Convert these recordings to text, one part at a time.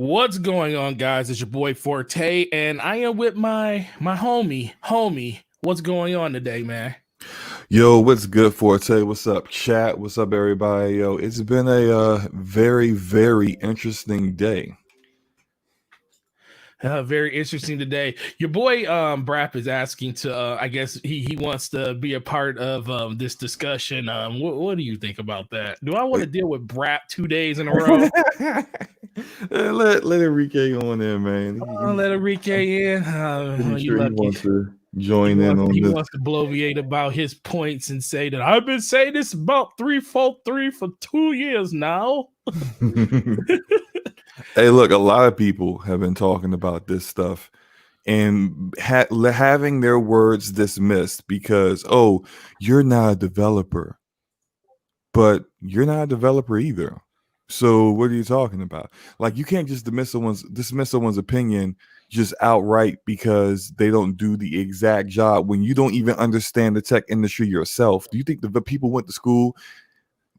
What's going on, guys? It's your boy Forte, and I am with my homie. What's going on today, man? Yo, what's good, Forte? What's up, chat? What's up, everybody? Yo, it's been a very, very interesting day. Very interesting today. Your boy Brap is asking to I guess he wants to be a part of this discussion. What do you think about that? Do I want to deal with Brap 2 days in a row? let Enrique on in, man. Let Enrique in. Pretty You sure he lucky. wants to join in on He this. wants to bloviate about his points and say that I've been saying this about 343 for 2 years now. Hey, look, a lot of people have been talking about this stuff and having their words dismissed because, oh, you're not a developer, but you're not a developer either. So what are you talking about? Like, you can't just dismiss someone's opinion just outright because they don't do the exact job when you don't even understand the tech industry yourself. Do you think the people went to school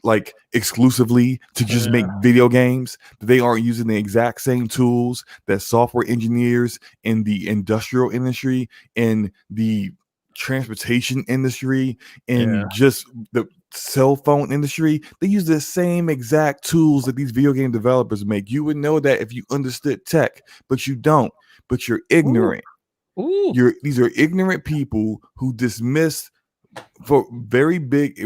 like exclusively to just make video games? They aren't using the exact same tools that software engineers in the industrial industry, in the transportation industry, in just the cell phone industry. They use the same exact tools that these video game developers make. You would know that if you understood tech, but you don't. But you're ignorant. Ooh. These are ignorant people who dismiss for very big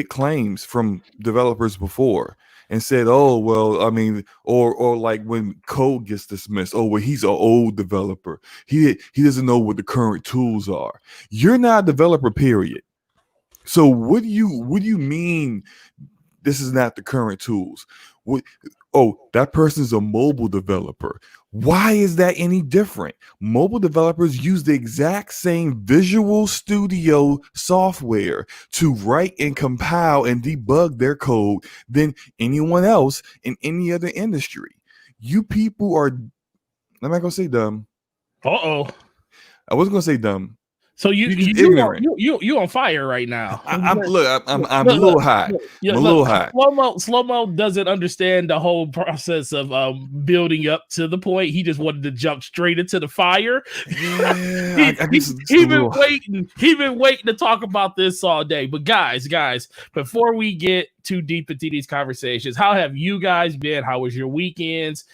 claims from developers before and said, oh, well, I mean, or like when code gets dismissed, oh, well, he's an old developer. He doesn't know what the current tools are. You're not a developer, period. So what do you mean this is not the current tools? That person's a mobile developer. Why is that any different? Mobile developers use the exact same Visual Studio software to write and compile and debug their code than anyone else in any other industry. You people are, I'm not going to say dumb. I wasn't going to say dumb. So you on fire right now. I'm a little hot. I'm a little hot. Slow-mo doesn't understand the whole process of building up to the point. He just wanted to jump straight into the fire. Yeah, he been waiting. He been waiting to talk about this all day. But guys, before we get too deep into these conversations, how have you guys been? How was your weekends?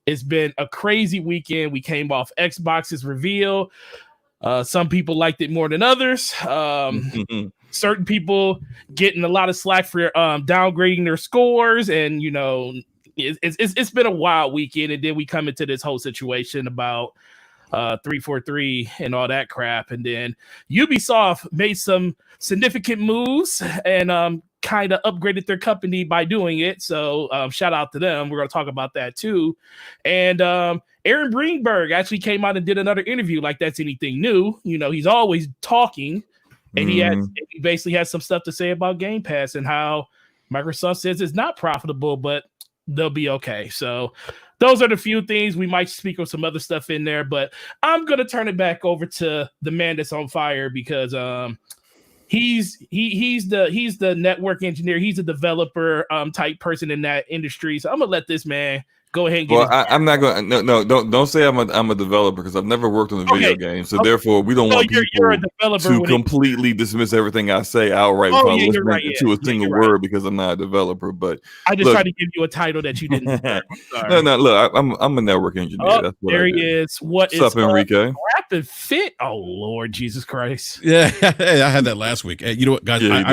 It's been a crazy weekend. We came off Xbox's reveal. Some people liked it more than others. Certain people getting a lot of slack for downgrading their scores, and you know, it's been a wild weekend. And then we come into this whole situation about 343 and all that crap, and then Ubisoft made some significant moves and kind of upgraded their company by doing it. So shout out to them. We're going to talk about that too. And Aaron Greenberg actually came out and did another interview like that's anything new. You know, he's always talking, and he basically has some stuff to say about Game Pass and how Microsoft says it's not profitable, but they'll be okay. So those are the few things. We might speak of some other stuff in there, but I'm going to turn it back over to the man that's on fire because he's the network engineer. He's a developer type person in that industry. So I'm going to let this man go ahead and get I'm not going to don't say I'm a developer because I've never worked on a video game. So therefore we don't want people to completely dismiss everything I say outright without listening to a single word because I'm not a developer. But I just tried to give you a title that you didn't. No, look, I'm a network engineer. That's what there he is. What's up, Enrique? Rapid fit. Oh Lord Jesus Christ. Yeah, I had that last week. You know what, guys? Yeah,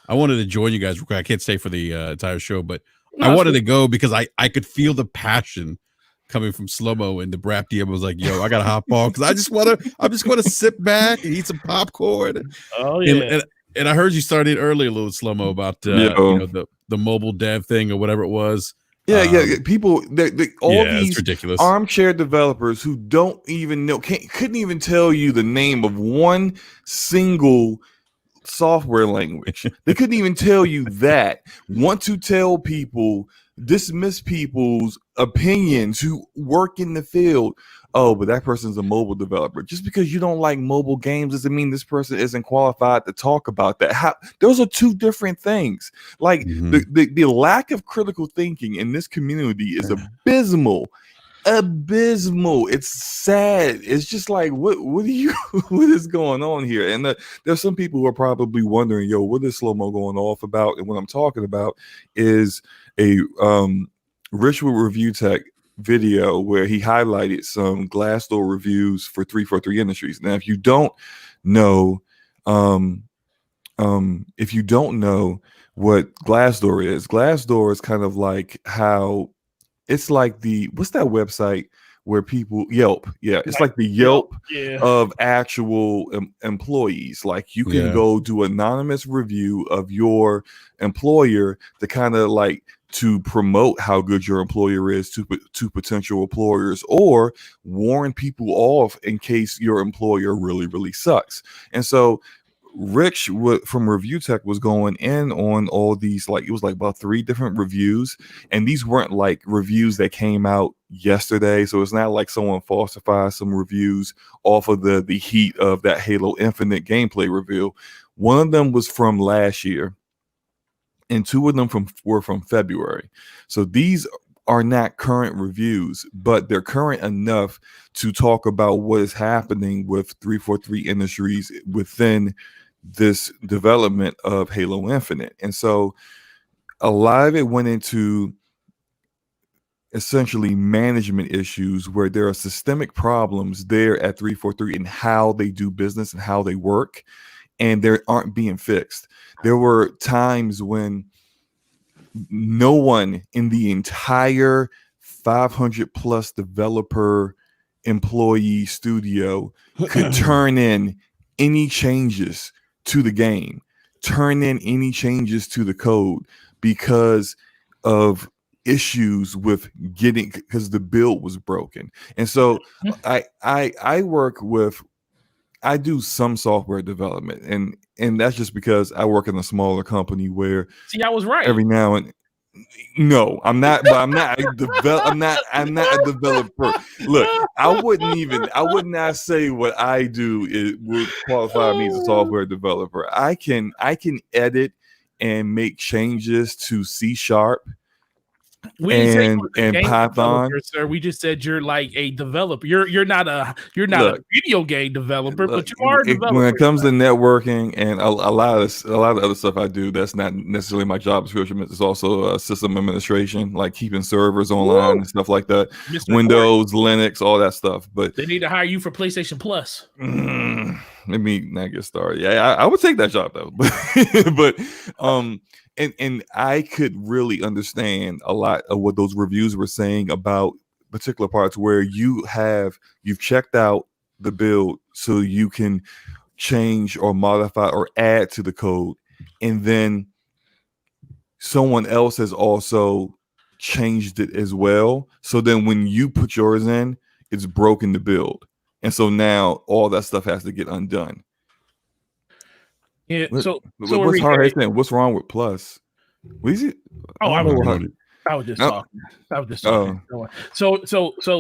I wanted to join you guys. I can't stay for the entire show, but I wanted to go because I could feel the passion coming from Slow-Mo, and the Brap DM was like, "Yo, I gotta hop on because I just want to sit back and eat some popcorn." Oh yeah. And I heard you started earlier a little Slow-Mo about the mobile dev thing or whatever it was. Yeah. People, all these ridiculous armchair developers who don't even know, couldn't even tell you the name of one single software language. They couldn't even tell you that. Want to tell people dismiss people's opinions who work in the field. Oh, but that person's a mobile developer. Just because you don't like mobile games doesn't mean this person isn't qualified to talk about that. Those are two different things. Like the lack of critical thinking in this community is abysmal. It's sad. It's just like what is going on here? And there's some people who are probably wondering, yo, what is Slow-Mo going off about? And what I'm talking about is a Ritual Review Tech video where he highlighted some GlassDoor reviews for 343 Industries. Now, if you don't know what GlassDoor is kind of like how it's like what's that website where people Yelp? Yeah, it's like the Yelp of actual employees. Like you can go do anonymous review of your employer to kind of like to promote how good your employer is to potential employers, or warn people off in case your employer really, really sucks. And so Rich from Review Tech was going in on all these, like it was like about 3 different reviews, and these weren't like reviews that came out yesterday, so it's not like someone falsified some reviews off of the heat of that Halo Infinite gameplay reveal. One of them was from last year, and 2 of them were from February. So these are not current reviews, but they're current enough to talk about what is happening with 343 Industries within this development of Halo Infinite. And so a lot of it went into essentially management issues where there are systemic problems there at 343 in how they do business and how they work, and they aren't being fixed. There were times when no one in the entire 500 plus developer employee studio could turn in any changes to the game, turn in any changes to the code because of issues with because the build was broken. And so I do some software development, and that's just because I work in a smaller company where I was right. Every now and no, I'm not, but I'm not a developer. Look, I would not say what I do would qualify me as a software developer. I can edit and make changes to C#. And Python, sir. We just said you're like a developer. You're not a video game developer, but you are a developer. When it comes to networking and a lot of other stuff I do, that's not necessarily my job description. It's also system administration, like keeping servers online and stuff like that. Mr. Windows, Linux, all that stuff. But they need to hire you for PlayStation Plus. Let me not get started. Yeah, I would take that job though. but And I could really understand a lot of what those reviews were saying about particular parts where you've checked out the build so you can change or modify or add to the code, and then someone else has also changed it as well. So then when you put yours in, it's broken the build. And so now all that stuff has to get undone. Yeah. So what's hard saying? What's wrong with Plus? What is it? I was just talking. So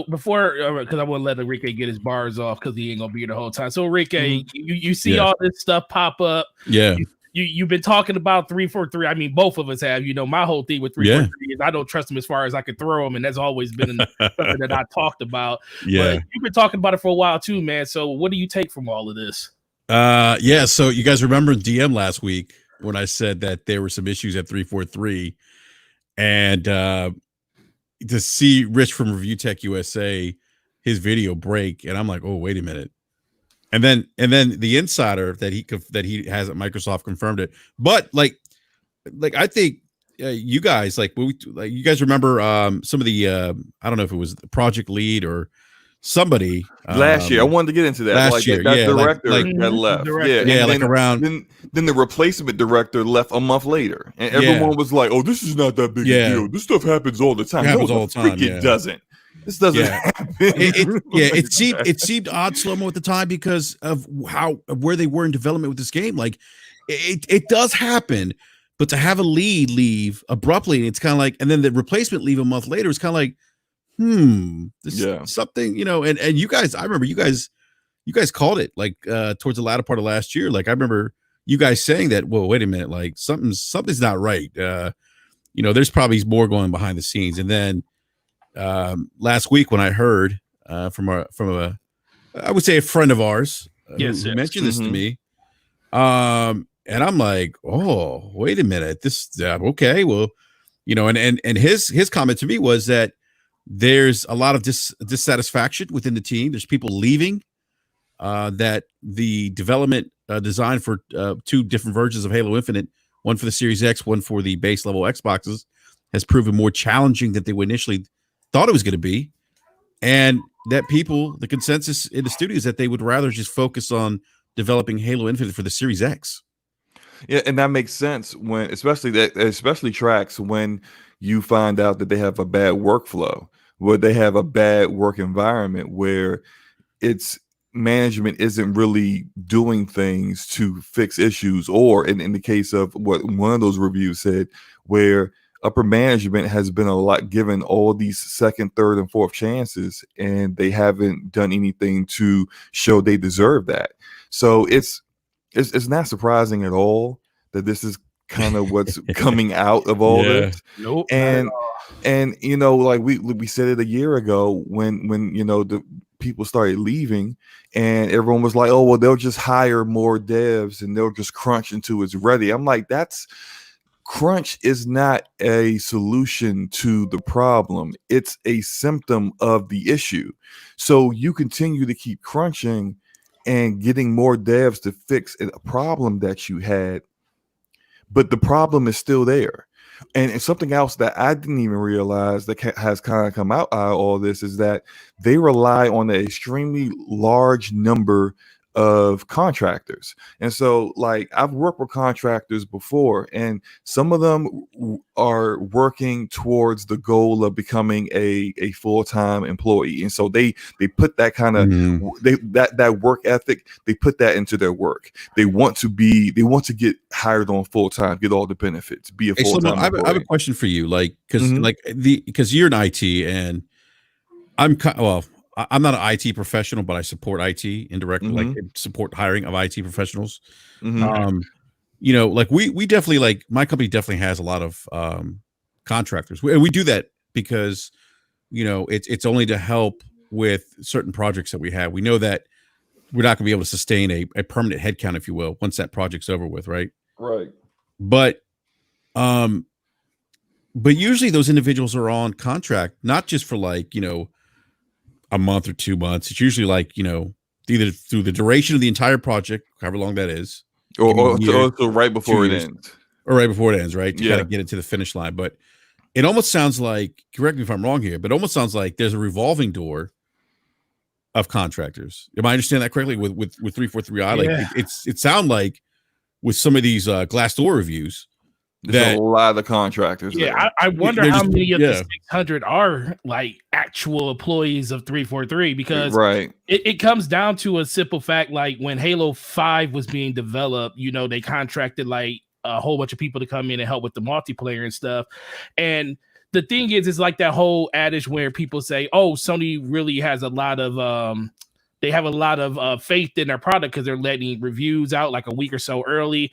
before, because I want to let Enrique get his bars off because he ain't gonna be here the whole time. So Enrique, you see all this stuff pop up. Yeah. You've been talking about 343. I mean, both of us have. You know, my whole thing with 343 is I don't trust them as far as I can throw them, and that's always been something that I talked about. Yeah. But you've been talking about it for a while too, man. So what do you take from all of this? So you guys remember in DM last week when I said that there were some issues at 343, and to see Rich from Review Tech USA, his video break, and I'm like, oh, wait a minute. And then the insider that he has at Microsoft confirmed it. But like I think you guys you guys remember some of the I don't know if it was the project lead or somebody last year. I wanted to get into that. Last year, that director that left. Then the replacement director left a month later, and everyone was like, "Oh, this is not that big a deal. This stuff happens all the time." It doesn't. This doesn't happen. It seemed odd, Slow-Mo, at the time because of where they were in development with this game. Like it does happen, But to have a lead leave abruptly, it's kind of like, and then the replacement leave a month later, it's kind of like, this something, and you guys, I remember you guys called it like towards the latter part of last year. Like I remember you guys saying that, well, wait a minute, like something's not right. There's probably more going behind the scenes. And then last week when I heard from a I would say a friend of ours who mentioned this to me, and I'm like, oh, wait a minute, this okay, well, and his comment to me was that there's a lot of dissatisfaction within the team. There's people leaving. That the development design for 2 different versions of Halo Infinite, one for the Series X, one for the base level Xboxes, has proven more challenging than they initially thought it was going to be. And that the consensus in the studio is that they would rather just focus on developing Halo Infinite for the Series X. Yeah, and that makes sense when, especially tracks when you find out that they have a bad workflow, where they have a bad work environment, where it's management isn't really doing things to fix issues, or in the case of what one of those reviews said, where upper management has been given all these second, third, and fourth chances, and they haven't done anything to show they deserve that. So it's not surprising at all that this is kind of what's coming out of all this. Nope. And like we said it a year ago when the people started leaving, and everyone was like, oh, well, they'll just hire more devs and they'll just crunch until it's ready. I'm like, crunch is not a solution to the problem. It's a symptom of the issue. So you continue to keep crunching and getting more devs to fix a problem that you had, but the problem is still there. And something else that I didn't even realize that has kind of come out of all this is that they rely on an extremely large number of contractors. And so, like, I've worked with contractors before, and some of them are working towards the goal of becoming a full-time employee. And so they put that kind of that work ethic, they put that into their work. They want to get hired on full-time, get all the benefits, be a full-time employee. I have a question for you, like, because you're in IT, and I'm not an IT professional, but I support IT indirectly, like support hiring of IT professionals. Like we definitely, like, my company definitely has a lot of contractors, and we do that because it's only to help with certain projects that we have. We know that we're not going to be able to sustain a permanent headcount, if you will, once that project's over with, right? Right. But usually those individuals are on contract, not just for like a month or 2 months. It's usually like, either through the duration of the entire project, however long that is, or right before it ends. Or right before it ends, right? To kind of get it to the finish line. But it almost sounds like, correct me if I'm wrong here, but it almost sounds like there's a revolving door of contractors. Am I understanding that correctly with 343i? Like it sounds like with some of these GlassDoor reviews, there's a lot of the contractors. Yeah, I wonder how many of the 600 are like actual employees of 343, because it comes down to a simple fact. Like when Halo 5 was being developed, they contracted like a whole bunch of people to come in and help with the multiplayer and stuff. And the thing is, it's like that whole adage where people say, oh, Sony really has a lot of they have a lot of faith in their product because they're letting reviews out like a week or so early.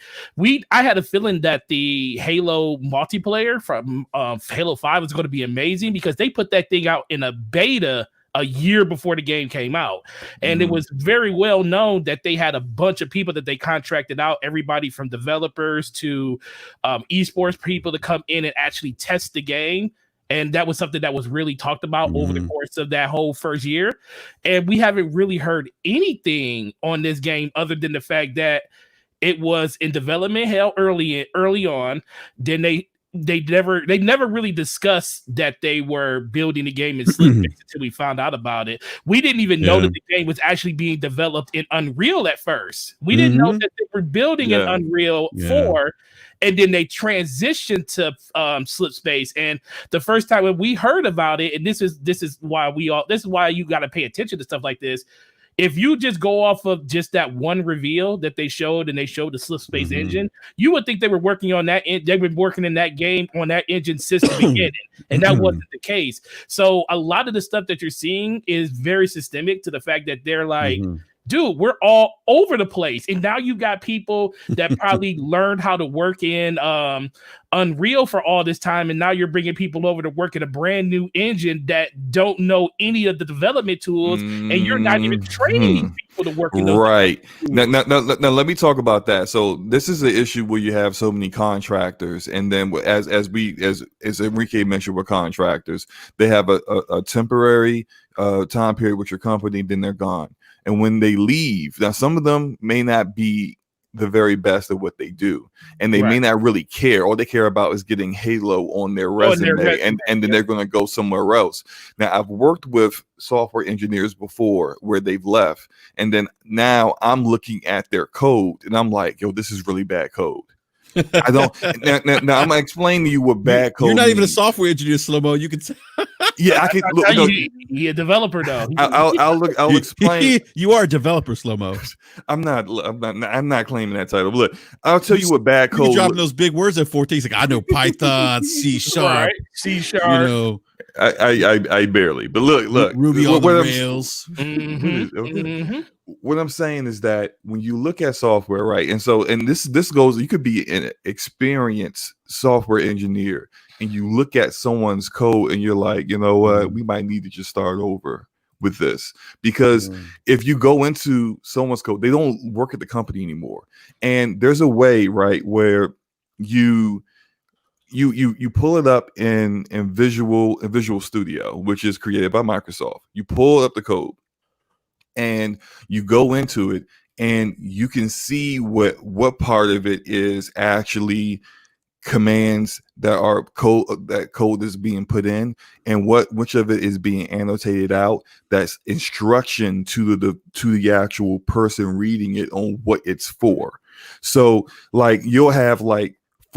I had a feeling that the Halo multiplayer from Halo 5 was going to be amazing because they put that thing out in a beta a year before the game came out. And it was very well known that they had a bunch of people that they contracted out, everybody from developers to esports people to come in and actually test the game. And that was something that was really talked about over the course of that whole first year. And we haven't really heard anything on this game other than the fact that it was in development hell early on. Then they never really discussed that they were building the game in Slick until we found out about it. We didn't even know that the game was actually being developed in Unreal at first. We didn't know that they were building in Unreal 4. And then they transitioned to Slip Space. And the first time when we heard about it, and this is why you got to pay attention to stuff like this. if you just go off of just that one reveal that they showed, and they showed the Slip Space engine, you would think they were working on that. They've been working in that game on that engine since the beginning, and that wasn't the case. So a lot of the stuff that you're seeing is very systemic to the fact that they're like, dude, we're all over the place. And now you got people that probably learned how to work in Unreal for all this time. And now you're bringing people over to work in a brand new engine that don't know any of the development tools. And you're not even training people to work in those. Right. Now, let me talk about that. So this is the issue where you have so many contractors. And then as Enrique mentioned with contractors, they have a temporary time period with your company, then they're gone. And when they leave, now some of them may not be the very best at what they do, and they may not really care. All they care about is getting Halo on their resume, and then they're going to go somewhere else. Now, I've worked with software engineers before where they've left, and then now I'm looking at their code, and I'm like, yo, this is really bad code. I don't. Now I'm gonna explain to you what bad code. You're not means. even a software engineer, Slow-Mo. You can. Yeah, I can. Look, you're a developer, though. I'll explain. You are a developer, Slow-Mo. I'm not claiming that title. But look, I'll tell you what bad code. You dropping those big words at 14. It's like, I know Python, C#, right. C#. You know. I barely. But look. Ruby on the Rails. What I'm saying is that when you look at software, right, and this goes, you could be an experienced software engineer, and you look at someone's code, and you're like, you know what, we might need to just start over with this, because if you go into someone's code, they don't work at the company anymore, and there's a way, right, where you pull it up in Visual Studio, which is created by Microsoft. You pull up the code, and you go into it, and you can see what part of it is actually commands that are code is being put in, and which of it is being annotated out. That's instruction to the actual person reading it on what it's for. So like you'll have like /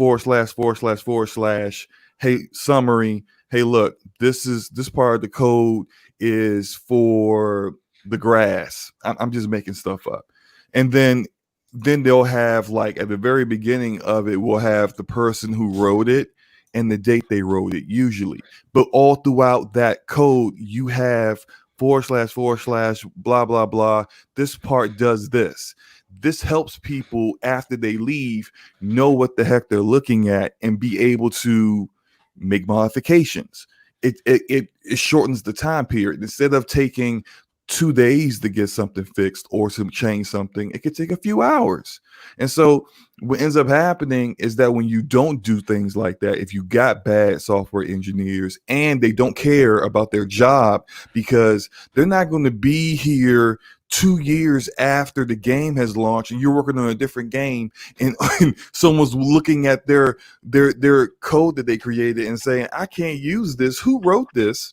hey, summary. Hey, look, this part of the code is for the grass. I'm just making stuff up. And then they'll have, like, at the very beginning of it, we'll have the person who wrote it and the date they wrote it, usually. But all throughout that code, you have / blah, blah, blah. This part does this. This helps people after they leave know what the heck they're looking at and be able to make modifications. It shortens the time period. Instead of taking 2 days to get something fixed or to change something, it could take a few hours. And so what ends up happening is that when you don't do things like that, if you got bad software engineers and they don't care about their job, because they're not going to be here 2 years after the game has launched and you're working on a different game, and someone's looking at their code that they created and saying, I can't use this. Who wrote this?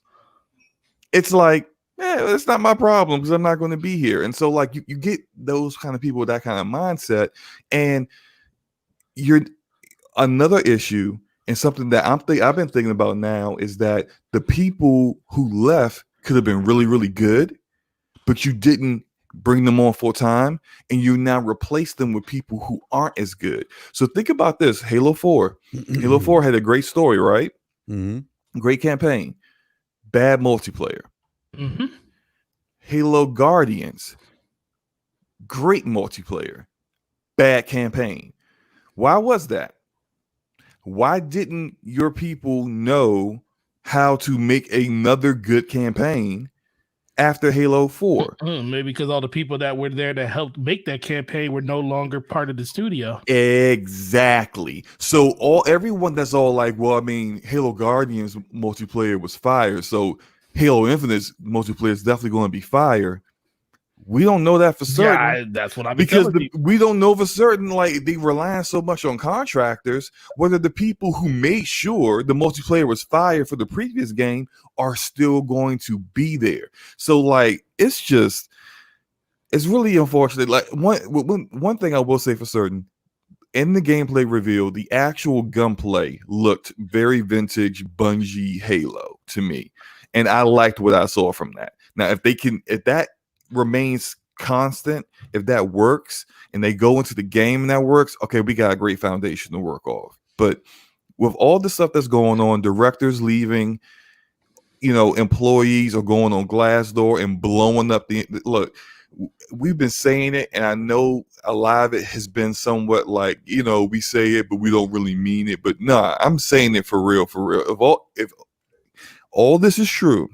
It's like, yeah, it's not my problem because I'm not going to be here. And so, like, you get those kind of people with that kind of mindset, and you're another issue, and something that I've been thinking about now is that the people who left could have been really, really good, but you didn't bring them on full time, and you now replace them with people who aren't as good. So think about this: Halo 4. Halo 4 had a great story, right? Great campaign, bad multiplayer. Halo Guardians, great multiplayer, bad campaign. Why was that? Why didn't your people know how to make another good campaign after Halo 4? Maybe because all the people that were there to help make that campaign were no longer part of the studio. Exactly. So everyone that's all like, well, I mean, Halo Guardians multiplayer was fire, so Halo Infinite's multiplayer is definitely going to be fire. We don't know that for certain. Yeah, that's what I'm because we don't know for certain. Like, they rely so much on contractors, whether the people who made sure the multiplayer was fire for the previous game are still going to be there. So, like, it's really unfortunate. Like, one thing I will say for certain, in the gameplay reveal, the actual gunplay looked very vintage Bungie Halo to me. And I liked what I saw from that. Now, if that remains constant, if that works, and they go into the game and that works, okay, we got a great foundation to work off. But with all the stuff that's going on, directors leaving, employees are going on Glassdoor and blowing up look. We've been saying it, and I know a lot of it has been somewhat like, we say it, but we don't really mean it. But nah, I'm saying it for real, for real. If all this is true,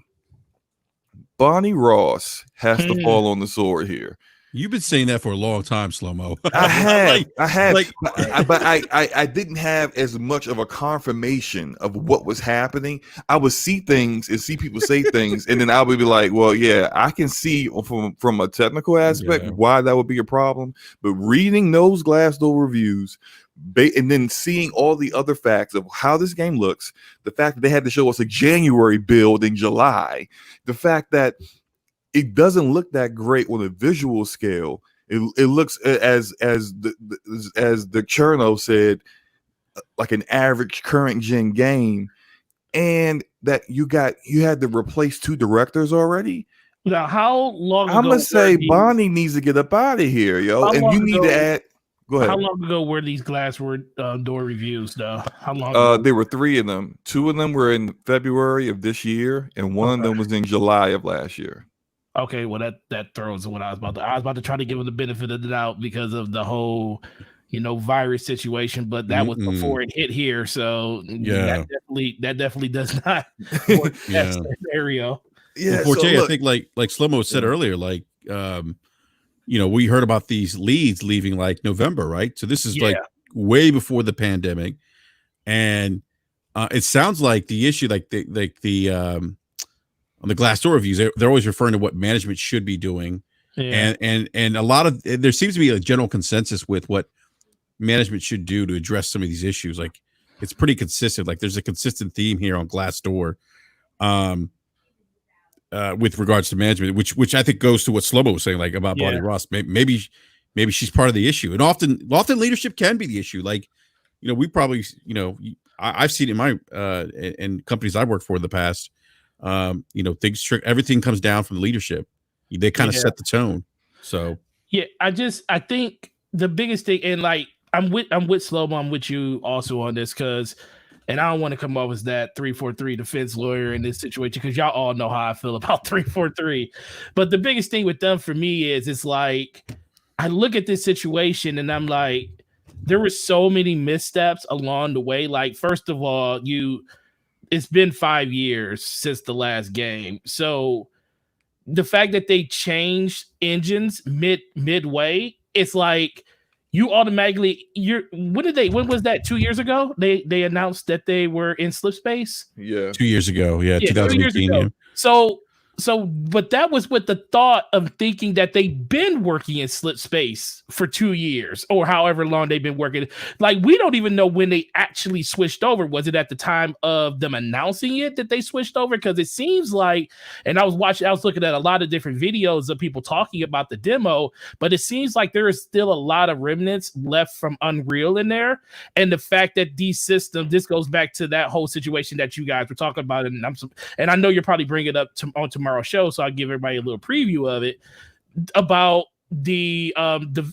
Bonnie Ross has to fall on the sword here. You've been saying that for a long time, Slow-Mo. I have, but I didn't have as much of a confirmation of what was happening. I would see things and see people say things, and then I would be like, well, yeah, I can see from a technical aspect why that would be a problem. But reading those Glassdoor reviews, and then seeing all the other facts of how this game looks, the fact that they had to show us a January build in July, the fact that it doesn't look that great on a visual scale. It looks, as the Cherno said, like an average current gen game, and that you had to replace 2 directors already. Now, how long ago? I'm gonna say Bonnie needs to get up out of here, yo, and you need to add. Go ahead. How long ago were these Glassdoor reviews, though? How long ago? There were 3 of them. 2 of them were in February of this year, and one of them was in July of last year. Okay, well that throws what I was about to try to give him the benefit of the doubt because of the whole, virus situation, but that was before it hit here. So that definitely does not work that scenario. Yeah, well, Forte, I think like Slow-Mo said earlier, we heard about these leads leaving like November, right? So this is like way before the pandemic, and it sounds like the issue, on the Glassdoor reviews, they're always referring to what management should be doing, and a lot of there seems to be a general consensus with what management should do to address some of these issues. Like it's pretty consistent. Like there's a consistent theme here on Glassdoor, with regards to management, which I think goes to what Slow-Mo was saying, like about Bonnie Ross. Maybe she's part of the issue, and often leadership can be the issue. Like we probably I've seen it in my in companies I've worked for in the past. Everything comes down from the leadership. They kind of set the tone. So I think the biggest thing, and like I'm with Slow-Mo, I'm with you also on this, and I don't want to come off as that 343 defense lawyer in this situation, because y'all all know how I feel about 343. But the biggest thing with them for me is it's like I look at this situation and I'm like, there were so many missteps along the way. Like, first of all, it's been 5 years since the last game. So the fact that they changed engines midway, it's like you automatically when was that? 2 years ago? They announced that they were in slip space? Yeah. 2 years ago. Yeah, 2018. 2 years ago. But that was with the thought of thinking that they've been working in slip space for 2 years or however long they've been working. Like, we don't even know when they actually switched over. Was it at the time of them announcing it that they switched over? Because it seems like, and I was looking at a lot of different videos of people talking about the demo, but it seems like there is still a lot of remnants left from Unreal in there. And the fact that these systems, this goes back to that whole situation that you guys were talking about. And I know you're probably bringing it up on tomorrow's show, so I'll give everybody a little preview of it about the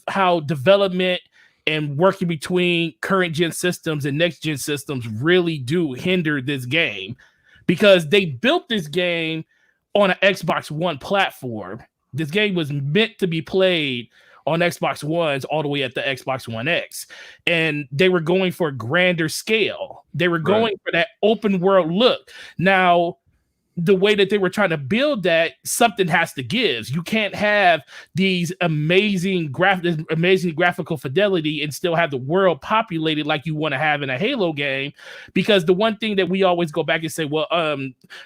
how development and working between current gen systems and next gen systems really do hinder this game, because they built this game on an Xbox One platform. This game was meant to be played on Xbox Ones all the way at the Xbox One X, and they were going for a grander scale. They were going for that open world look. Now, the way that they were trying to build that, something has to give. You can't have these amazing graphical fidelity and still have the world populated like you want to have in a Halo game. Because the one thing that we always go back and say, well,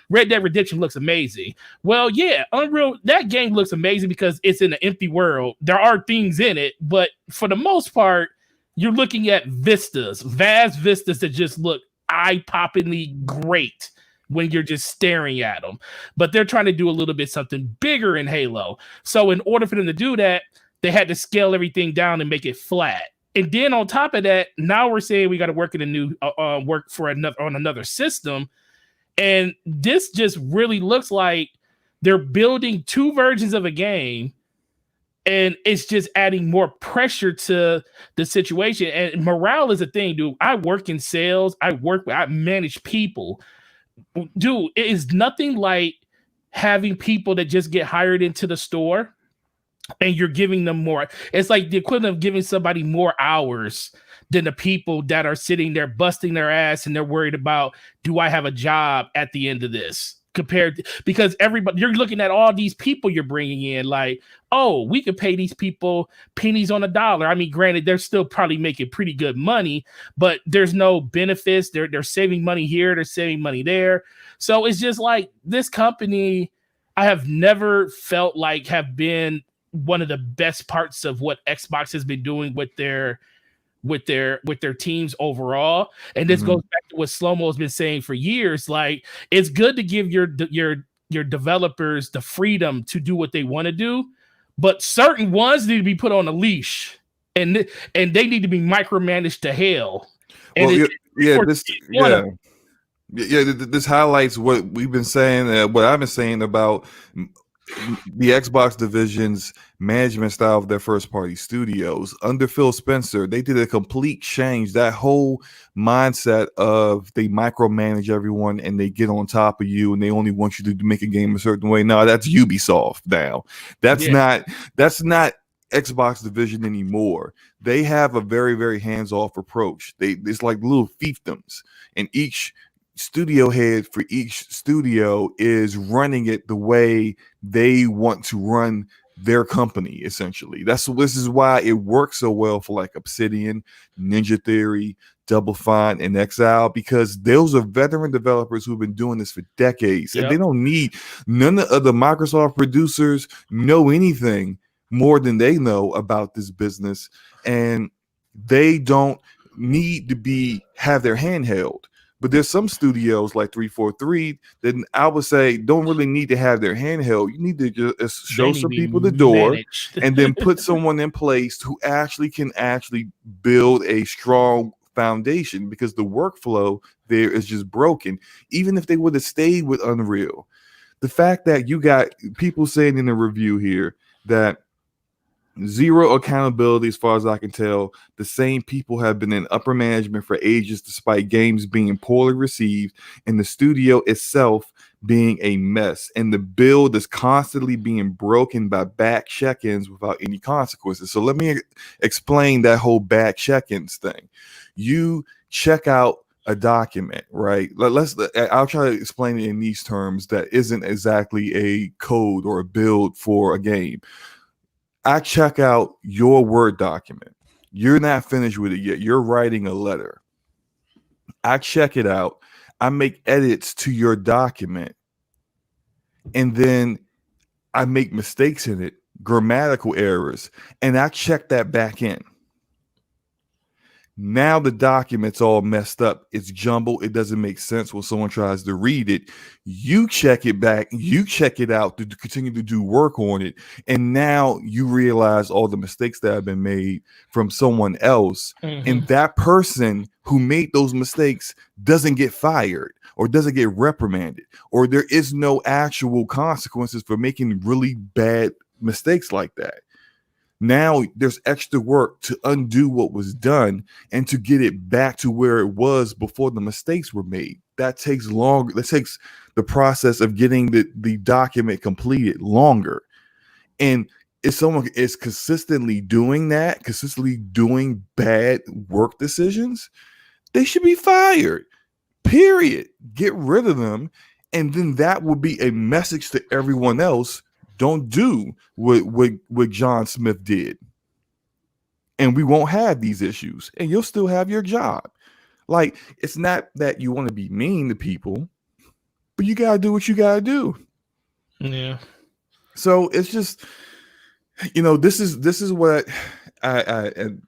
Red Dead Redemption looks amazing. Well, yeah, Unreal, that game looks amazing because it's in an empty world. There are things in it, but for the most part, you're looking at vast vistas that just look eye-poppingly great when you're just staring at them. But they're trying to do a little bit something bigger in Halo. So in order for them to do that, they had to scale everything down and make it flat. And then on top of that, now we're saying we got to work in a new on another system. And this just really looks like they're building 2 versions of a game, and it's just adding more pressure to the situation. And morale is a thing, dude. I work in sales. I manage people. Dude, it is nothing like having people that just get hired into the store and you're giving them more. It's like the equivalent of giving somebody more hours than the people that are sitting there busting their ass and they're worried about, do I have a job at the end of this? Because everybody, you're looking at all these people you're bringing in like, oh, we could pay these people pennies on a dollar. I mean, granted, they're still probably making pretty good money, but there's no benefits. They're saving money here. They're saving money there. So it's just like this company, I have never felt like have been one of the best parts of what Xbox has been doing with their teams overall. And this goes back to what Slow-Mo has been saying for years. Like, it's good to give your developers the freedom to do what they want to do, but certain ones need to be put on a leash and they need to be micromanaged to hell. And this highlights what we've been saying, what I've been saying about the Xbox division's management style of their first party studios. Under Phil Spencer, they did a complete change. That whole mindset of they micromanage everyone and they get on top of you and they only want you to make a game a certain way. No, that's Ubisoft now. That's not Xbox division anymore. They have a very, very hands-off approach. It's like little fiefdoms, and each studio head for each studio is running it the way they want to run their company. Essentially, this is why it works so well for like Obsidian, Ninja Theory, Double Fine, and Exile, because those are veteran developers who've been doing this for decades, and they don't need none of the Microsoft producers know anything more than they know about this business, and they don't need to have their hand held. But there's some studios like 343 that I would say don't really need to have their hand held. You need to just show some people the door and then put someone in place who can build a strong foundation, because the workflow there is just broken. Even if they would have stayed with Unreal, the fact that you got people saying in the review here that zero accountability, as far as I can tell. The same people have been in upper management for ages, despite games being poorly received, and the studio itself being a mess. And the build is constantly being broken by back check-ins without any consequences. So let me explain that whole back check-ins thing. You check out a document, right? I'll try to explain it in these terms that isn't exactly a code or a build for a game. I check out your Word document. You're not finished with it yet. You're writing a letter. I check it out. I make edits to your document. And then I make mistakes in it, grammatical errors, and I check that back in. Now the document's all messed up. It's jumbled. It doesn't make sense when someone tries to read it. You check it back. You check it out to continue to do work on it. And now you realize all the mistakes that have been made from someone else. Mm-hmm. And that person who made those mistakes doesn't get fired or doesn't get reprimanded, or there is no actual consequences for making really bad mistakes like that. Now there's extra work to undo what was done and to get it back to where it was before the mistakes were made. That takes longer. That takes the process of getting the document completed longer. And if someone is consistently doing that, consistently doing bad work decisions, they should be fired. Period. Get rid of them. And then that will be a message to everyone else. Don't do what John Smith did. And we won't have these issues. And you'll still have your job. Like, it's not that you want to be mean to people, but you got to do what you got to do. Yeah. So it's just, this is what I've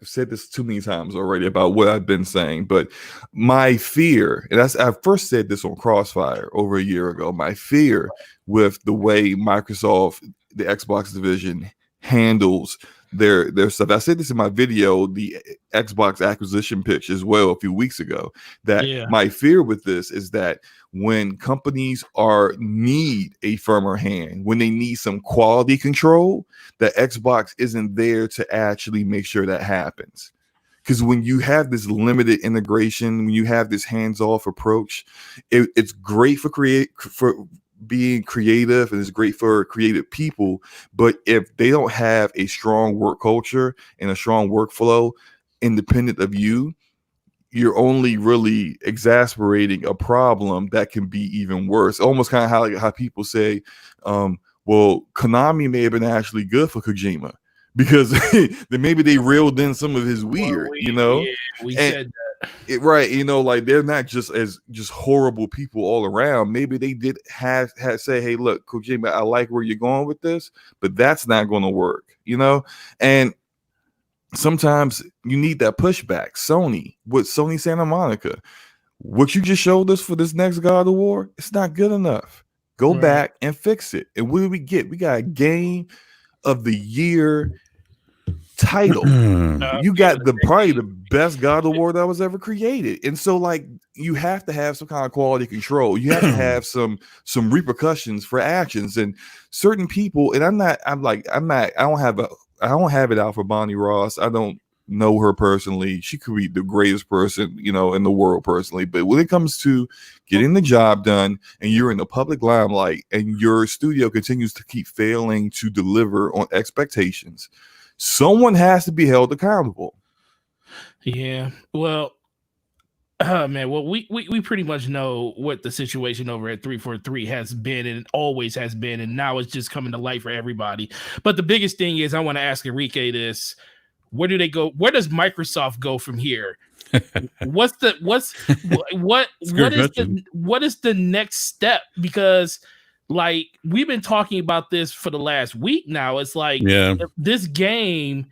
said this too many times already about what I've been saying, but my fear, and I first said this on Crossfire over a year ago, my fear with the way Microsoft, the Xbox division, handles their stuff. I said this in my video, the Xbox acquisition pitch as well a few weeks ago, that my fear with this is that when companies need a firmer hand, when they need some quality control, that Xbox isn't there to actually make sure that happens. Because when you have this limited integration, when you have this hands-off approach, it's great for being creative, and it's great for creative people. But if they don't have a strong work culture and a strong workflow independent of you, you're only really exasperating a problem that can be even worse. Almost kind of how people say, well, Konami may have been actually good for Kojima, because then maybe they reeled in some of his weird, we said that. Right, like they're not just horrible people all around. Maybe they did have say, hey, look, Kojima, I like where you're going with this, but that's not going to work, and sometimes you need that pushback. Sony Santa Monica, what you just showed us for this next God of War, it's not good enough. Go back and fix it. And what do we get? We got a Game of the Year title. You got probably the best God of War that was ever created. And so, like, you have to have some kind of quality control. You have to have some repercussions for actions. And certain people, and I don't have it out for Bonnie Ross. I don't know her personally. She could be the greatest person, in the world personally. But when it comes to getting the job done, and you're in the public limelight, and your studio continues to keep failing to deliver on expectations, someone has to be held accountable. Yeah. Well, man. Well, we pretty much know what the situation over at 343 has been, and it always has been, and now it's just coming to light for everybody. But the biggest thing is, I want to ask Enrique this: where do they go? Where does Microsoft go from here? What is the next step? Because, like, we've been talking about this for the last week now. It's like, this game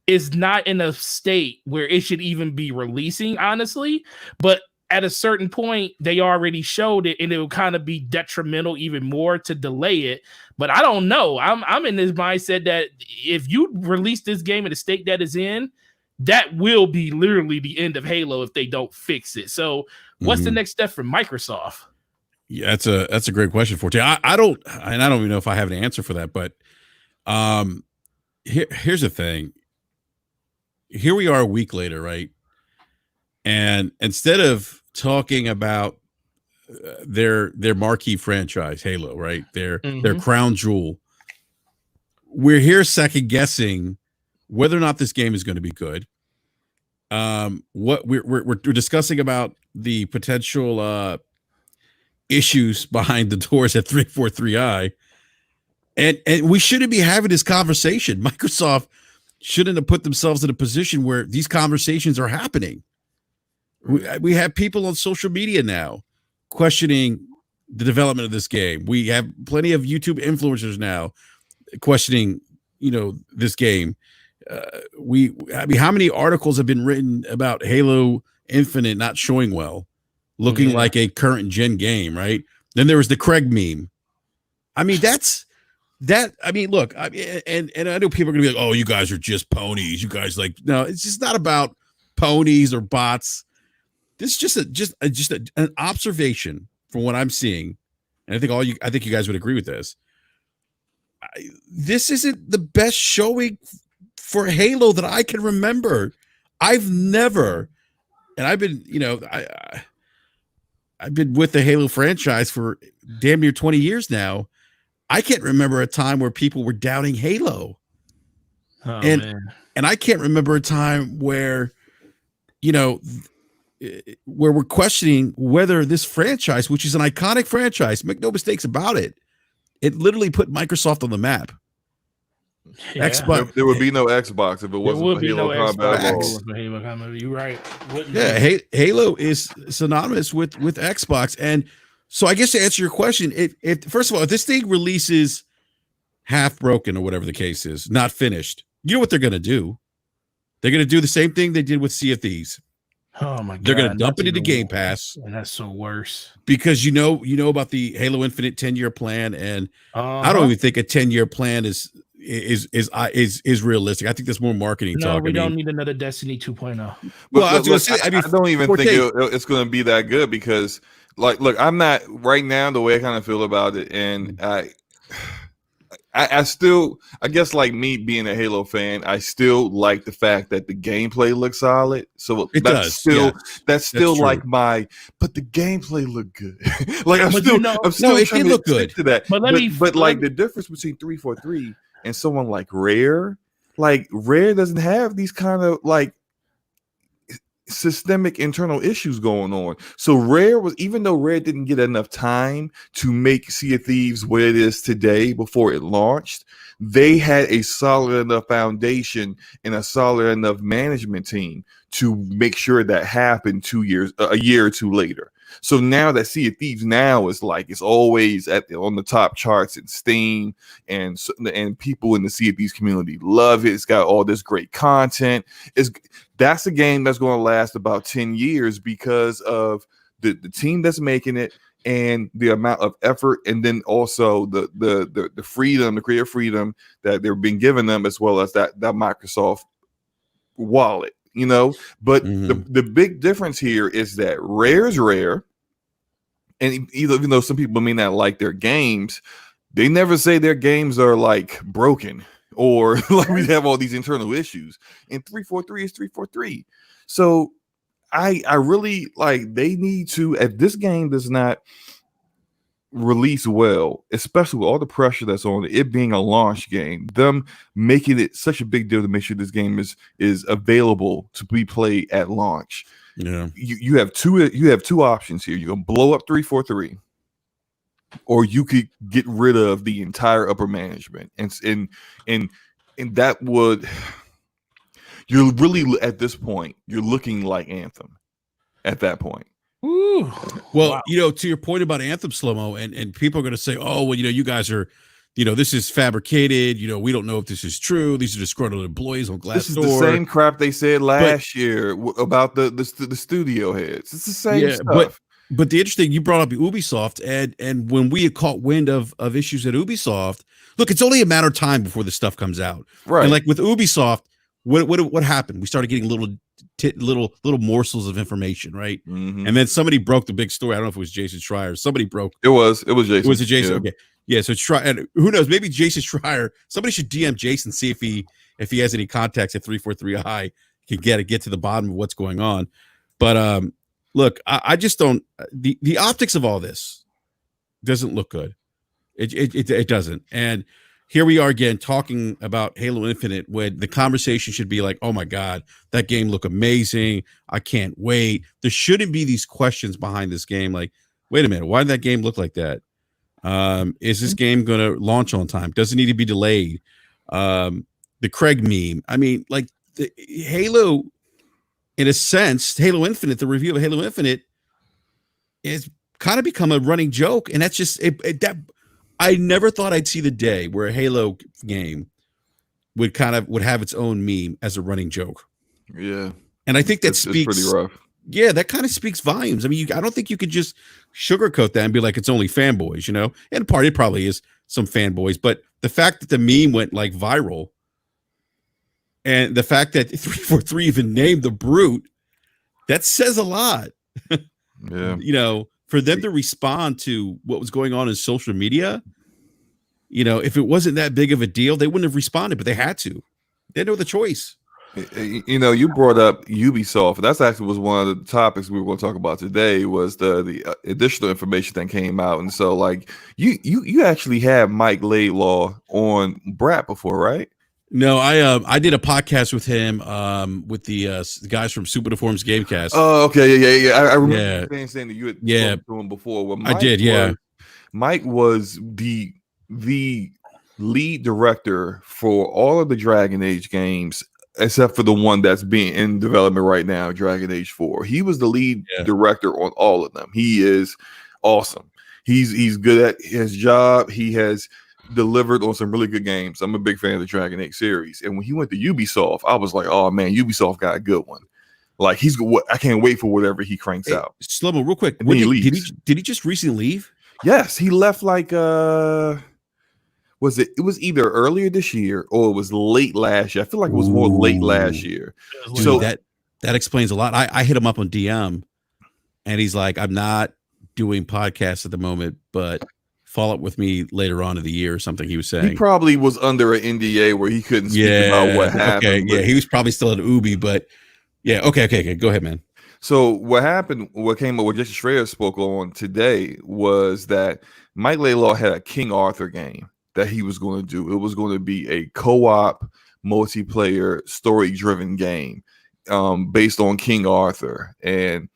is not in a state where it should even be releasing, honestly. But at a certain point, they already showed it, and it will kind of be detrimental even more to delay it. But I don't know. I'm in this mindset that if you release this game in the state that is in, that will be literally the end of Halo if they don't fix it. So what's the next step for Microsoft? Yeah, that's a great question, Forte. I don't even know if I have an answer for that, but here's the thing. Here we are a week later, right? And instead of talking about their marquee franchise, Halo, right? Their crown jewel, we're here second guessing whether or not this game is going to be good. What we're discussing about the potential issues behind the doors at 343i, and we shouldn't be having this conversation. Microsoft shouldn't have put themselves in a position where these conversations are happening. We have people on social media now questioning the development of this game. We have plenty of YouTube influencers now questioning, this game. How many articles have been written about Halo Infinite not showing well, looking like a current gen game, right? Then there was the Craig meme. I mean, look, and I know people are gonna be like, "Oh, you guys are just ponies. You guys no, it's just not about ponies or bots. This is just an observation from what I'm seeing, and I think you guys would agree with this. This isn't the best showing for Halo that I can remember. I've never, and I've been, I've been with the Halo franchise for damn near 20 years now. I can't remember a time where people were doubting Halo. And I can't remember a time where, where we're questioning whether this franchise, which is an iconic franchise, make no mistakes about it, it literally put Microsoft on the map. Yeah. Xbox. There would be no Xbox if it wasn't for Halo Combat. You're right. Halo is synonymous with Xbox. And so I guess to answer your question, first of all, if this thing releases half broken or whatever the case is, not finished, you know what they're going to do? They're going to do the same thing they did with Sea of Thieves. Oh my God! They're going to dump it into Game Pass, and that's so worse because you know about the Halo Infinite 10-year plan, and I don't even think a 10-year plan is is realistic. I think that's more marketing No, talk. we don't need another Destiny 2.0. Well, I was going to say, I don't even think it's going to be that good because, like, look, I'm not right now the way I kind of feel about it, and I still, I guess, like me being a Halo fan, I still like the fact that the gameplay looks solid. So that's still like but the gameplay looked good. Like I'm still it did look good to that. But the difference between 343 and someone like Rare doesn't have these kind of like systemic internal issues going on. So even though Rare didn't get enough time to make Sea of Thieves what it is today before it launched, they had a solid enough foundation and a solid enough management team to make sure that happened a year or two later. So now that Sea of Thieves now is like it's always on the top charts in Steam, and people in the Sea of Thieves community love it. It's got all this great content. That's a game that's going to last about 10 years because of the team that's making it and the amount of effort, and then also the freedom, the creative freedom that they're being given them, as well as that Microsoft wallet. But the big difference here is that Rare's Rare, and even though some people may not like their games, they never say their games are like broken or like we have all these internal issues. And 343 is 343. So I really like, they need to, if this game does not release well, especially with all the pressure that's on it being a launch game, them making it such a big deal to make sure this game is available to be played at launch. Yeah, you have two options here. You can blow up 343, or you could get rid of the entire upper management, and that would, you're really at this point you're looking like Anthem at that point. Ooh. Well, wow. To your point about Anthem, Slow-Mo, and people are going to say, oh, well, you guys are, this is fabricated. We don't know if this is true. These are disgruntled employees on GlassDoor. This is the same crap they said last year about the studio heads. It's the same stuff. But the interesting, you brought up Ubisoft, and when we had caught wind of issues at Ubisoft, look, it's only a matter of time before the stuff comes out. Right. And like with Ubisoft, what happened? We started getting little morsels of information, right? Mm-hmm. And then somebody broke the big story. I don't know if it was Jason Schreier. Somebody broke. It was Jason. It was a Jason. Yeah. Okay. Yeah. So and who knows? Maybe Jason Schreier. Somebody should DM Jason, see if he has any contacts at 343i, can get to the bottom of what's going on. But look, I just don't. The optics of all this doesn't look good. It doesn't. And here we are again talking about Halo Infinite, when the conversation should be like, oh my God, that game looked amazing. I can't wait. There shouldn't be these questions behind this game. Like, wait a minute, why did that game look like that? Is this game going to launch on time? Does it need to be delayed? The Craig meme. I mean, like Halo, in a sense, Halo Infinite, the review of Halo Infinite is kind of become a running joke. And that's just that. I never thought I'd see the day where a Halo game would have its own meme as a running joke. Yeah. And I think that speaks, it's pretty rough. Yeah, that kind of speaks volumes. I mean, I don't think you could just sugarcoat that and be like, it's only fanboys, And it probably is some fanboys, but the fact that the meme went like viral, and the fact that 343 even named the Brute, that says a lot. Yeah. For them to respond to what was going on in social media, if it wasn't that big of a deal, they wouldn't have responded, but they had to. They had no other choice. You brought up Ubisoft. That's actually was one of the topics we were going to talk about today, was the additional information that came out. And so, like, you actually had Mike Laidlaw on Brat before, right? No, I did a podcast with him, with the guys from Super Deforms Gamecast. Oh, okay, yeah. I remember saying that you had spoken to him before. Well, I did, yeah. Mike was the lead director for all of the Dragon Age games, except for the one that's being in development right now, Dragon Age 4. He was the lead director on all of them. He is awesome. He's good at his job. He has delivered on some really good games. I'm a big fan of the Dragon Age series, and when he went to Ubisoft, I was like, oh man, Ubisoft got a good one. Like, I can't wait for whatever he cranks out. Slow-mo, real quick, did he just recently leave? Yes, he left like it was either earlier this year or it was late last year. I feel like it was more late last year. Dude, so that explains a lot. I hit him up on DM and he's like, I'm not doing podcasts at the moment, but follow up with me later on in the year or something. He was saying he probably was under an NDA where he couldn't speak about what happened. Okay, yeah, he was probably still at Ubi, but yeah, okay. Go ahead, man. So what happened, what came up, what Jason Schreier spoke on today was that Mike Laidlaw had a King Arthur game that he was going to do. It was going to be a co-op, multiplayer, story-driven game based on King Arthur. And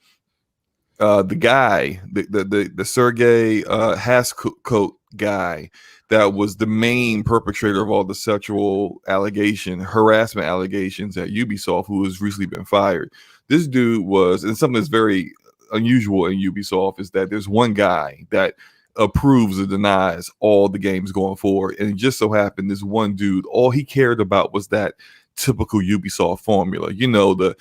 the guy, the Sergei Haskot guy that was the main perpetrator of all the sexual harassment allegations at Ubisoft, who has recently been fired. This dude was, and something that's very unusual in Ubisoft is that there's one guy that approves or denies all the games going forward. And it just so happened this one dude, all he cared about was that typical Ubisoft formula. You know, the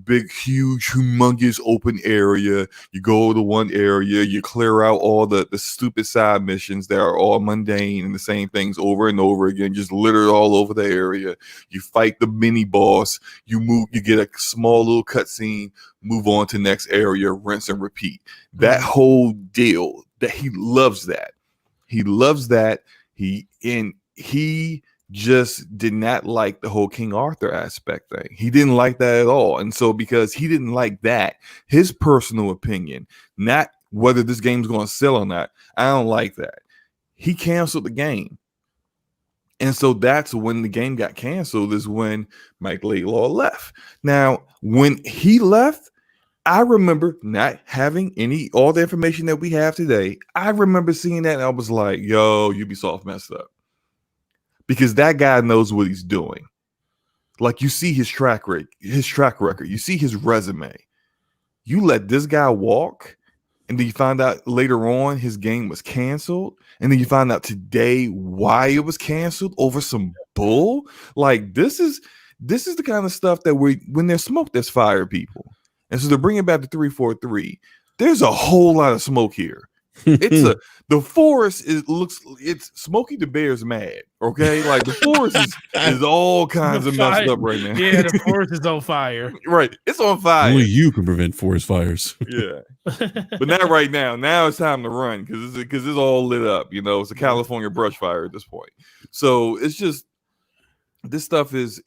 big, huge, humongous open area. You go to one area, you clear out all the stupid side missions that are all mundane and the same things over and over again, just littered all over the area. You fight the mini boss, you get a small little cutscene, move on to the next area, rinse and repeat. That whole deal, that he loves that. He loves that. He just did not like the whole King Arthur aspect thing. He didn't like that at all. And so because he didn't like that, his personal opinion, not whether this game's going to sell or not, I don't like that. He canceled the game. And so that's when the game got canceled, is when Mike Laidlaw left. Now, when he left, I remember not having all the information that we have today. I remember seeing that and I was like, yo, Ubisoft messed up. Because that guy knows what he's doing. Like, you see his track record, you see his resume. You let this guy walk, and then you find out later on his game was canceled, and then you find out today why it was canceled over some bull. Like, this is the kind of stuff that when there's smoke, there's fire, people. And so to bring it back to 343, there's a whole lot of smoke here. The forest it's Smokey the Bear's mad. Okay, like the forest is all kinds of messed up right now. Yeah, the forest is on fire. Right, it's on fire. Only you can prevent forest fires. Yeah, but not right now. Now it's time to run because it's all lit up. You know, it's a California brush fire at this point. So it's just, this stuff is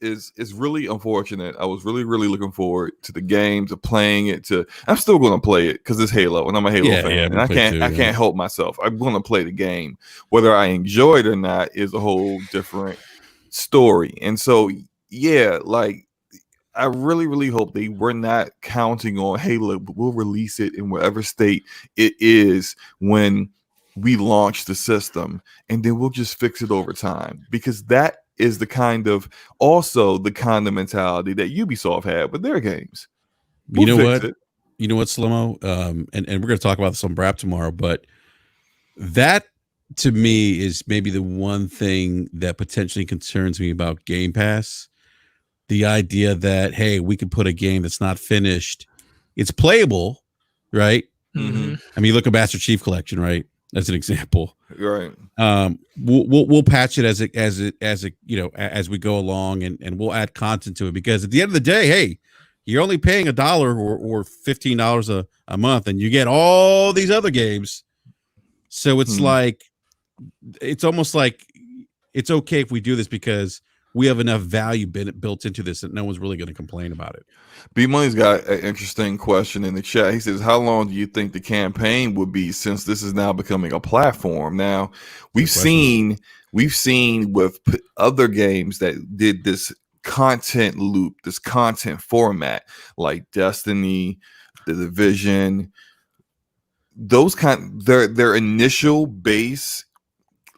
really unfortunate. I was really looking forward to the game, to playing it. I'm still going to play it because it's Halo, and I'm a Halo fan, and I can't help myself. I'm going to play the game. Whether I enjoy it or not is a whole different story. And so, yeah, like, I really hope they were not counting on, hey, look, we'll release it in whatever state it is when we launch the system, and then we'll just fix it over time, because that is the kind of mentality that Ubisoft had with their games. You know what, Slow-Mo? And we're going to talk about this on Brap tomorrow, but that to me is maybe the one thing that potentially concerns me about Game Pass. The idea that, hey, we could put a game that's not finished. It's playable, right? Mm-hmm. I mean, look at Master Chief Collection, right? As an example, right? We'll patch it as we go along, and we'll add content to it, because at the end of the day, hey, you're only paying $1 or $15 a month, and you get all these other games. So it's like, it's almost like it's okay if we do this because we have enough value built into this that no one's really going to complain about it. B Money's got an interesting question in the chat. He says, how long do you think the campaign would be, since this is now becoming a platform? Now, we've seen with other games that did this content loop, this content format, like Destiny, The Division, those their initial base,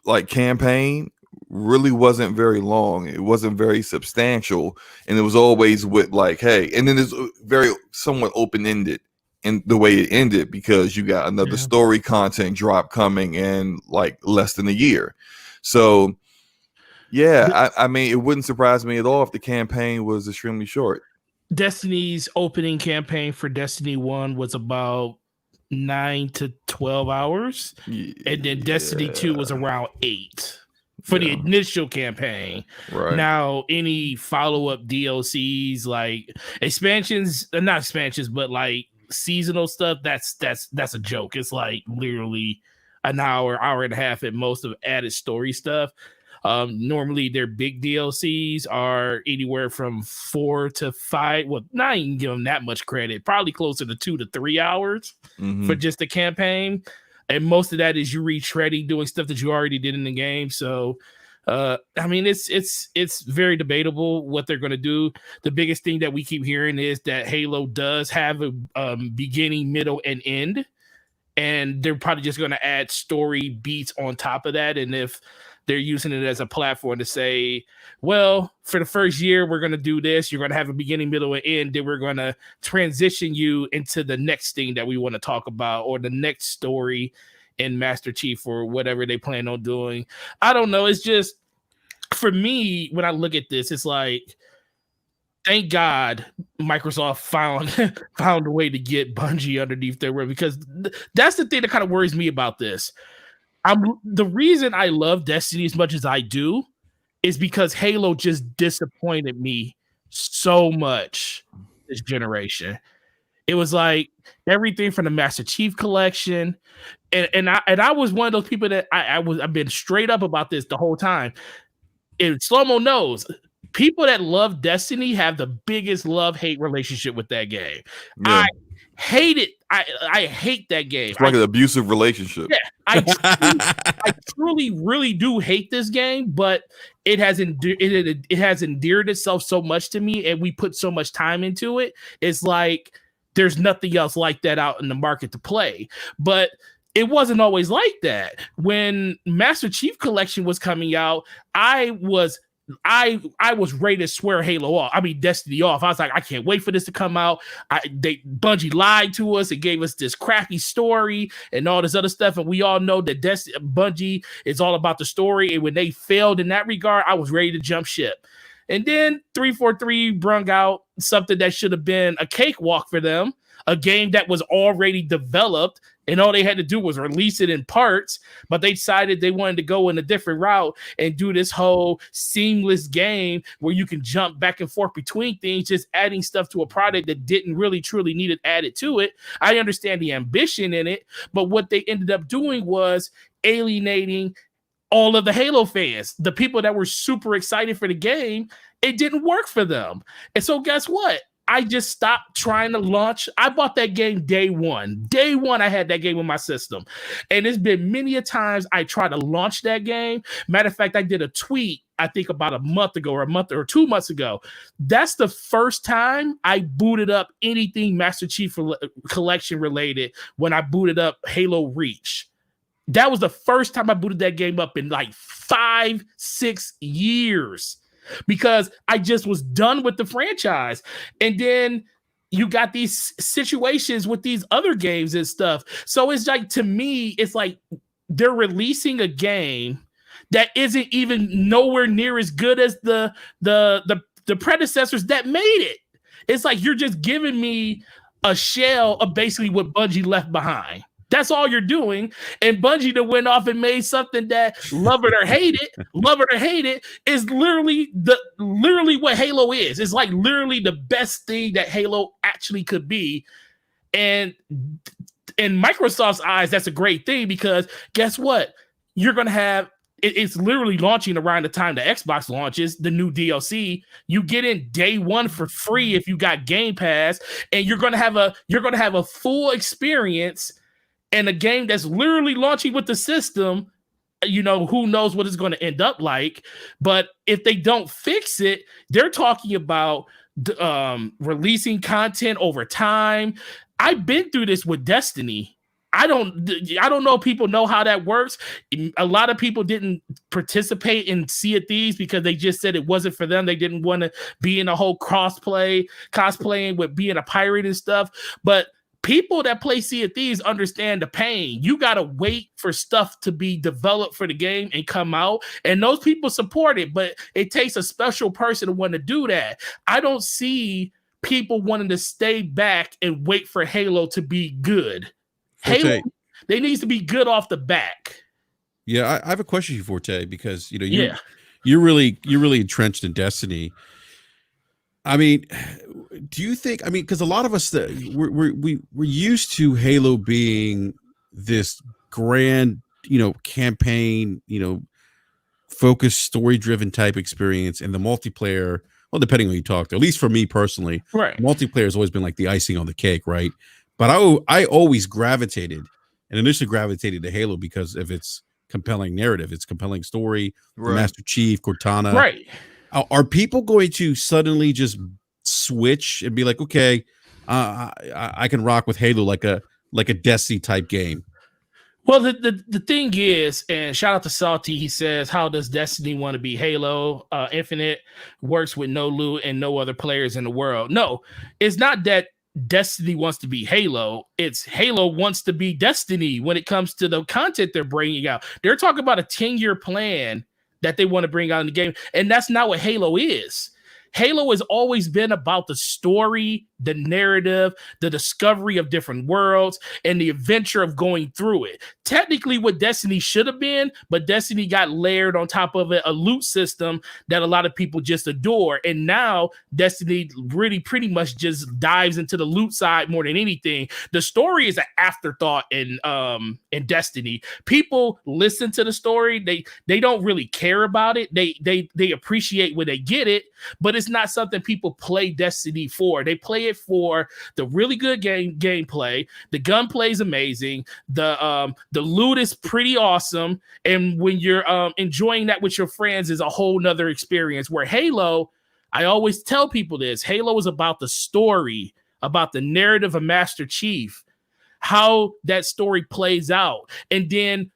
like, campaign really wasn't very long. It wasn't very substantial, and it was always with, like, hey, and then it's very somewhat open-ended in the way it ended, because you got another story content drop coming in like less than a year. So I mean, it wouldn't surprise me at all if the campaign was extremely short. Destiny's opening campaign for Destiny 1 was about 9 to 12 hours, and then Destiny 2 was around 8. for the initial campaign. Right. Now, any follow-up DLCs, like expansions, not expansions, but like seasonal stuff, that's a joke. It's like literally an hour and a half at most of added story stuff. Normally their big DLCs are anywhere from 4 to 5. Well, not even give them that much credit. Probably closer to 2 to 3 hours for just the campaign. And most of that is you retreading, doing stuff that you already did in the game. So, I mean, it's very debatable what they're going to do. The biggest thing that we keep hearing is that Halo does have a beginning, middle, and end. And they're probably just going to add story beats on top of that. And if they're using it as a platform to say, well, for the first year, we're going to do this. You're going to have a beginning, middle, and end. Then we're going to transition you into the next thing that we want to talk about or the next story in Master Chief or whatever they plan on doing. I don't know. It's just, for me, when I look at this, it's like, thank God Microsoft found a way to get Bungie underneath their roof, because that's the thing that kind of worries me about this. The reason I love Destiny as much as I do is because Halo just disappointed me so much this generation. It was like everything from the Master Chief Collection, and I was one of those people that I've been straight up about this the whole time. And Slow-Mo knows, people that love Destiny have the biggest love-hate relationship with that game. Yeah. I hate it. I hate that game. It's like an abusive relationship. Yeah, I truly, really do hate this game, but it has endeared itself so much to me, and we put so much time into it. It's like there's nothing else like that out in the market to play. But it wasn't always like that. When Master Chief Collection was coming out, I was ready to swear Halo off. I mean, Destiny off. I was like, I can't wait for this to come out. Bungie lied to us. It gave us this crappy story and all this other stuff. And we all know that Bungie is all about the story. And when they failed in that regard, I was ready to jump ship. And then 343 brung out something that should have been a cakewalk for them, a game that was already developed, and all they had to do was release it in parts, but they decided they wanted to go in a different route and do this whole seamless game where you can jump back and forth between things, just adding stuff to a product that didn't really truly need it added to it. I understand the ambition in it, but what they ended up doing was alienating all of the Halo fans, the people that were super excited for the game. It didn't work for them. And so guess what? I just stopped trying to launch. I bought that game day one. Day one, I had that game in my system. And it's been many a times I tried to launch that game. Matter of fact, I did a tweet, I think about a month or 2 months ago. That's the first time I booted up anything Master Chief Collection related when I booted up Halo Reach. That was the first time I booted that game up in like 5-6 years, because I just was done with the franchise. And then you got these situations with these other games and stuff. So it's like, to me, it's like they're releasing a game that isn't even nowhere near as good as the predecessors that made it. It's like you're just giving me a shell of basically what Bungie left behind. That's all you're doing. And Bungie that went off and made something that, love it or hate it, is literally what Halo is. It's like literally the best thing that Halo actually could be. And in Microsoft's eyes, that's a great thing, because guess what? You're going to have, it's literally launching around the time the Xbox launches, the new DLC. You get in day one for free if you got Game Pass, and you're going to have a full experience. And a game that's literally launching with the system, you know, who knows what it's going to end up like. But if they don't fix it, they're talking about releasing content over time. I've been through this with Destiny. I don't know if people know how that works. A lot of people didn't participate in Sea of Thieves because they just said it wasn't for them. They didn't want to be in a whole cosplaying with being a pirate and stuff. But people that play Sea of Thieves understand the pain. You got to wait for stuff to be developed for the game and come out. And those people support it, but it takes a special person to want to do that. I don't see people wanting to stay back and wait for Halo to be good. Halo, they needs to be good off the back. Yeah, I have a question for you, Forte, because Yeah. you're really entrenched in Destiny. I mean, do you think? I mean, because a lot of us we're used to Halo being this grand, campaign, focused, story driven type experience, and the multiplayer. Well, depending on who you talk to, at least for me personally, Right. multiplayer has always been like the icing on the cake, right? But I always gravitated and initially gravitated to Halo because of its compelling narrative, its compelling story, the Master Chief, Cortana. Right. Are people going to suddenly just switch and be like, okay, I can rock with Halo like a Destiny type game? Well, the thing is, and shout out to Salty, he says, how does Destiny want to be Halo? Infinite works with no loot and no other players in the world. No, it's not that Destiny wants to be Halo. It's Halo wants to be Destiny when it comes to the content they're bringing out. They're talking about a 10-year plan that they want to bring out in the game, and that's not what Halo is. Halo has always been about the story, the narrative, the discovery of different worlds, and the adventure of going through it. Technically what Destiny should have been, but Destiny got layered on top of it, a loot system that a lot of people just adore. And now Destiny really pretty much just dives into the loot side more than anything. The story is an afterthought in Destiny. People listen to the story. They don't really care about it. They appreciate when they get it, but it's not something people play Destiny for. They play it for the really good gameplay. The gunplay is amazing. The loot is pretty awesome. And when you're enjoying that with your friends is a whole nother experience. Where Halo, I always tell people this, Halo is about the story, about the narrative of Master Chief, how that story plays out. And then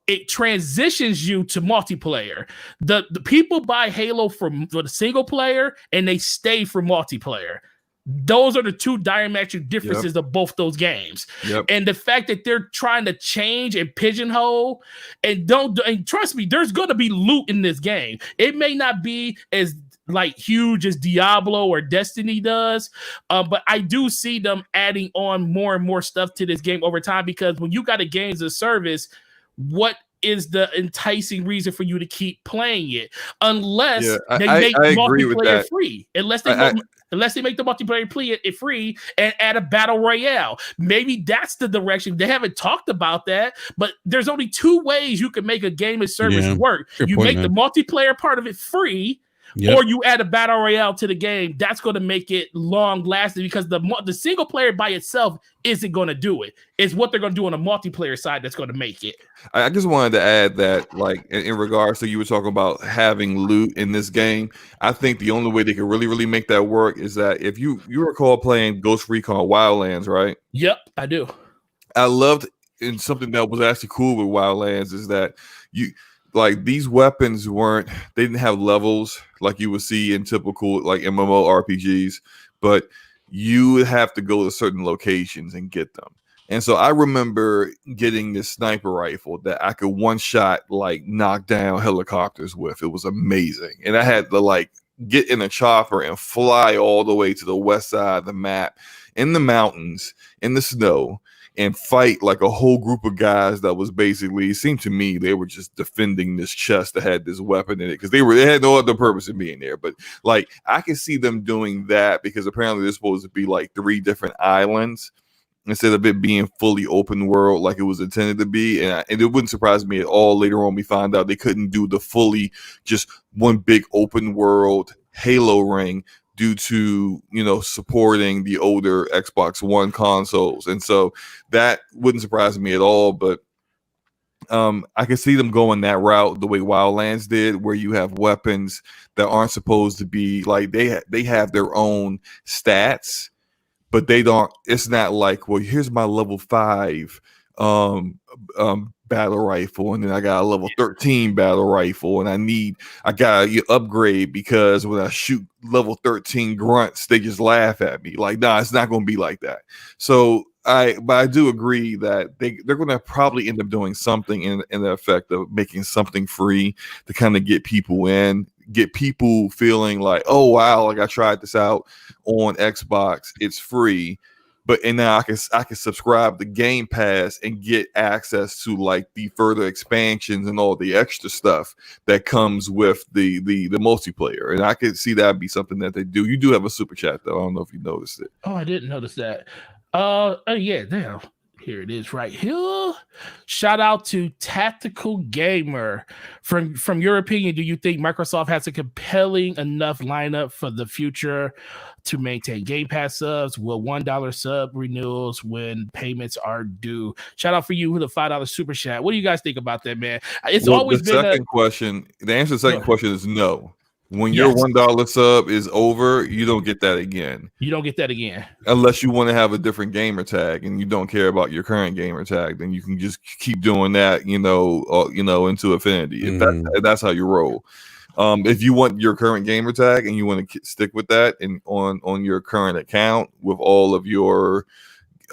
it transitions you to multiplayer. The people buy Halo for the single player and they stay for multiplayer. Those are the two diametric differences of both those games. And the fact that they're trying to change and pigeonhole and trust me, there's going to be loot in this game. It may not be as like huge as Diablo or Destiny does, but I do see them adding on more and more stuff to this game over time, because when you got a games as a service, what is the enticing reason for you to keep playing it? Unless they make multiplayer free. Unless they make the multiplayer free and add a battle royale. Maybe that's the direction. They haven't talked about that, but there's only two ways you can make a game as service work. You make the multiplayer part of it free, or you add a battle royale to the game. That's going to make it long lasting, because the single player by itself isn't going to do it. It's what they're going to do on the multiplayer side that's going to make it. I just wanted to add that, like, in regards to you were talking about having loot in this game, I think the only way they can really make that work is that if you recall playing Ghost Recon Wildlands, right? Yep, I do. I loved, and something that was actually cool with Wildlands is that like these weapons they didn't have levels like you would see in typical like MMO RPGs, but you would have to go to certain locations and get them. And so I remember getting this sniper rifle that I could one shot like knock down helicopters with. It was amazing. And I had to like get in a chopper and fly all the way to the west side of the map in the mountains, in the snow, and fight like a whole group of guys that was basically, it seemed to me, they were just defending this chest that had this weapon in it, because they had no other purpose in being there. But like I can see them doing that, because apparently there's supposed to be like 3 different islands instead of it being fully open world like it was intended to be. And it wouldn't surprise me at all later on we find out they couldn't do the fully just one big open world Halo ring due to, supporting the older Xbox One consoles. And so that wouldn't surprise me at all. But I can see them going that route the way Wildlands did, where you have weapons that aren't supposed to be like, they have their own stats, but they don't, it's not like, well, here's my level 5 battle rifle, and then I got a level 13 battle rifle, and I got to upgrade because when I shoot level 13 grunts, they just laugh at me. Like, nah, it's not going to be like that. So but I do agree that they're going to probably end up doing something in the effect of making something free to kind of get people in, get people feeling like, oh wow, like I tried this out on Xbox, it's free. and now I can subscribe to Game Pass and get access to like the further expansions and all the extra stuff that comes with the multiplayer. And I could see that be something that they do. You do have a super chat though. I don't know if you noticed it. Oh, I didn't notice that. Yeah, damn. Here it is right here. Shout out to Tactical Gamer. From your opinion, do you think Microsoft has a compelling enough lineup for the future to maintain Game Pass subs? Will $1 sub renewals when payments are due? Shout out for you with the $5 super chat. What do you guys think about that, man? It's always been the second question. The answer to the second question is no. When your $1 sub is over, you don't get that again. You don't get that again. Unless you want to have a different gamer tag and you don't care about your current gamer tag, then you can just keep doing that, into infinity. If that's how you roll. If you want your current gamer tag and you want to stick with that and on your current account with all of your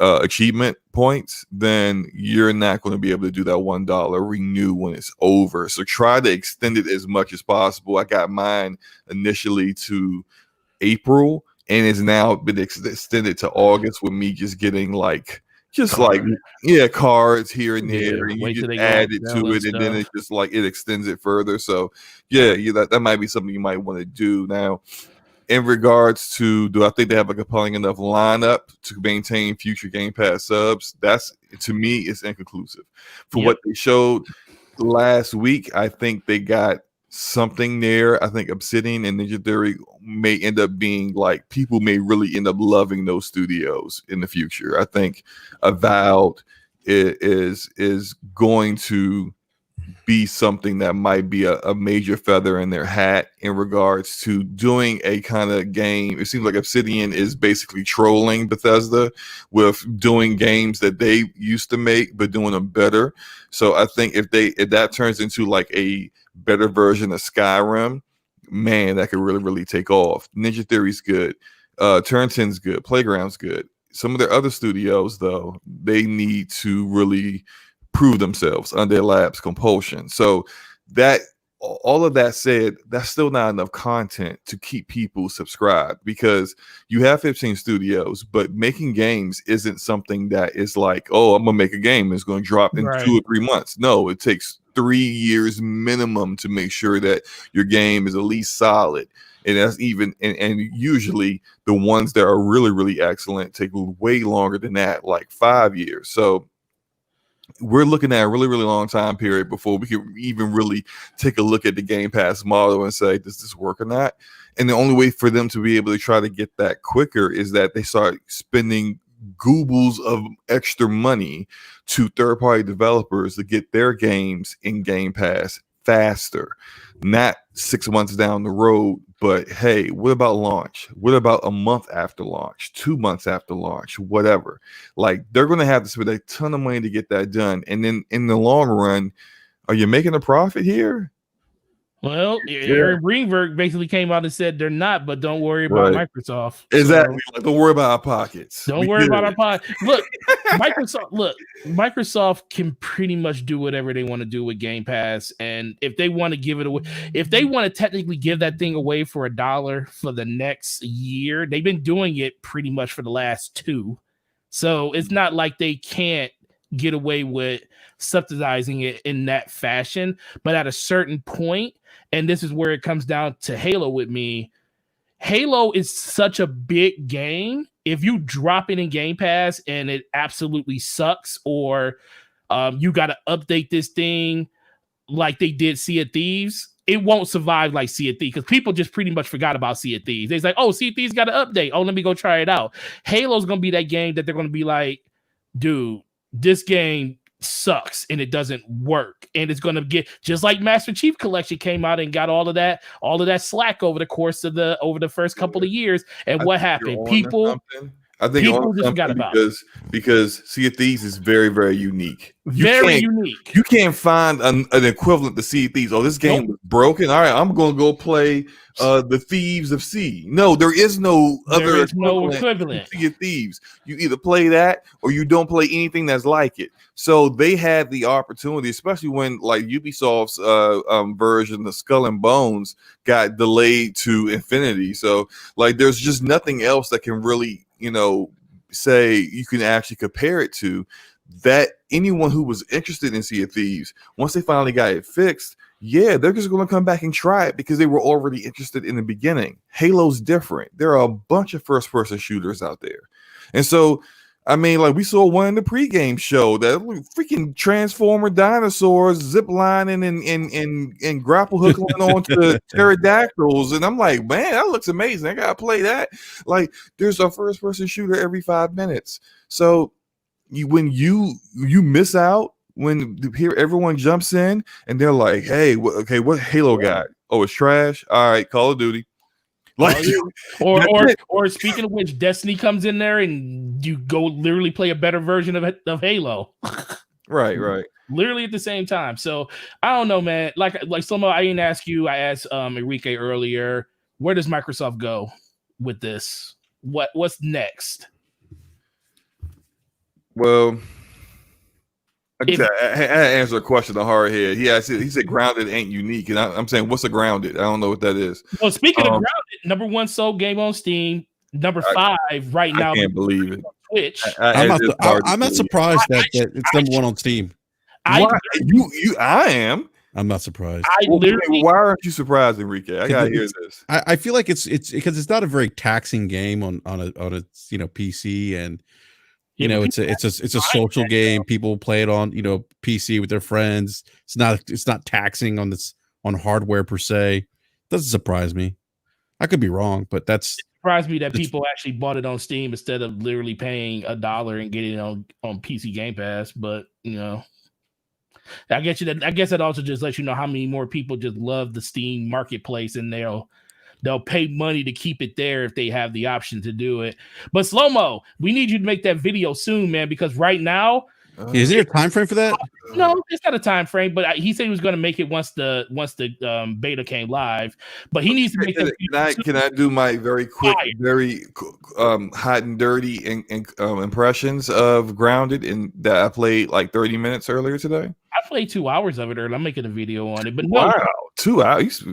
achievement points, then you're not going to be able to do that $1 renew when it's over. So try to extend it as much as possible. I got mine initially to April and it's now been extended to August with me just getting cards here and there, and you just add it to it, and then it's just like it extends it further. So that might be something you might want to do. Now, in regards to, do I think they have a compelling enough lineup to maintain future Game Pass subs? That's, to me, it's inconclusive. For what they showed last week, I think they got something there. I think Obsidian and Ninja Theory may end up being like, people may really end up loving those studios in the future. I think Avowed is going to be something that might be a major feather in their hat in regards to doing a kind of game. It seems like Obsidian is basically trolling Bethesda with doing games that they used to make, but doing them better. So I think if that turns into like a better version of Skyrim, man, that could really, really take off. Ninja Theory's good. Turn 10's good. Playground's good. Some of their other studios, though, they need to really prove themselves under Labs compulsion. So that, all of that said, that's still not enough content to keep people subscribed, because you have 15 studios, but making games isn't something that is like, oh, I'm gonna make a game, it's gonna drop in 2 or 3 months. No, it takes 3 years minimum to make sure that your game is at least solid. And that's even, and usually the ones that are really, really excellent take way longer than that, like 5 years. So we're looking at a really, really long time period before we can even really take a look at the Game Pass model and say, does this work or not? And the only way for them to be able to try to get that quicker is that they start spending goobles of extra money to third-party developers to get their games in Game Pass faster, not 6 months down the road. But hey, what about launch? What about a month after launch, 2 months after launch, whatever? Like, they're going to have to spend a ton of money to get that done. And then in the long run, are you making a profit here? Well, Aaron Greenberg basically came out and said they're not, but don't worry about Microsoft. Exactly. So, don't worry about our pockets. Don't worry about our pockets. Look, Microsoft can pretty much do whatever they want to do with Game Pass. And if they want to give it away, if they want to technically give that thing away for $1 for the next year, they've been doing it pretty much for the last 2. So it's not like they can't get away with subsidizing it in that fashion. But at a certain point, and this is where it comes down to Halo with me, Halo is such a big game. If you drop it in Game Pass and it absolutely sucks, or you got to update this thing like they did Sea of Thieves, it won't survive like Sea of Thieves, because people just pretty much forgot about Sea of Thieves. They're like, oh, Sea of Thieves got an update. Oh, let me go try it out. Halo's going to be that game that they're going to be like, dude, this game sucks and it doesn't work, and it's going to get just like Master Chief Collection came out and got all of that slack over the course of the first couple of years. And what happened? I think people just forgot about because Sea of Thieves is very, very unique. Unique. You can't find an equivalent to Sea of Thieves. Oh, this game was broken. All right, I'm going to go play the Thieves of Sea. No, there is no other equivalent to Sea of Thieves. You either play that or you don't play anything that's like it. So they had the opportunity, especially when like Ubisoft's version, the Skull and Bones, got delayed to infinity. So like, there's just nothing else that can really, say you can actually compare it to, that anyone who was interested in Sea of Thieves, once they finally got it fixed, yeah, they're just going to come back and try it because they were already interested in the beginning. Halo's different. There are a bunch of first-person shooters out there. And so, I mean, like we saw one in the pregame show that freaking transformer dinosaurs zip lining and grapple hooking onto pterodactyls. And I'm like, man, that looks amazing. I got to play that. Like, there's a first-person shooter every 5 minutes. So when you miss out, when here everyone jumps in and they're like, hey, what Halo got? Oh, it's trash. All right, Call of Duty. Like, or speaking of which, Destiny comes in there and you go literally play a better version of Halo. Right. Literally at the same time. So I don't know, man. Like Slomo, I didn't ask you. I asked Enrique earlier. Where does Microsoft go with this? What's next? Well, I answer a question the hard head. He said grounded ain't unique, and I'm saying what's a grounded? I don't know what that is. Well, speaking of grounded, number 1 sold game on Steam, number 5 right now. I can't believe it. Twitch. I'm not surprised that it's number 1 on Steam. I am. I'm not surprised. Why aren't you surprised, Enrique? I gotta hear this. I feel like it's because it's not a very taxing game on a PC, and it's a social game. People play it on PC with their friends. It's not taxing on hardware per se. It doesn't surprise me. I could be wrong, but it surprised me that people actually bought it on Steam instead of literally paying $1 and getting it on PC Game Pass. But I guess that also just lets you know how many more people just love the Steam marketplace, and they'll pay money to keep it there if they have the option to do it. But Slow-Mo, we need you to make that video soon, man, because right now, is there a time frame for that? No, it's not a time frame. But he said he was going to make it once the beta came live. But he needs to make that. Can I do my very quick, very hot and dirty impressions of Grounded, and that I played like 30 minutes earlier today? I played 2 hours of it earlier. I'm making a video on it. But wow, 2 hours.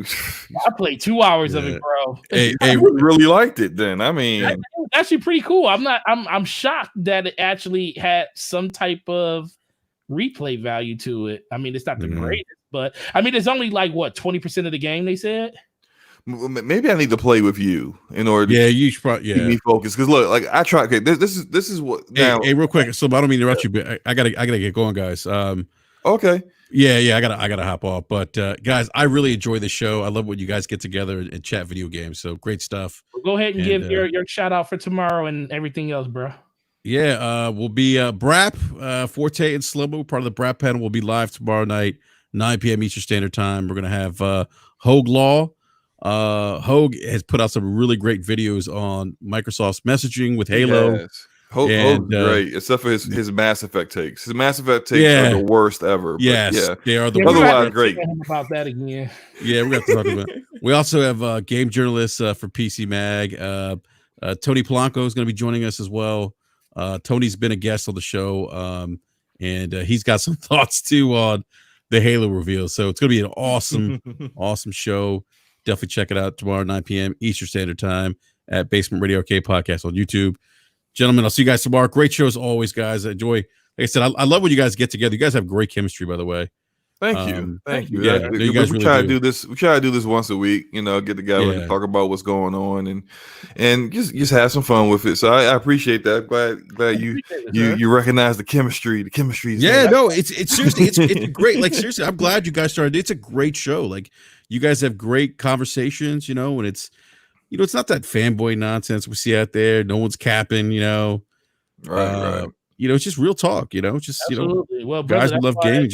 I played 2 hours of it, bro. I really liked it. Then I mean, that's actually pretty cool. I'm shocked that it actually had some type of replay value to it. I mean, it's not the greatest, but I mean, it's only like what 20% of the game. They said. Maybe I need to play with you in order. You should probably keep me focused. Because look, like I try. Okay, this is what. Now, hey, real quick. So I don't mean to interrupt you, but I gotta get going, guys. Okay. Yeah, I gotta hop off. But guys, I really enjoy the show. I love when you guys get together and chat video games. So great stuff. Well, go ahead and give your shout out for tomorrow and everything else, bro. Yeah, we'll be Brap, Forte, and Slow-Mo. Part of the Brap panel will be live tomorrow night, 9 p.m. Eastern Standard Time. We're gonna have Hogue Law. Hogue has put out some really great videos on Microsoft's messaging with Halo. Yes. Hogue's great, except for his Mass Effect takes. His Mass Effect takes are the worst ever. Yes, they are the worst. Otherwise, great. About that again. Yeah, we're going to talk about it. We also have game journalists for PC Mag. Tony Polanco is going to be joining us as well. Tony's been a guest on the show, and he's got some thoughts too on the Halo reveal. So it's going to be an awesome, awesome show. Definitely check it out tomorrow, 9 p.m. Eastern Standard Time at Basement Radio Arcade Podcast on YouTube. Gentlemen, I'll see you guys tomorrow. Great show as always, guys. Enjoy. Like I said, I love when you guys get together. You guys have great chemistry, by the way. Thank you. Yeah, you guys we try to do this. We try to do this once a week. Get together and talk about what's going on and just have some fun with it. So I appreciate that. Glad you recognize the chemistry. The chemistry. It's seriously it's great. Like seriously, I'm glad you guys started. It's a great show. Like you guys have great conversations. And it's. It's not that fanboy nonsense we see out there. No one's capping, Right. It's just real talk, just, Absolutely. Well, guys who love gaming.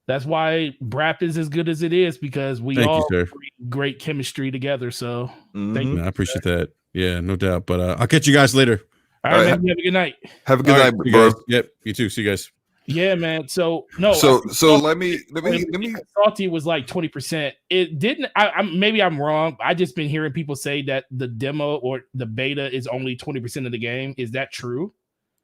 That's why Brap is as good as it is, because we all have great chemistry together. So thank you. I appreciate that. Yeah, no doubt. But I'll catch you guys later. All right, man. Have a good night. Have a good night, bro. Yep. You too. See you guys. Yeah, man. So no. So let me. Salty was like 20%. It didn't. Maybe I'm wrong. I just been hearing people say that the demo or the beta is only 20% of the game. Is that true?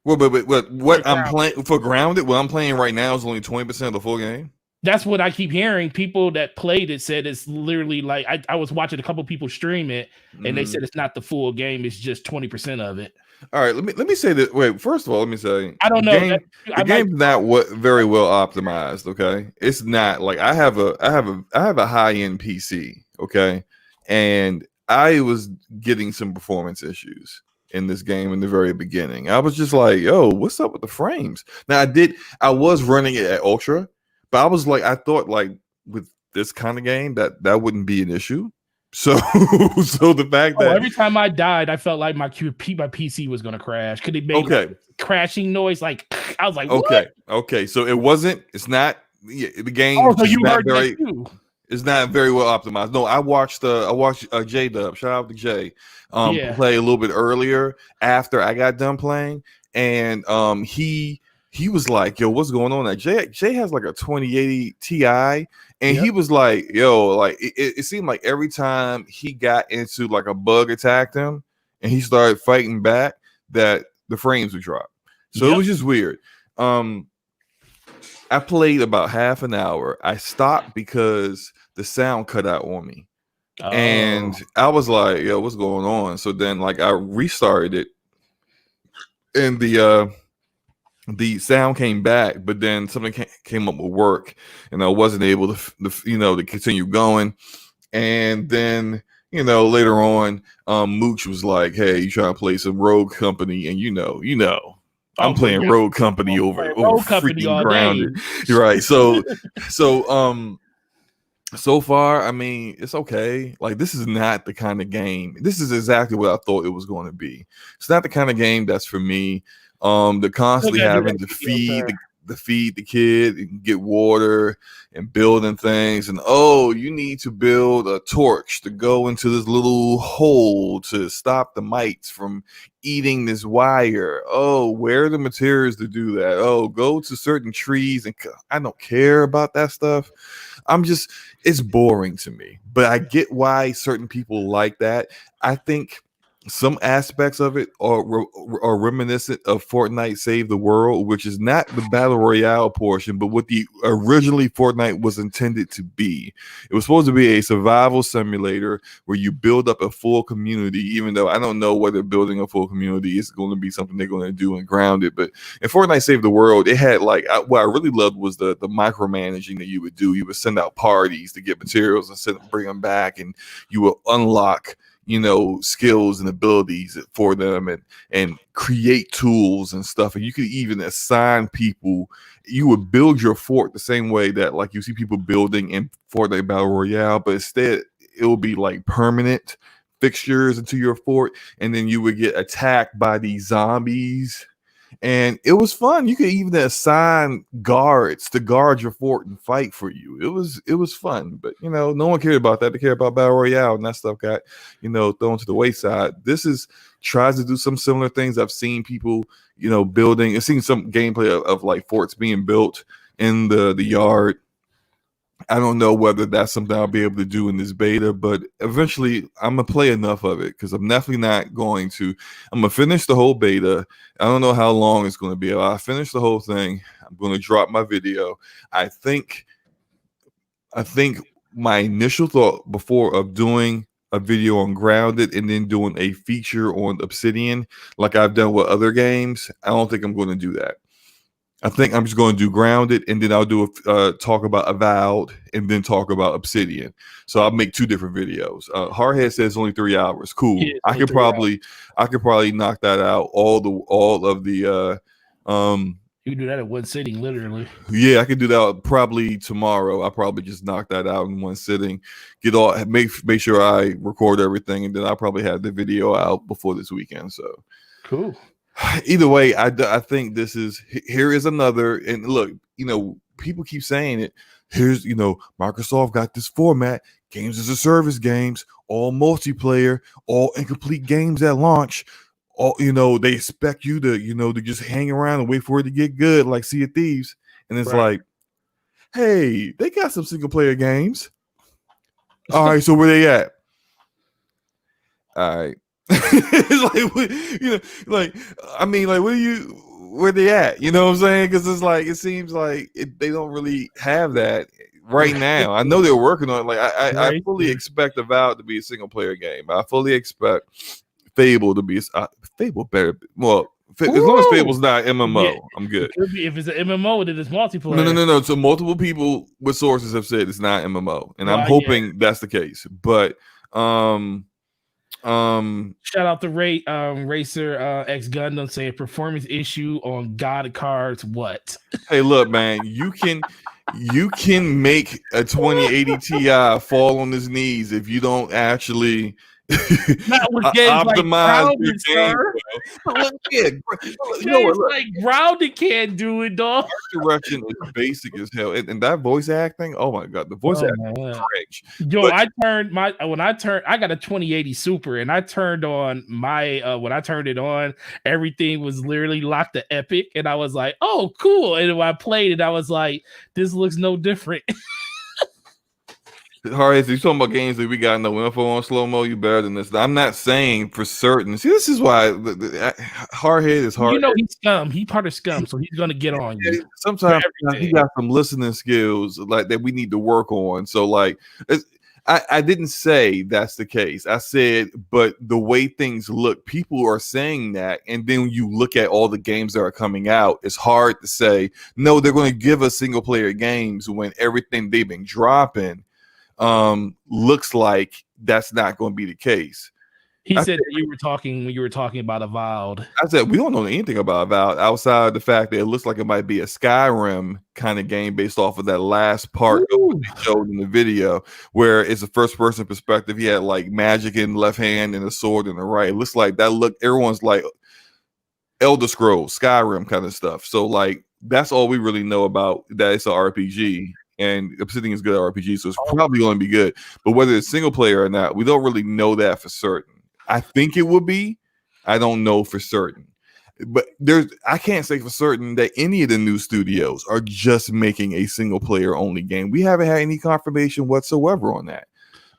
Well, but what I'm playing for Grounded, what I'm playing right now is only 20% of the full game. That's what I keep hearing. People that played it said it's literally like I was watching a couple people stream it, and they said it's not the full game. It's just 20% of it. All right, let me say that. Wait, first of all, let me say I don't the know. the game's not very well optimized. Okay, it's not like I have a high end PC. Okay, and I was getting some performance issues in this game in the very beginning. I was just like, yo, what's up with the frames? Now I was running it at ultra, but I thought like with this kind of game that wouldn't be an issue. So the fact that every time I died, I felt like my PC was gonna crash. Could it make like crashing noise? Like I was like, what? Okay. So it's not the game. Oh, so you not heard very. that too? It's not very well optimized. No, I watched J Dub. Shout out to Jay. Play a little bit earlier after I got done playing, and he was like, "Yo, what's going on?" That Jay has like a 2080 Ti, and he was like, "Yo, like it seemed like every time he got into like a bug attacked him, and he started fighting back, that the frames would drop. So it was just weird." I played about half an hour. I stopped because the sound cut out on me. And I was like, yo, what's going on? So then like I restarted it and the sound came back, but then something came up with work and I wasn't able to continue going. And then, later on, Mooch was like, hey, you trying to play some Rogue Company? And I'm playing Rogue Company over freaking Grounded. Right. So far, I mean, it's okay. Like, this is not the kind of game. This is exactly what I thought it was going to be. It's not the kind of game that's for me. The constantly having to feed the kid and get water and building things, and you need to build a torch to go into this little hole to stop the mites from eating this wire. Where are the materials to do that? Go to certain trees, and I don't care about that stuff. It's boring to me, but I get why certain people like that. I think some aspects of it are reminiscent of Fortnite Save the World, which is not the Battle Royale portion, but what the originally Fortnite was intended to be. It was supposed to be a survival simulator where you build up a full community, even though I don't know whether building a full community is going to be something they're going to do in Grounded. But in Fortnite Save the World, it had what I really loved was the micromanaging that you would do. You would send out parties to get materials and bring them back, and you would unlock skills and abilities for them and create tools and stuff. And you could even assign people. You would build your fort the same way that like you see people building in Fortnite Battle Royale, but instead it will be like permanent fixtures into your fort, and then you would get attacked by these zombies. And it was fun. You could even assign guards to guard your fort and fight for you. It was fun, but no one cared about that. They cared about Battle Royale, and that stuff got thrown to the wayside. This tries to do some similar things. I've seen people building. I've seen some gameplay of like forts being built in the yard. I don't know whether that's something I'll be able to do in this beta, but eventually I'm going to play enough of it because I'm definitely not going to. I'm going to finish the whole beta. I don't know how long it's going to be. I'll finish the whole thing. I'm going to drop my video. I think my initial thought before of doing a video on Grounded and then doing a feature on Obsidian like I've done with other games, I don't think I'm going to do that. I think I'm just going to do Grounded, and then I'll do talk about Avowed, and then talk about Obsidian. So I'll make two different videos. Hardhead says only 3 hours. Cool. Yeah, I could probably knock that out. All of the. You can do that in one sitting, literally. Yeah, I could do that probably tomorrow. I'll probably just knock that out in one sitting. Make sure I record everything, and then I'll probably have the video out before this weekend. So cool. Either way, I think here is another, and look, people keep saying it. Here's, Microsoft got this format, games as a service games, all multiplayer, all incomplete games at launch. All, they expect you to, to just hang around and wait for it to get good, like Sea of Thieves. And it's like, hey, they got some single player games. All right, so where they at? All right. It's like, where they at? You know what I'm saying? Because it's like, it seems like they don't really have that right now. I know they're working on it. Like, I fully expect Avowed to be a single player game. I fully expect Fable to be Fable better. Well, as long as Fable's not MMO, Yeah, I'm good. It could be, if it's an MMO, then it's multiplayer. No. So multiple people with sources have said it's not MMO, and I'm hoping that's the case. But shout out to Racer X Gundam saying performance issue on God cards. What? Hey, look, man, you can make a 2080 Ti fall on his knees if you don't actually Not with games optimize like your game. Look, you know what? Like Grounded can't do it, dog. Art direction is basic as hell, and that voice acting. Oh my god, the voice acting is cringe. Yo, I got a 2080 Super, and I turned on my when I turned it on, everything was literally locked to Epic, and I was like, oh, cool. And when I played it, I was like, this looks no different. Hardhead, you talking about games that we got no info on slow mo? You better than this. I'm not saying for certain. See, this is why Hardhead is hard. You know, he's scum. He's part of scum, so he's gonna get on you. Sometimes he got some listening skills like that we need to work on. So, like, I didn't say that's the case. I said, but the way things look, people are saying that, and then when you look at all the games that are coming out, it's hard to say no. They're going to give us single player games when everything they've been dropping looks like that's not going to be the case. He said that you were talking about Avowed. I said we don't know anything about Avowed outside the fact that it looks like it might be a Skyrim kind of game based off of that last part of what they showed in the video, where it's a first person perspective. He had like magic in the left hand and a sword in the right. It looks like that. Look, everyone's like Elder Scrolls, Skyrim kind of stuff. So like that's all we really know about that. It's an RPG. And Obsidian is good at RPG, so it's probably going to be good. But whether it's single player or not, we don't really know that for certain. I think it would be. I don't know for certain. But I can't say for certain that any of the new studios are just making a single player only game. We haven't had any confirmation whatsoever on that.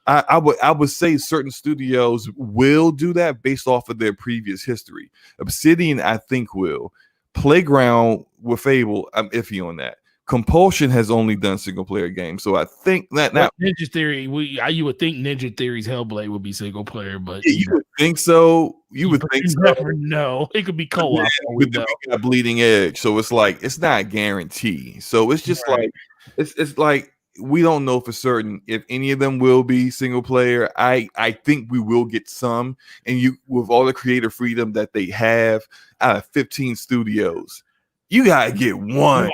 I would say certain studios will do that based off of their previous history. Obsidian, I think, will. Playground with Fable, I'm iffy on that. Compulsion has only done single player games, so I think that now Ninja Theory, you would think Ninja Theory's Hellblade would be single player, but you would think so. You would think so. Never know. It could be co-op. We got Bleeding Edge, so it's like it's not guaranteed. So it's just like it's like we don't know for certain if any of them will be single player. I think we will get some, and you with all the creative freedom that they have out of 15 studios, you gotta get one.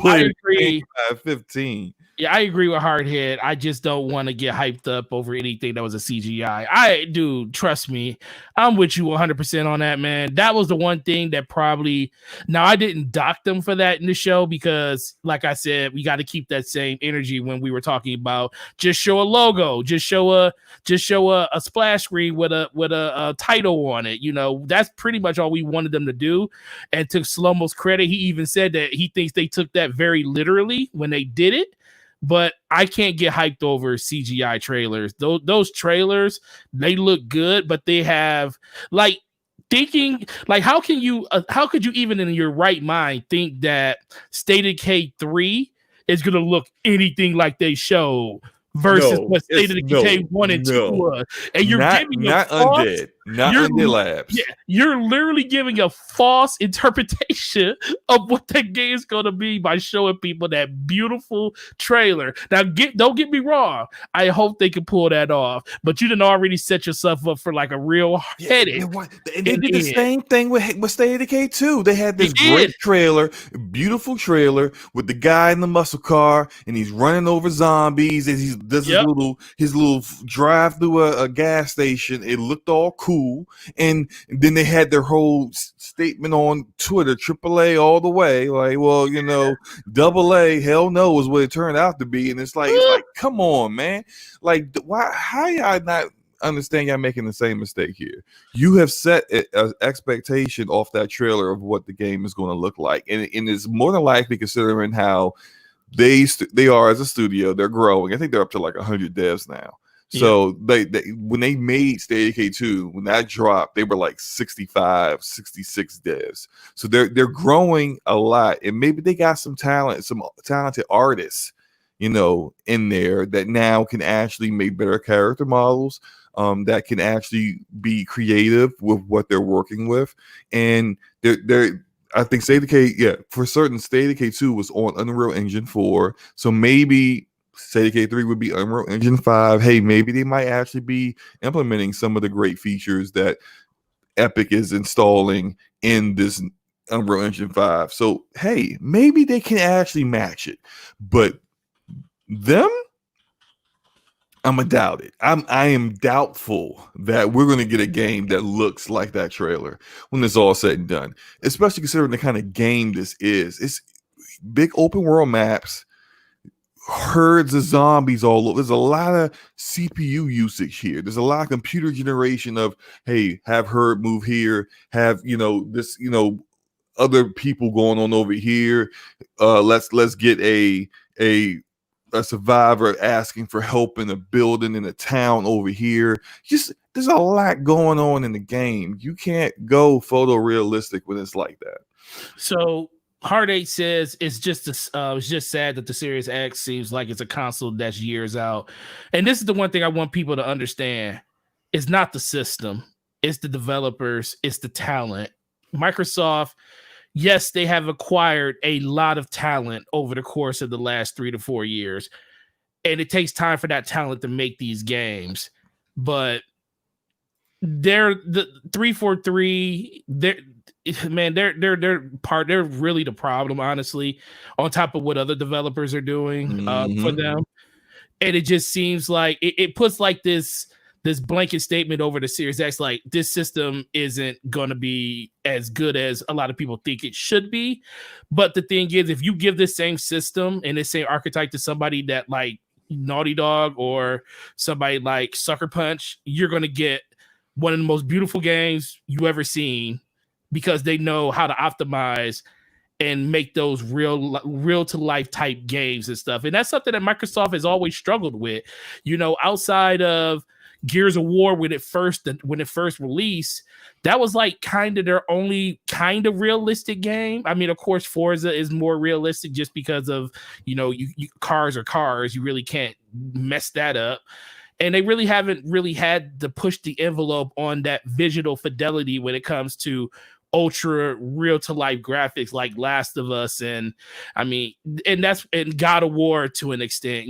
I agree. 15. Yeah, I agree with Hardhead. I just don't want to get hyped up over anything that was a CGI. Dude, trust me, I'm with you 100% on that, man. That was the one thing that probably. Now, I didn't dock them for that in the show because, like I said, we got to keep that same energy when we were talking about just show a logo, just show a splash screen with a title on it. You know, that's pretty much all we wanted them to do. And to Slow-Mo's credit, he even said that he thinks they took that very literally when they did it. But I can't get hyped over CGI trailers. Those trailers, they look good, but they have like thinking like how could you even in your right mind think that State of Decay 3 is gonna look anything like they show versus what State of Decay 1 and 2 was? And you're giving not Undead, not Undead Labs. Yeah, you're literally giving a false interpretation of what that game is going to be by showing people that beautiful trailer. Now, don't get me wrong. I hope they can pull that off, but you didn't already set yourself up for like a real headache. They did the same thing with State of Decay 2. They had this great trailer, beautiful trailer with the guy in the muscle car, and he's running over zombies, and he does his little drive through a gas station. It looked all cool. And then they had their whole statement on Twitter, AAA all the way. Like, well, you know, AA, hell no, is what it turned out to be. And it's like, come on, man. Like, why? How y'all not understand y'all making the same mistake here? You have set an expectation off that trailer of what the game is going to look like. And it's more than likely, considering how they are as a studio, they're growing. I think they're up to like 100 devs now. So they when they made State of Decay 2, when that dropped, they were like 65, 66 devs. So they're growing a lot, and maybe they got some talented artists, you know, in there that now can actually make better character models. that can actually be creative with what they're working with. And they're I think State of Decay, for certain, State of Decay 2 was on Unreal Engine 4. So maybe State of Decay 3 would be Unreal Engine 5. Hey, maybe they might actually be implementing some of the great features that Epic is installing in this Unreal Engine 5. So, hey, maybe they can actually match it. But them, I'm gonna doubt it. I am doubtful that we're gonna get a game that looks like that trailer when it's all said and done. Especially considering the kind of game this is. It's big open world maps, herds of zombies all over. There's a lot of CPU usage here. There's a lot of computer generation of, hey, have herd move here, have this other people going on over here. Let's get a survivor asking for help in a building in a town over here. Just there's a lot going on in the game. You can't go photorealistic when it's like that. So Hard 8 says it's just sad that the Series X seems like it's a console that's years out. And this is the one thing I want people to understand. It's not the system. It's the developers. It's the talent. Microsoft, yes, they have acquired a lot of talent over the course of the last 3 to 4 years. And it takes time for that talent to make these games. But they're the 343, they're really the problem, honestly, on top of what other developers are doing for them. And it just seems like it puts like this blanket statement over the Series X, like this system isn't going to be as good as a lot of people think it should be. But the thing is, if you give this same system and this same archetype to somebody that like Naughty Dog or somebody like Sucker Punch, you're going to get one of the most beautiful games you ever seen, because they know how to optimize and make those real to life type games and stuff. And that's something that Microsoft has always struggled with, outside of Gears of War when it first released. That was like kind of their only kind of realistic game. I mean, of course, Forza is more realistic just because of, cars are cars. You really can't mess that up. And they really haven't really had to push the envelope on that visual fidelity when it comes to ultra real to life graphics like Last of Us and God of War to an extent,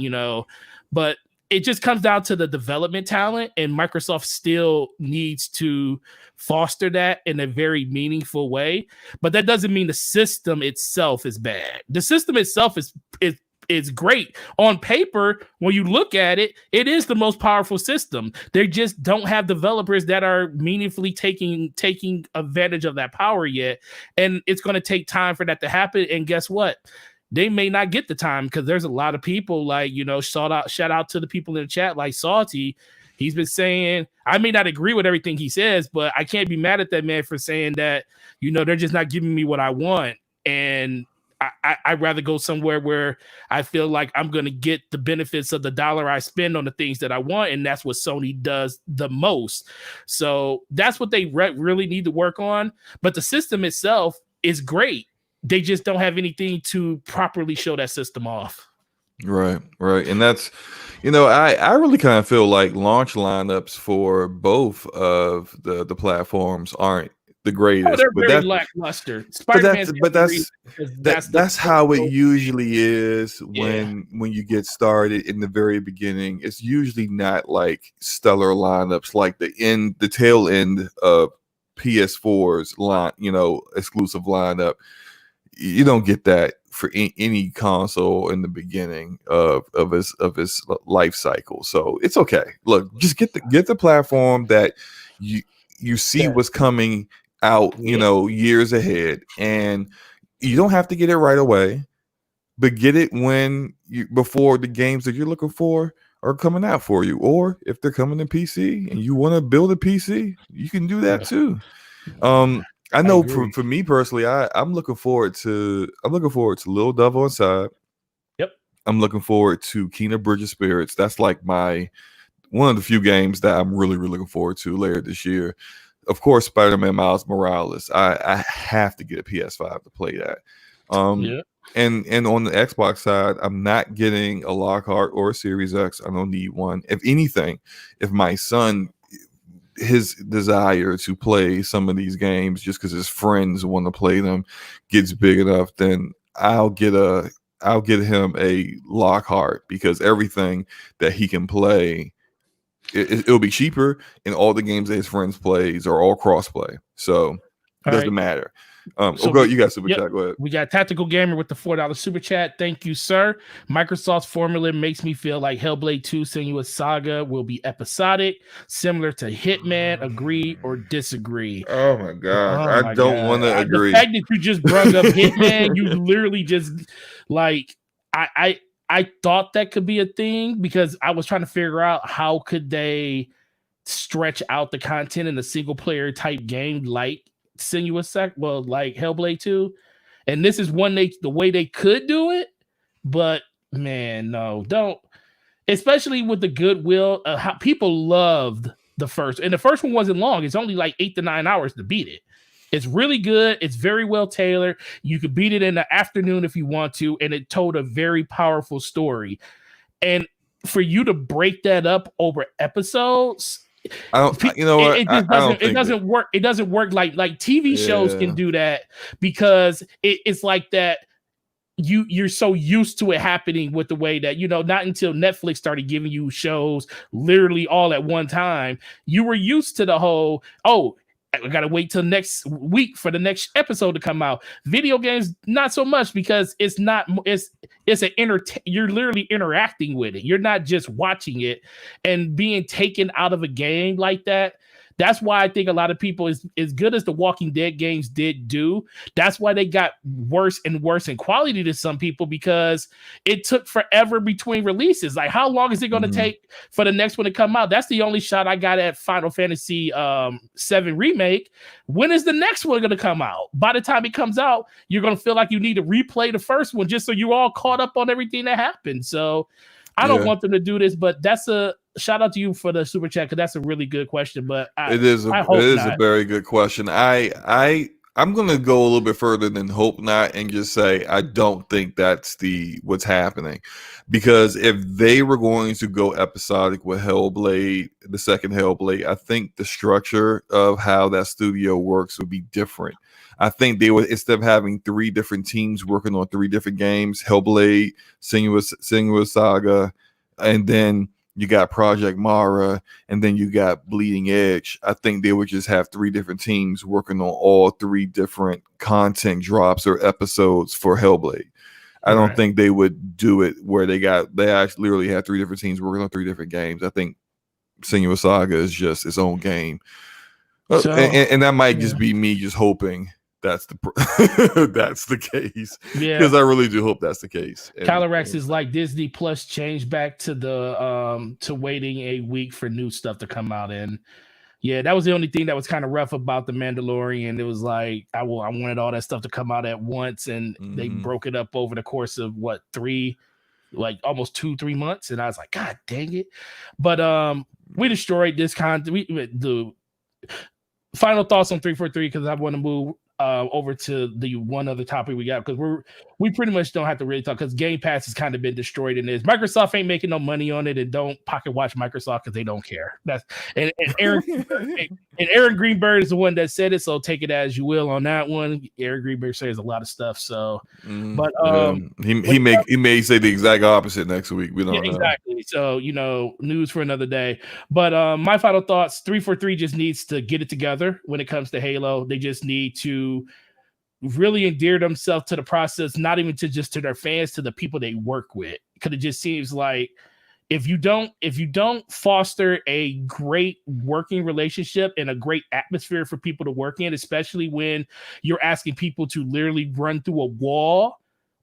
but it just comes down to the development talent, and Microsoft still needs to foster that in a very meaningful way. But that doesn't mean the system itself is bad. The system itself is great on paper. When you look at it, it is the most powerful system. They just don't have developers that are meaningfully taking advantage of that power yet, and it's going to take time for that to happen. And guess what? They may not get the time, because there's a lot of people like, shout out to the people in the chat like Salty. He's been saying, I may not agree with everything he says, but I can't be mad at that man for saying that, they're just not giving me what I want. And I'd rather go somewhere where I feel like I'm going to get the benefits of the dollar I spend on the things that I want. And that's what Sony does the most. So that's what they really need to work on. But the system itself is great. They just don't have anything to properly show that system off. Right. And that's, I really kind of feel like launch lineups for both of the platforms aren't the greatest. They're very lackluster. That's how it usually is when you get started in the very beginning. It's usually not like stellar lineups like the tail end of PS4's line, exclusive lineup. You don't get that for any console in the beginning of its life cycle. So it's okay. Look, just get the platform that you see what's coming out, years ahead, and you don't have to get it right away, but get it before the games that you're looking for are coming out for you, or if they're coming to PC and you want to build a PC, you can do that too. I know for me personally, I'm looking forward to Little Devil Inside. Yep. I'm looking forward to Kena Bridge of Spirits. That's like one of the few games that I'm really, really looking forward to later this year. Of course, Spider-Man Miles Morales. I have to get a PS5 to play that. And on the Xbox side, I'm not getting a Lockhart or a Series X. I don't need one. If anything, if my son, his desire to play some of these games just because his friends want to play them gets big enough, then I'll get him a Lockhart, because everything that he can play, it'll be cheaper, and all the games that his friends plays are all cross-play, so it doesn't matter. You got super chat. Go ahead. We got Tactical Gamer with the $4 super chat. Thank you, sir. Microsoft's formula makes me feel like Hellblade 2 Senua's Saga will be episodic, similar to Hitman. Agree or disagree? Oh my god, I don't want to agree. The fact that you just brought up Hitman, you literally just like I thought that could be a thing, because I was trying to figure out how could they stretch out the content in a single player type game like like Hellblade 2, and this is the way they could do it, but man, no, don't. Especially with the goodwill, how people loved the first, and the first one wasn't long. It's only like 8 to 9 hours to beat it. It's really good. It's very well tailored. You could beat it in the afternoon if you want to, and it told a very powerful story. And for you to break that up over episodes, it doesn't work. It doesn't work like TV shows can do that, because it's like that. You're so used to it happening with the way that, not until Netflix started giving you shows literally all at one time, you were used to the whole, I gotta wait till next week for the next episode to come out. Video games, not so much, because it's you're literally interacting with it. You're not just watching it, and being taken out of a game like that. That's why I think a lot of people, as good as the Walking Dead games did do, that's why they got worse and worse in quality to some people, because it took forever between releases. Like, how long is it going to take for the next one to come out? That's the only shot I got at Final Fantasy VII Remake. When is the next one going to come out? By the time it comes out, you're going to feel like you need to replay the first one just so you're all caught up on everything that happened. So I don't want them to do this, but that's a shout out to you for the super chat, because that's a really good question. But it is a very good question. I'm going to go a little bit further than hope not, and just say I don't think that's what's happening, because if they were going to go episodic with Hellblade, the second Hellblade, I think the structure of how that studio works would be different. I think they would, instead of having 3 different teams working on 3 different games, Hellblade, Senua's Saga, and then you got Project Mara, and then you got Bleeding Edge. I think they would just have 3 different teams working on all 3 different content drops or episodes for Hellblade. I don't think they would do it where they actually literally have 3 different teams working on 3 different games. I think Senua's Saga is just its own game. So, and that might just be me just hoping that's the case, because I really do hope that's the case. Calorex is like, Disney Plus changed back to the to waiting a week for new stuff to come out. And that was the only thing that was kind of rough about the Mandalorian. It was like I wanted all that stuff to come out at once, and they broke it up over the course of almost 2-3 months, and I was like, God dang it. But we destroyed this content. The final thoughts on 343, because I want to move over to the one other topic we got, because we pretty much don't have to really talk, because Game Pass has kind of been destroyed in this. Microsoft ain't making no money on it, and don't pocket watch Microsoft because they don't care. That's and Aaron Greenberg is the one that said it, so take it as you will on that one. Aaron Greenberg says a lot of stuff, so but he may say the exact opposite next week. We don't know. Exactly. So news for another day. But my final thoughts: 343 just needs to get it together when it comes to Halo. They just need to really endear themselves to the process, not even to their fans, to the people they work with. Because it just seems like if you don't foster a great working relationship and a great atmosphere for people to work in, especially when you're asking people to literally run through a wall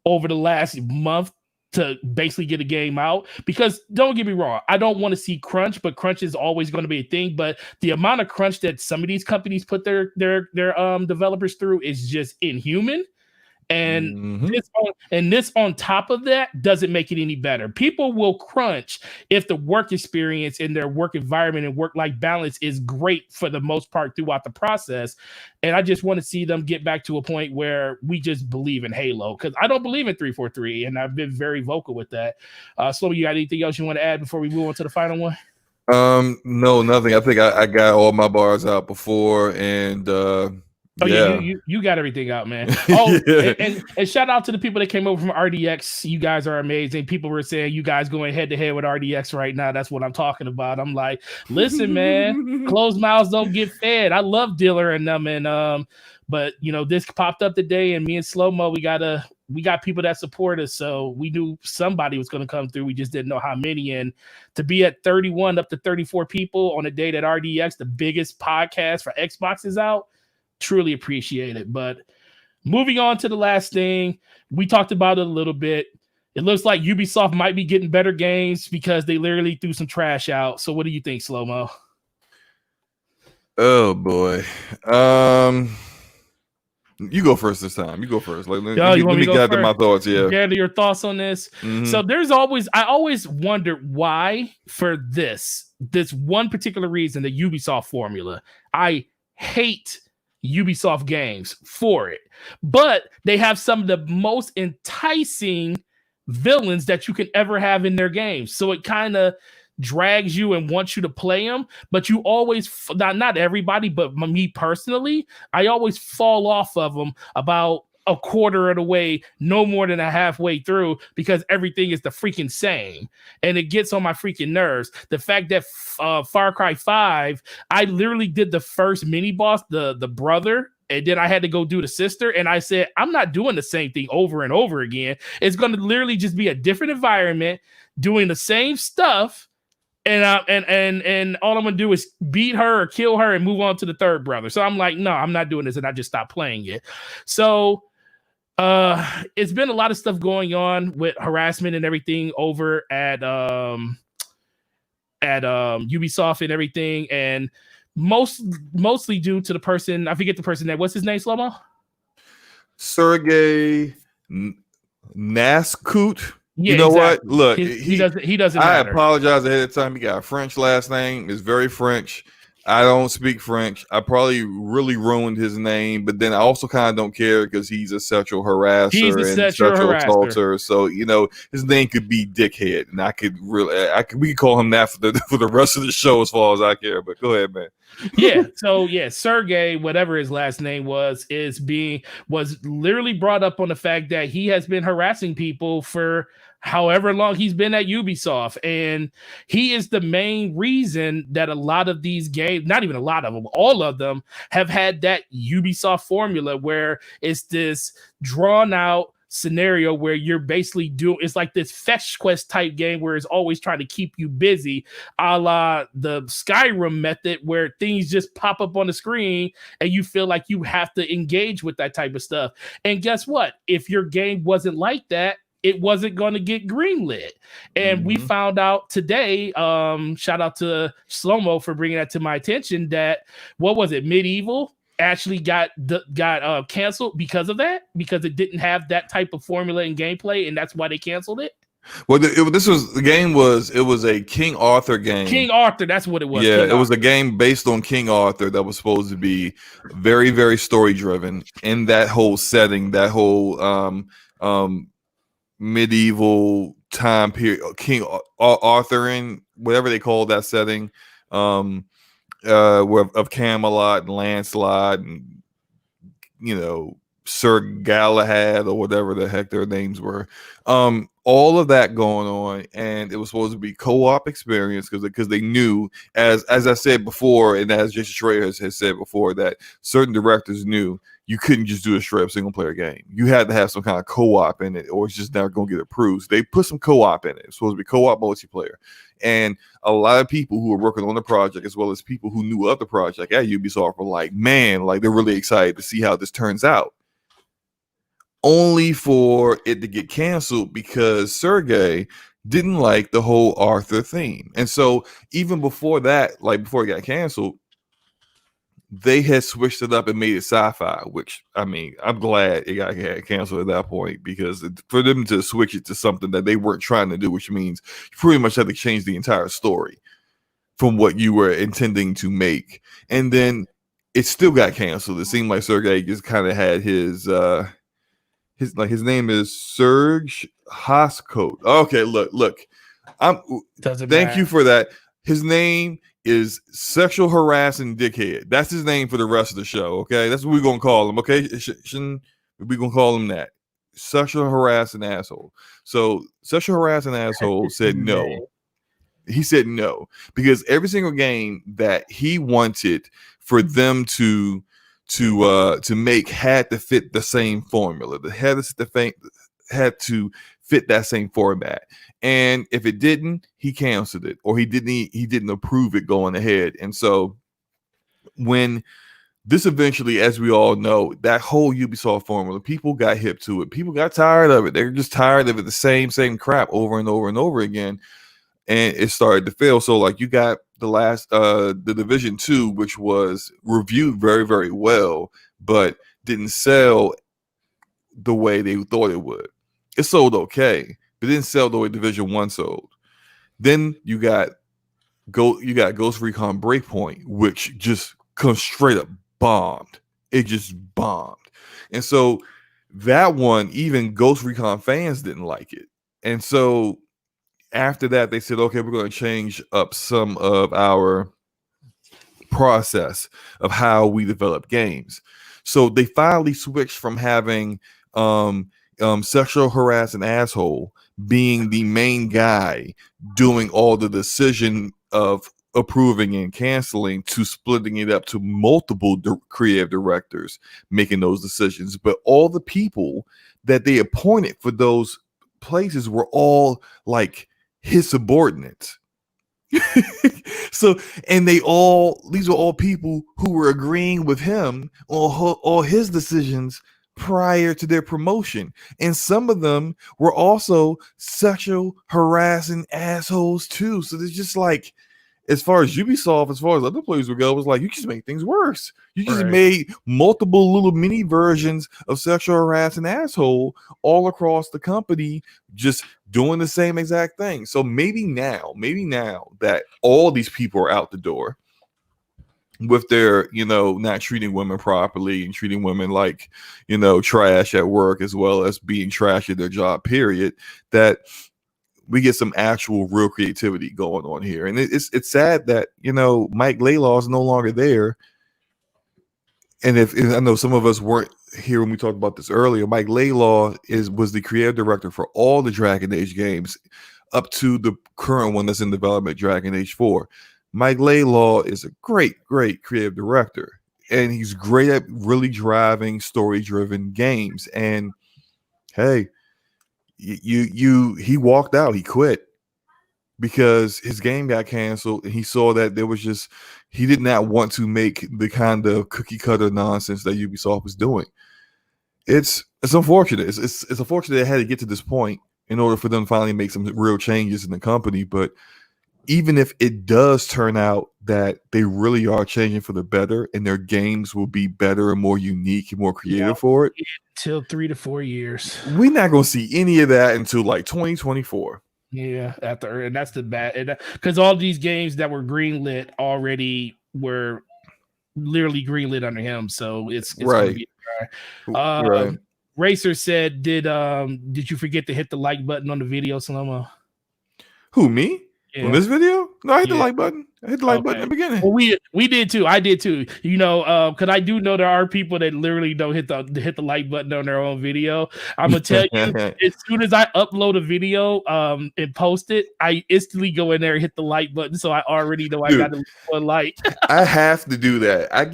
over the last month to basically get a game out, because don't get me wrong, I don't want to see crunch, but crunch is always going to be a thing. But the amount of crunch that some of these companies put their developers through is just inhuman. And this on top of that doesn't make it any better. People will crunch if the work experience in their work environment and work-life balance is great for the most part throughout the process. And I just want to see them get back to a point where we just believe in Halo, because I don't believe in 343, and I've been very vocal with that. Slow, you got anything else you want to add before we move on to the final one? No, nothing. I think I got all my bars out before, and you got everything out, man. Oh, yeah. and shout out to the people that came over from RDX. You guys are amazing. People were saying you guys going head to head with RDX right now. That's what I'm talking about. I'm like, listen, man, closed mouths don't get fed. I love Diller and them, and but this popped up today, and me and Slow Mo, we got people that support us, so we knew somebody was going to come through. We just didn't know how many. And to be at 31 up to 34 people on a day that RDX, the biggest podcast for Xbox, is out, truly appreciate it. But moving on to the last thing, we talked about it a little bit. It looks like Ubisoft might be getting better games because they literally threw some trash out. So what do you think, Slow Mo? Oh boy. You go first this time. You go first. Let me gather my thoughts. Yeah. Gather your thoughts on this. Mm-hmm. So I always wondered why, for this one particular reason, the Ubisoft formula. I hate Ubisoft games for it, but they have some of the most enticing villains that you can ever have in their games. So it kind of drags you and wants you to play them, but you always, not everybody, but me personally, I always fall off of them about a quarter of the way, no more than a halfway through, because everything is the freaking same, and it gets on my freaking nerves. The fact that Far Cry 5, I literally did the first mini boss, the brother, and then I had to go do the sister, and I said, I'm not doing the same thing over and over again. It's going to literally just be a different environment, doing the same stuff. And all I'm gonna do is beat her or kill her and move on to the third brother. So I'm like, no, I'm not doing this, and I just stopped playing it. So it's been a lot of stuff going on with harassment and everything over at Ubisoft and everything, and mostly due to the person, I forget the person that, what's his name, Slow-Mo? Sergey Naskut. Yeah, you know exactly. what? Look, he doesn't. I matter. apologize ahead of time. He got a French last name. It's very French. I don't speak French. I probably really ruined his name, but then I also kind of don't care because he's a sexual harasser and sexual assaulter. So his name could be Dickhead, and we could call him that for the rest of the show as far as I care. But go ahead, man. Yeah. So Sergey, whatever his last name was literally brought up on the fact that he has been harassing people for however long he's been at Ubisoft, and he is the main reason that a lot of these games, not even a lot of them, all of them, have had that Ubisoft formula where it's this drawn out scenario where you're basically it's like this fetch quest type game where it's always trying to keep you busy, a la the Skyrim method, where things just pop up on the screen and you feel like you have to engage with that type of stuff. And guess what? If your game wasn't like that, it wasn't going to get greenlit. And we found out today, shout out to Slow-Mo for bringing that to my attention, that, what was it, Medieval actually got canceled because of that, because it didn't have that type of formula and gameplay, and that's why they canceled it. Well, it was a King Arthur game. King Arthur, that's what it was. Yeah, it was a game based on King Arthur that was supposed to be very, very story driven in that whole setting, that whole medieval time period, King Arthur, in whatever they call that setting, of Camelot and Lancelot and Sir Galahad or whatever the heck their names were. All of that going on, and it was supposed to be co-op experience because they knew, as I said before, and as Jason Schreier has said before, that certain directors knew you couldn't just do a straight up single player game. You had to have some kind of co-op in it, or it's just never going to get approved. So they put some co-op in it. It's supposed to be co-op multiplayer. And a lot of people who were working on the project, as well as people who knew of the project at Ubisoft, were like, man, like they're really excited to see how this turns out. Only for it to get canceled because Sergey didn't like the whole Arthur theme. And so even before that, like before it got canceled, they had switched it up and made it sci-fi, which, I mean, I'm glad it got canceled at that point, because for them to switch it to something that they weren't trying to do, which means you pretty much had to change the entire story from what you were intending to make. And then it still got canceled. It seemed like Sergey just kind of had his name is Serge Hoskot. Okay, look. Thank you for that. His name is sexual harassing dickhead. That's his name for the rest of the show. Okay, that's what we're gonna call him. Okay, we're gonna call him that. Sexual harassing asshole. So sexual harassing asshole said no. He said no, because every single game that he wanted for them to make had to fit the same formula. Had to fit that same format. And if it didn't, he canceled it, or he didn't approve it going ahead. And so when this eventually, as we all know, that whole Ubisoft formula, people got hip to it. People got tired of it. They're just tired of it, the same crap over and over and over again. And it started to fail. So like you got the Division 2, which was reviewed very, very well, but didn't sell the way they thought it would. It sold okay, but didn't sell the way Division 1 sold. Then you got Ghost Recon Breakpoint, which just comes straight up bombed. It just bombed. And so that one, even Ghost Recon fans didn't like it. And so after that, they said, okay, we're going to change up some of our process of how we develop games. So they finally switched from having sexual harassing asshole being the main guy doing all the decision of approving and canceling, to splitting it up to multiple creative directors making those decisions. But all the people that they appointed for those places were all like his subordinates. So, and these were all people who were agreeing with him on all his decisions prior to their promotion. And some of them were also sexual harassing assholes too. So there's just like, as far as Ubisoft, as far as other players would go, it was like, you just make things worse. You just made multiple little mini versions of sexual harassing asshole all across the company, just doing the same exact thing. So maybe now that all these people are out the door with their, not treating women properly and treating women like, trash at work, as well as being trash at their job, period, that we get some actual real creativity going on here. And it's sad that, Mike Laylaw is no longer there. And I know some of us weren't here when we talked about this earlier, Mike Laylaw was the creative director for all the Dragon Age games up to the current one that's in development, Dragon Age 4. Mike Laylaw is a great, great creative director, and he's great at really driving story-driven games. And hey, he walked out, he quit because his game got canceled, and he saw that he did not want to make the kind of cookie cutter nonsense that Ubisoft was doing. It's unfortunate. It's unfortunate they had to get to this point in order for them to finally make some real changes in the company. But even if it does turn out that they really are changing for the better, and their games will be better and more unique and more creative for it, till 3 to 4 years, we're not going to see any of that until like 2024. Yeah, and that's the bad, because all these games that were greenlit already were literally greenlit under him, so it's right. Gonna be right. Racer said, "Did you forget to hit the like button on the video, Slow-Mo?" Who, me? Yeah. On this video? No, I hit the like button. I hit the like button at the beginning. Well, we did too. I did too. Because I do know there are people that literally don't hit the like button on their own video. I'm gonna tell you, as soon as I upload a video and post it, I instantly go in there and hit the like button. So I already know I got to one like. I have to do that. I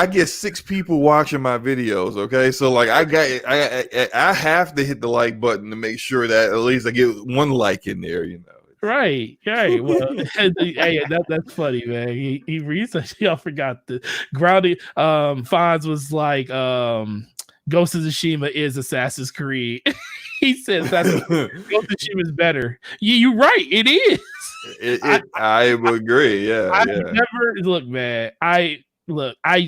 get 6 people watching my videos. Okay, so like I have to hit the like button to make sure that at least I get one like in there. Right. Well, hey, that's funny, man. He recently, I forgot the grounded. Fonz was like, Ghost of Tsushima is Assassin's Creed. He says that's Tsushima is better. You're right. It is. I would agree. Yeah, never look, man. I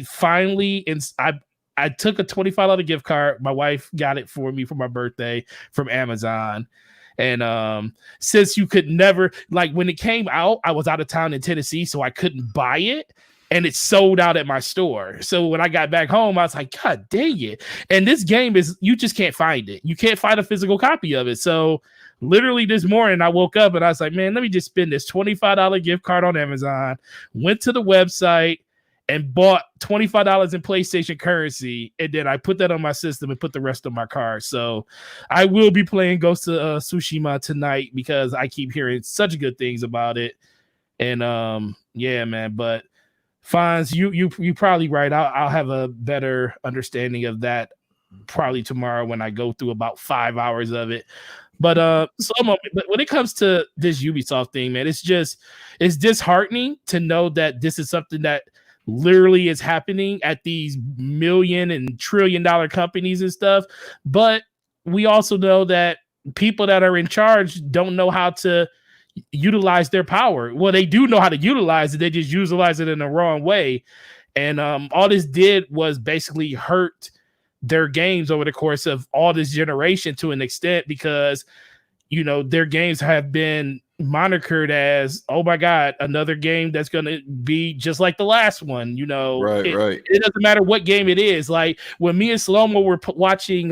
finally I took a $25 gift card. My wife got it for me for my birthday from Amazon. And since you could never, like, when it came out, I was out of town in Tennessee, so I couldn't buy it. And it sold out at my store. So when I got back home, I was like, God dang it. And this game you just can't find it. You can't find a physical copy of it. So literally this morning, I woke up and I was like, man, let me just spend this $25 gift card on Amazon. Went to the website and bought $25 in PlayStation currency. And then I put that on my system and put the rest on my card. So I will be playing Ghost of Tsushima tonight because I keep hearing such good things about it. And yeah, man, but Fonz, you probably right. I'll have a better understanding of that probably tomorrow when I go through about 5 hours of it. But but when it comes to this Ubisoft thing, man, it's disheartening to know that this is something that literally is happening at these million and $1 trillion companies and stuff. But we also know that people that are in charge don't know how to utilize their power. Well, they do know how to utilize it. They just utilize it in the wrong way. And all this did was basically hurt their games over the course of all this generation to an extent because, you know, their games have been monikered as, oh my God, another game that's going to be just like the last one. You know, right. It doesn't matter what game it is. Like when me and Slomo were watching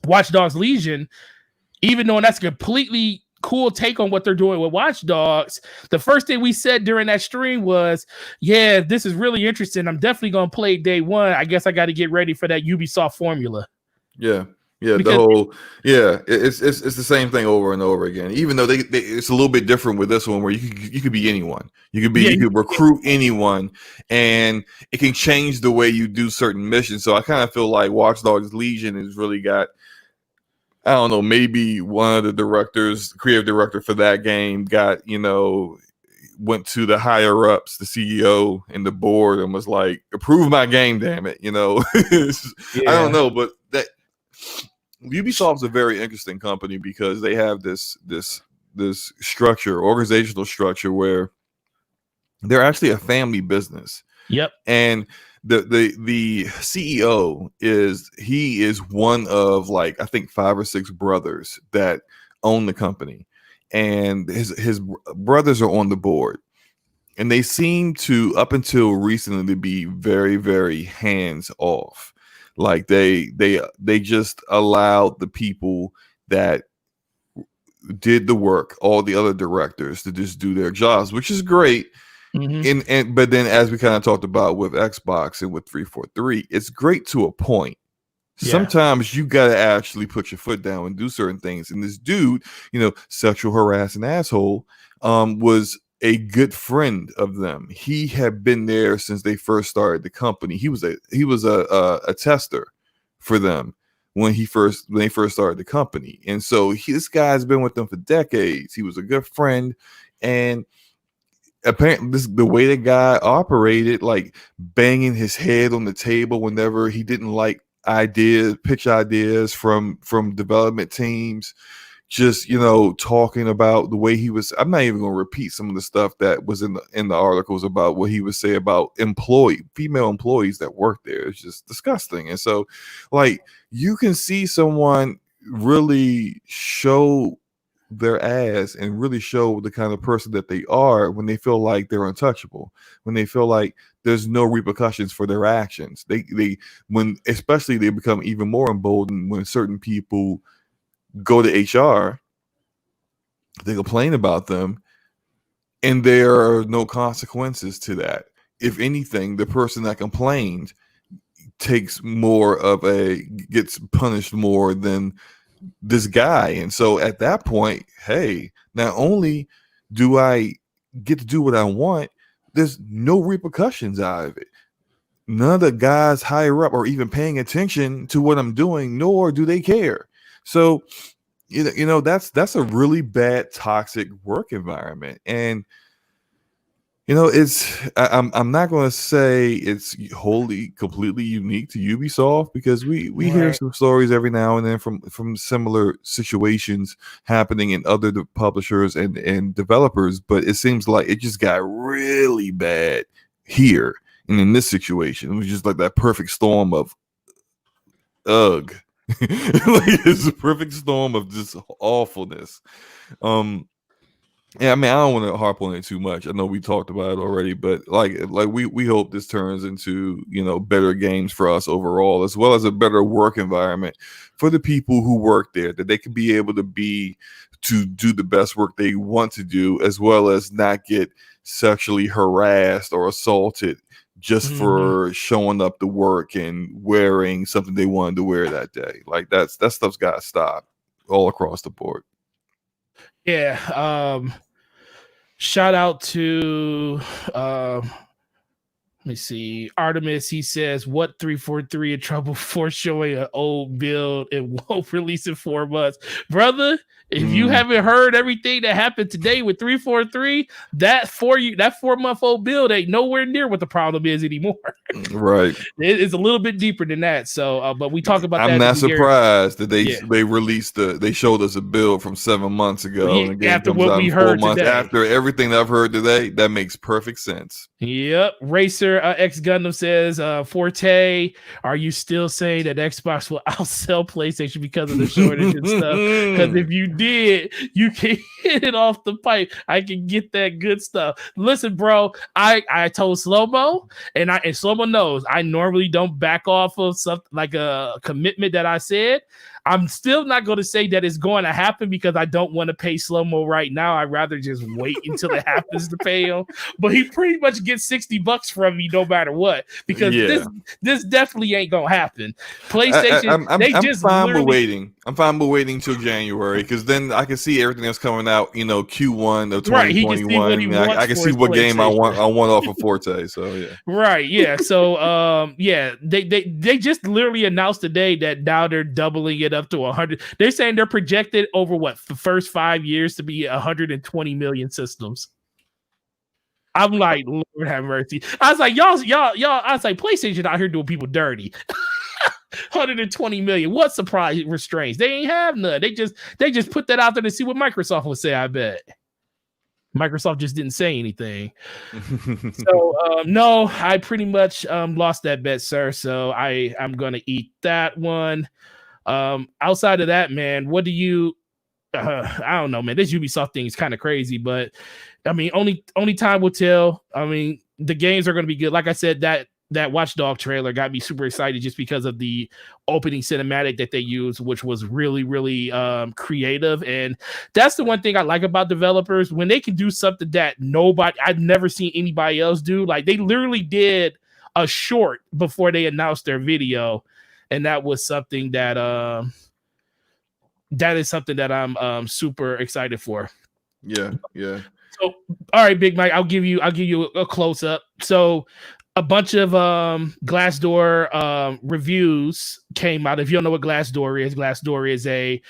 Watch Dogs Legion, even though that's completely cool take on what they're doing with Watch Dogs, the first thing we said during that stream was, yeah, this is really interesting. I'm definitely going to play day one. I guess I got to get ready for that Ubisoft formula. Yeah. Because it's the same thing over and over again. Even though it's a little bit different with this one, where you could be anyone. You could recruit anyone, and it can change the way you do certain missions. So I kind of feel like Watch Dogs Legion has really got, I don't know, maybe one of the creative director for that game got, you know, went to the higher ups, the CEO and the board, and was like, approve my game, damn it. You know, I don't know, but that Ubisoft's a very interesting company because they have this organizational structure where they're actually a family business. Yep. And the CEO is one of, like, I think 5 or 6 brothers that own the company, and his brothers are on the board, and they seem to, up until recently, to be very, very hands off. Like they just allowed the people that did the work, all the other directors, to just do their jobs, which is great. Mm-hmm. But then, as we kind of talked about with Xbox and with 343, it's great to a point. Yeah. Sometimes you got to actually put your foot down and do certain things. And this dude, you know, sexual harassing asshole, was a good friend of them. He had been there since they first started the company. He was a tester for them when they first started the company. And so this guy's been with them for decades. He was a good friend, and apparently the way the guy operated, like banging his head on the table whenever he didn't like pitch ideas from development teams, just, you know, talking about the way he was. I'm not even going to repeat some of the stuff that was in the articles about what he would say about female employees that work there. It's just disgusting. And so, like, you can see someone really show their ass and really show the kind of person that they are when they feel like they're untouchable, when they feel like there's no repercussions for their actions. Especially they become even more emboldened when certain people go to HR, they complain about them, and there are no consequences to that. If anything, the person that complained gets punished more than this guy. And so at that point, hey, not only do I get to do what I want, there's no repercussions out of it. None of the guys higher up are even paying attention to what I'm doing, nor do they care. So, you know, that's a really bad, toxic work environment. And I'm not going to say it's wholly completely unique to Ubisoft, because we hear some stories every now and then from similar situations happening in other publishers and developers, but it seems like it just got really bad here and in this situation. It was just like that perfect storm of ugh. Like, it's a perfect storm of just awfulness. Yeah, I mean, I don't want to harp on it too much. I know we talked about it already, but like we hope this turns into, better games for us overall, as well as a better work environment for the people who work there, that they can be able to do the best work they want to do, as well as not get sexually harassed or assaulted just for showing up to work and wearing something they wanted to wear that day. Like, that stuff's got to stop all across the board. Yeah. Shout out to let me see, Artemis. He says, what 343 in trouble for showing an old build and won't release in 4 months? Brother, if you haven't heard everything that happened today with 343, that 4-month-old build ain't nowhere near what the problem is anymore. Right. It's a little bit deeper than that. So, but we talk about that. I'm not surprised that they released they showed us a build from 7 months ago. And after what we heard today. After everything that I've heard today, that makes perfect sense. Yep. Racer X Gundam says, Forte, are you still saying that Xbox will outsell PlayStation because of the shortage and stuff? Because if you did, you can hit it off the pipe. I can get that good stuff. Listen, bro, I told Slow-Mo, and Slow-Mo knows I normally don't back off of something like a commitment that I said. I'm still not going to say that it's going to happen because I don't want to pay Slow-Mo right now. I'd rather just wait until it happens to pay him. But he pretty much gets $60 from me no matter what, because this definitely ain't going to happen. PlayStation, I'm fine with waiting. I'm fine with waiting till January, because then I can see everything that's coming out, Q1 of 2021. I can see what game I want off of Forte. So yeah. Right, yeah. So they just literally announced today that now they're doubling it up to 100. They're saying they're projected over the first 5 years to be 120 million systems. I'm like, Lord have mercy. I was like, y'all. I was like, PlayStation out here doing people dirty. 120 million. What supply restraints? They ain't have none. They just put that out there to see what Microsoft would say. I bet Microsoft just didn't say anything. So no, I pretty much lost that bet, sir. So I'm gonna eat that one. Outside of that, man, what do you? I don't know, man. This Ubisoft thing is kind of crazy, but I mean, only time will tell. I mean, the games are going to be good. Like I said, that Watch Dog trailer got me super excited just because of the opening cinematic that they used, which was really, really creative. And that's the one thing I like about developers, when they can do something that I've never seen anybody else do. Like, they literally did a short before they announced their video, and that was something that is something that I'm super excited for. Yeah. So, all right, Big Mike, I'll give you a close up. So, a bunch of GlassDoor reviews came out. If you don't know what GlassDoor is a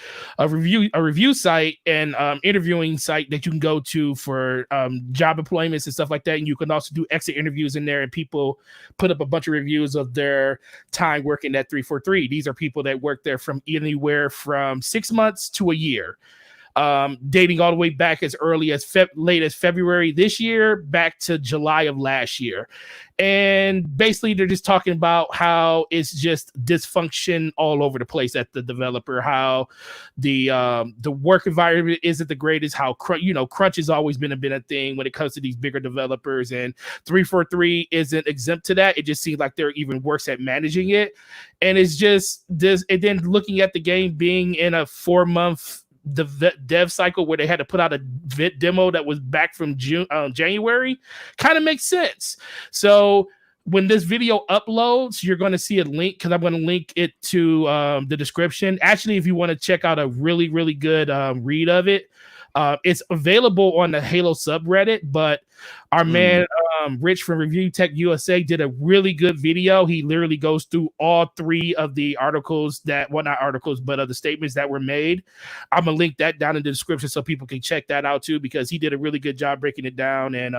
review site and interviewing site that you can go to for job employments and stuff like that. And you can also do exit interviews in there, and people put up a bunch of reviews of their time working at 343. These are people that work there from anywhere from 6 months to a year. Dating all the way back as early as late as February this year, back to July of last year. And basically, they're just talking about how it's just dysfunction all over the place at the developer, how the work environment isn't the greatest, how crunch has always been a thing when it comes to these bigger developers, and 343 isn't exempt to that. It just seems like they're even worse at managing it. And it's just this, and then looking at the game being in a 4-month dev cycle where they had to put out a demo that was back from January, kind of makes sense. So when this video uploads, you're going to see a link, because I'm going to link it to the description. Actually, if you want to check out a really, really good read of it, it's available on the Halo subreddit, but our man Rich from Review Tech USA did a really good video. He literally goes through all 3 of the articles not articles, but of the statements that were made. I'm gonna link that down in the description so people can check that out too, because he did a really good job breaking it down. And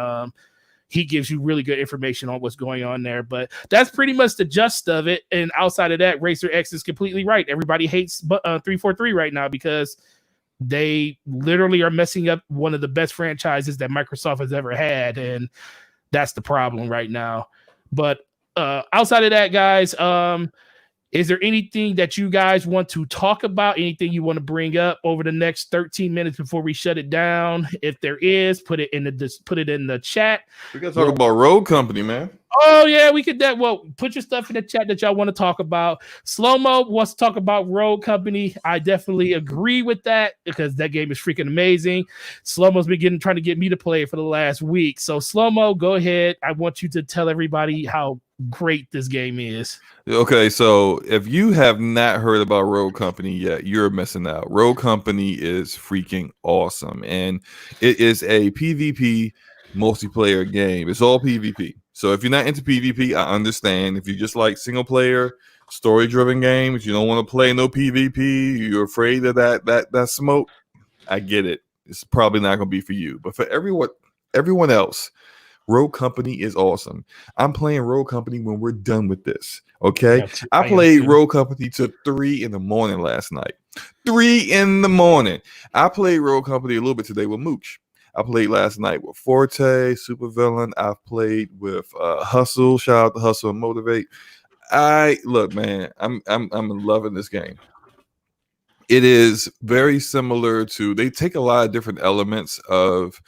he gives you really good information on what's going on there. But that's pretty much the gist of it. And outside of that, Racer X is completely right. Everybody hates 343 right now because they literally are messing up one of the best franchises that Microsoft has ever had, and that's the problem right now. But outside of that, guys, is there anything that you guys want to talk about? Anything you want to bring up over the next 13 minutes before we shut it down? If there is, put it in the chat. We gotta talk about Rogue Company, man. Oh yeah, we could. Put your stuff in the chat that y'all want to talk about. Slow-Mo wants to talk about Rogue Company. I definitely agree with that because that game is freaking amazing. Slow-Mo's been trying to get me to play it for the last week. So Slow-Mo, go ahead. I want you to tell everybody how great this game is. Okay, so if you have not heard about Rogue Company yet, you're missing out. Rogue Company is freaking awesome, and it is a PvP multiplayer game. It's all PvP. So if you're not into PvP, I understand. If you just like single player, story-driven games, you don't want to play no PvP, you're afraid of that smoke, I get it. It's probably not going to be for you. But for everyone else, Rogue Company is awesome. I'm playing Rogue Company when we're done with this. Okay, I played Rogue Company till 3 in the morning last night. 3 in the morning. I played Rogue Company a little bit today with Mooch. I played last night with Forte, Supervillain. I've played with Hustle. Shout out to Hustle and Motivate. Look, man, I'm loving this game. It is very similar to. They take a lot of different elements of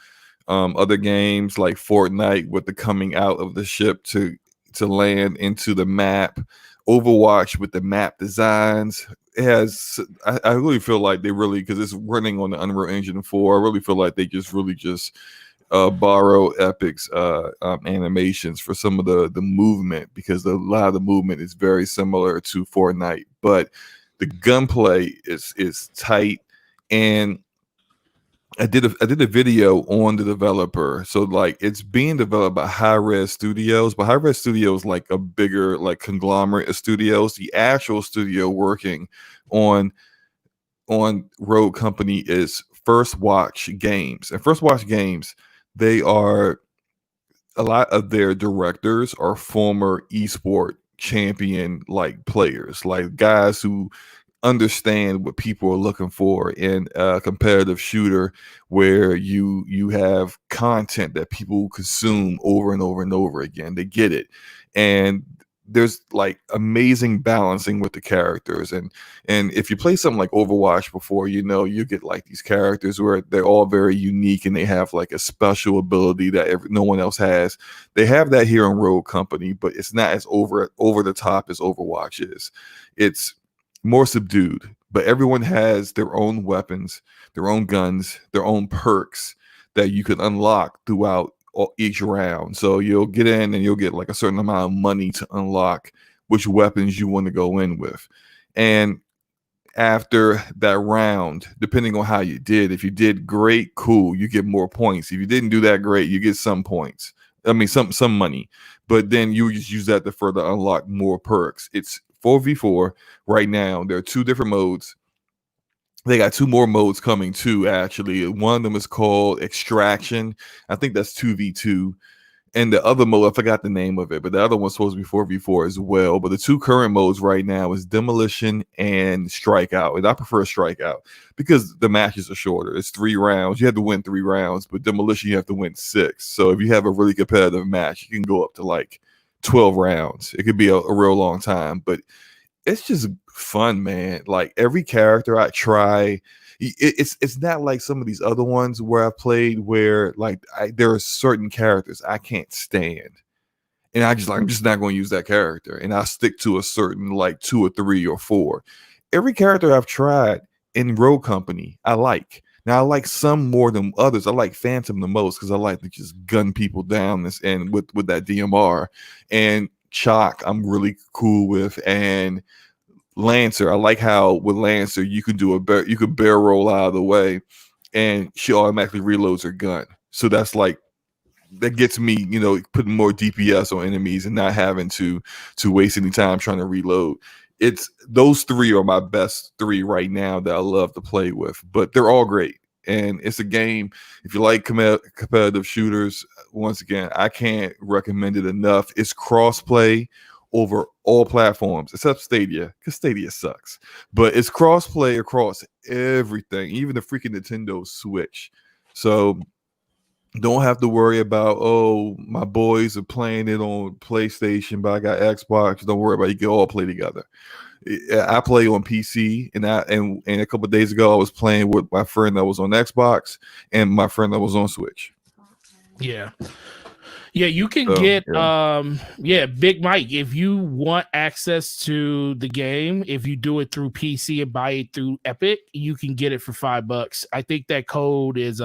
other games like Fortnite with the coming out of the ship to land into the map. Overwatch with the map designs. It has. I really feel like they really, because it's running on the Unreal Engine 4. I really feel like they just borrow Epic's animations for some of the movement, because a lot of the movement is very similar to Fortnite, but the gunplay is tight. And I did a video on the developer. So like it's being developed by Hi-Res Studios, but Hi-Res Studios like a bigger like conglomerate of studios. The actual studio working on Rogue Company is First Watch Games. And First Watch Games, they are, a lot of their directors are former esport champion like players, like guys who understand what people are looking for in a competitive shooter where you have content that people consume over and over and over again. They get it. And there's like amazing balancing with the characters. And if you play something like Overwatch before, you know, you get like these characters where they're all very unique and they have like a special ability that no one else has. They have that here in Rogue Company, but it's not as over the top as Overwatch is. It's more subdued, but everyone has their own weapons, their own guns, their own perks that you can unlock throughout each round. So you'll get in and you'll get like a certain amount of money to unlock which weapons you want to go in with. And after that round, depending on how you did, if you did great, cool, you get more points. If you didn't do that great, you get some points. I mean, some money, but then you just use that to further unlock more perks. It's 4v4 right now. There are 2 different modes. They got 2 more modes coming too, actually. One of them is called Extraction. I think that's 2v2. And the other mode, I forgot the name of it, but the other one's supposed to be 4v4 as well. But the 2 current modes right now is Demolition and Strikeout. And I prefer Strikeout because the matches are shorter. It's 3 rounds. You have to win 3 rounds, but Demolition, you have to win 6. So if you have a really competitive match, you can go up to like 12 rounds. It could be a real long time, but it's just fun, man. Like every character I try, it's not like some of these other ones where I played where like there are certain characters I can't stand, and I'm just not going to use that character, and I stick to a certain like 2 or 3 or 4. Every character I've tried in Rogue Company, I like. Now, I like some more than others. I like Phantom the most because I like to just gun people down and with that DMR. And Chalk, I'm really cool with. And Lancer, I like how with Lancer, you can you can barrel roll out of the way and she automatically reloads her gun. So that's like, that gets me, you know, putting more DPS on enemies and not having to waste any time trying to reload. It's those 3 are my best 3 right now that I love to play with, but they're all great. And it's a game, if you like competitive shooters, once again, I can't recommend it enough. It's cross-play over all platforms except Stadia, because Stadia sucks. But it's cross-play across everything, even the freaking Nintendo Switch. So don't have to worry about, oh, my boys are playing it on PlayStation, but I got Xbox. Don't worry about it. You can all play together. I play on PC, and a couple of days ago, I was playing with my friend that was on Xbox and my friend that was on Switch. Yeah. Yeah, you can get Big Mike, if you want access to the game, if you do it through PC and buy it through Epic, you can get it for $5. I think that code is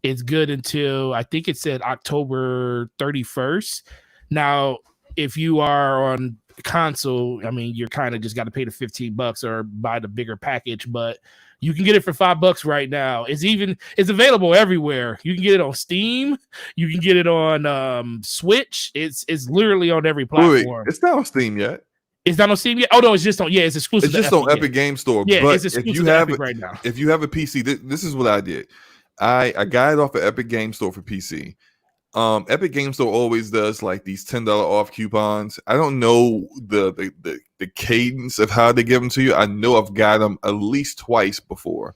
it's good until, I think it said October 31st. Now, if you are on console, I mean, you're kind of just got to pay the $15 or buy the bigger package, but you can get it for $5 right now. It's available everywhere. You can get it on Steam. You can get it on Switch. It's literally on every platform. Wait, it's not on Steam yet. It's not on Steam yet. Oh no, it's just on. Yeah, it's exclusive. It's just on Epic Game Store. Yeah, but it's exclusive to Epic right now. If you have a PC, this is what I did. I got it off of Epic Game Store for PC. Epic Game Store always does like these $10 off coupons. I don't know the cadence of how they give them to you. I know I've got them at least twice before.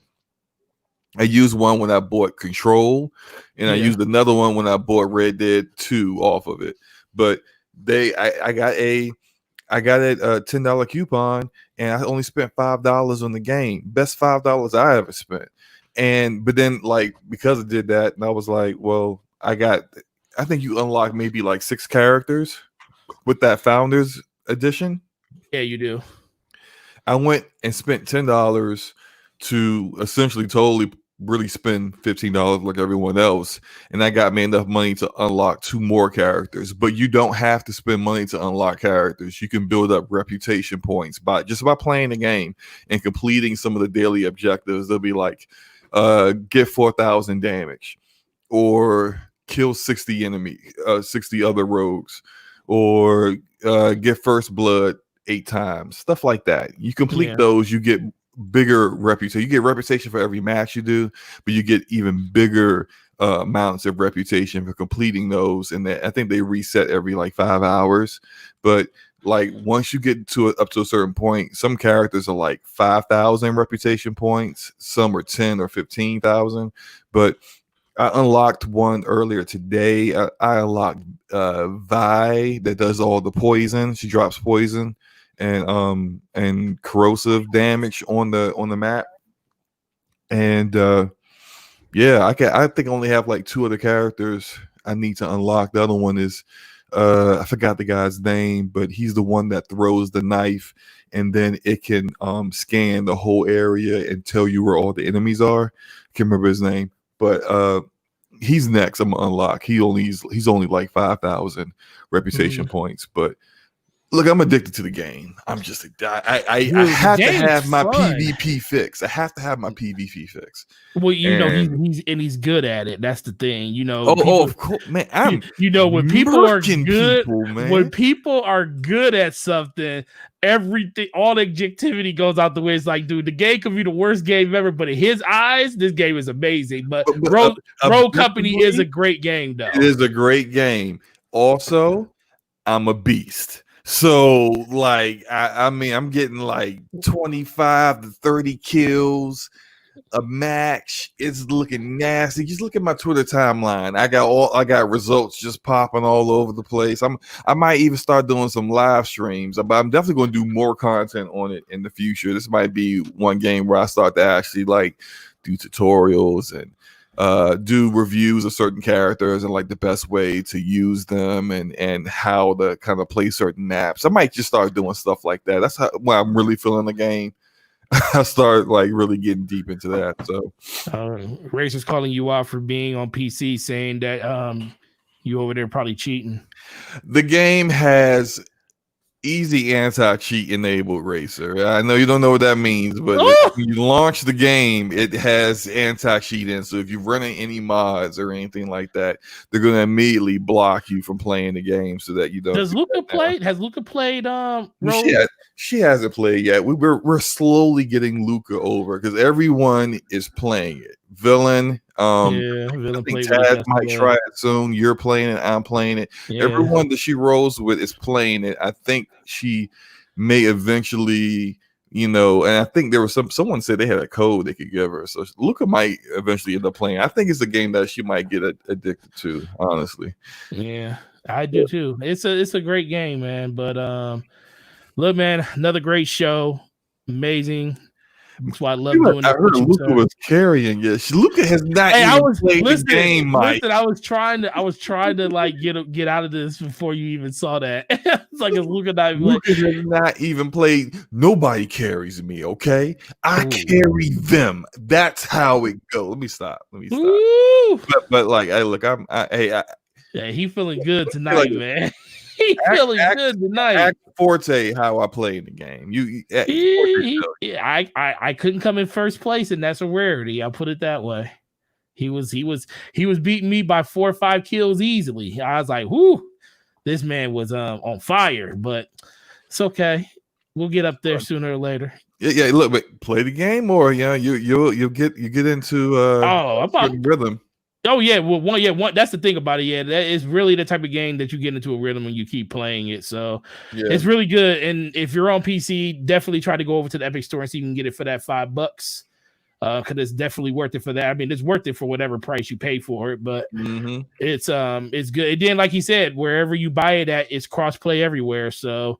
I used one when I bought Control, and I used another one when I bought Red Dead 2 off of it. But I got a $10 coupon, and I only spent $5 on the game. Best $5 I ever spent. But then, like, because I did that, and I was like, well, I think you unlock maybe like 6 characters with that Founders Edition. Yeah, you do. I went and spent $10 to essentially totally really spend $15 like everyone else, and that got me enough money to unlock 2 more characters. But you don't have to spend money to unlock characters. You can build up reputation points by playing the game and completing some of the daily objectives. They'll be like, get 4,000 damage, or kill 60 other rogues, or get first blood 8 times, stuff like that. You complete those, you get bigger reputation. You get reputation for every match you do, but you get even bigger amounts of reputation for completing those. And I think they reset every like 5 hours. But like once you get up to a certain point, some characters are like 5,000 reputation points, some are 10 or 15,000. But I unlocked one earlier today. I unlocked Vi that does all the poison. She drops poison and corrosive damage on the map. And I think I only have like 2 other characters I need to unlock. The other one is I forgot the guy's name, but he's the one that throws the knife, and then it can scan the whole area and tell you where all the enemies are. Can't remember his name, but he's next. I'm gonna unlock. He's only like 5,000 reputation points, but look, I'm addicted to the game. I'm just I have to have my PvP fix. I have to have my PvP fix. Well, he's good at it. That's the thing. Of course, man. When people are good, man. When people are good at something, everything, all the objectivity goes out the way. It's like, dude, the game could be the worst game ever, but in his eyes, this game is amazing. But Rogue Company is a great game, though. It is a great game. Also, I'm a beast. So, like, I mean, I'm getting like 25 to 30 kills a match. It's looking nasty. Just look at my Twitter timeline. I got results just popping all over the place. I might even start doing some live streams, but I'm definitely going to do more content on it in the future. This might be one game where I start to actually like do tutorials and do reviews of certain characters and like the best way to use them and how to kind of play certain maps. I might just start doing stuff like that. That's when I'm really feeling the game. I start like really getting deep into that. So Racer's calling you out for being on PC, saying that you over there probably cheating. The game has easy anti-cheat enabled, Racer. I know you don't know what that means, but when you launch the game, it has anti-cheat in. So if you're running any mods or anything like that, they're going to immediately block you from playing the game so that you don't. Has Luca played? Rogue? She hasn't played yet. We're slowly getting Luca over because everyone is playing it. Villain, I Villain think played with it Taz might yesterday. try it soon. You're playing it. I'm playing it. Yeah. Everyone that she rolls with is playing it. I think she may eventually, and I think there was someone said they had a code they could give her. So Luca might eventually end up playing. I think it's a game that she might get addicted to, honestly. Yeah, I do too. It's a great game, man. But look, man, another great show. Amazing. That's why I love doing it. I heard Luca was carrying it. Luca has not played the game, Mike. Listen, I was trying to like get out of this before you even saw that. It's like if Luca has not even played. Nobody carries me, okay? I carry them. That's how it goes. Let me stop. But like, hey, look, yeah, he feeling good tonight, man. He feeling good tonight. Act Forte, how I play in the game. I couldn't come in first place, and that's a rarity. I'll put it that way. He was beating me by 4 or 5 kills easily. I was like, whoo, this man was on fire, but it's okay. We'll get up there sooner or later. Yeah. Look, but play the game, or you'll get into rhythm. Oh yeah, well, that's the thing about it. Yeah, that is really the type of game that you get into a rhythm when you keep playing it. So it's really good. And if you're on PC, definitely try to go over to the Epic Store and see if you can get it for that $5. Because it's definitely worth it for that. I mean, it's worth it for whatever price you pay for it. But it's good. And then, like he said, wherever you buy it at, it's cross-play everywhere. So.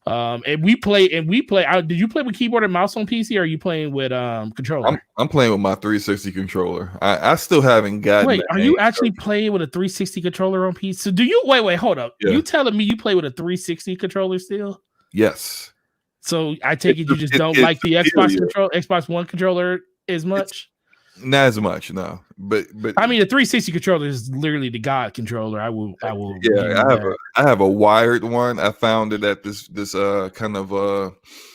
And we play. Did you play with keyboard and mouse on PC, or are you playing with controller? I'm playing with my 360 controller. I still haven't gotten. Wait, are you actually playing with a 360 controller on PC? So do you? Wait, hold up. Yeah. You telling me you play with a 360 controller still? Yes. So I take it you just don't like the Xbox One controller as much. Not as much, no. But I mean, the 360 controller is literally the God controller. I will. Yeah, I have a wired one. I found it at this kind of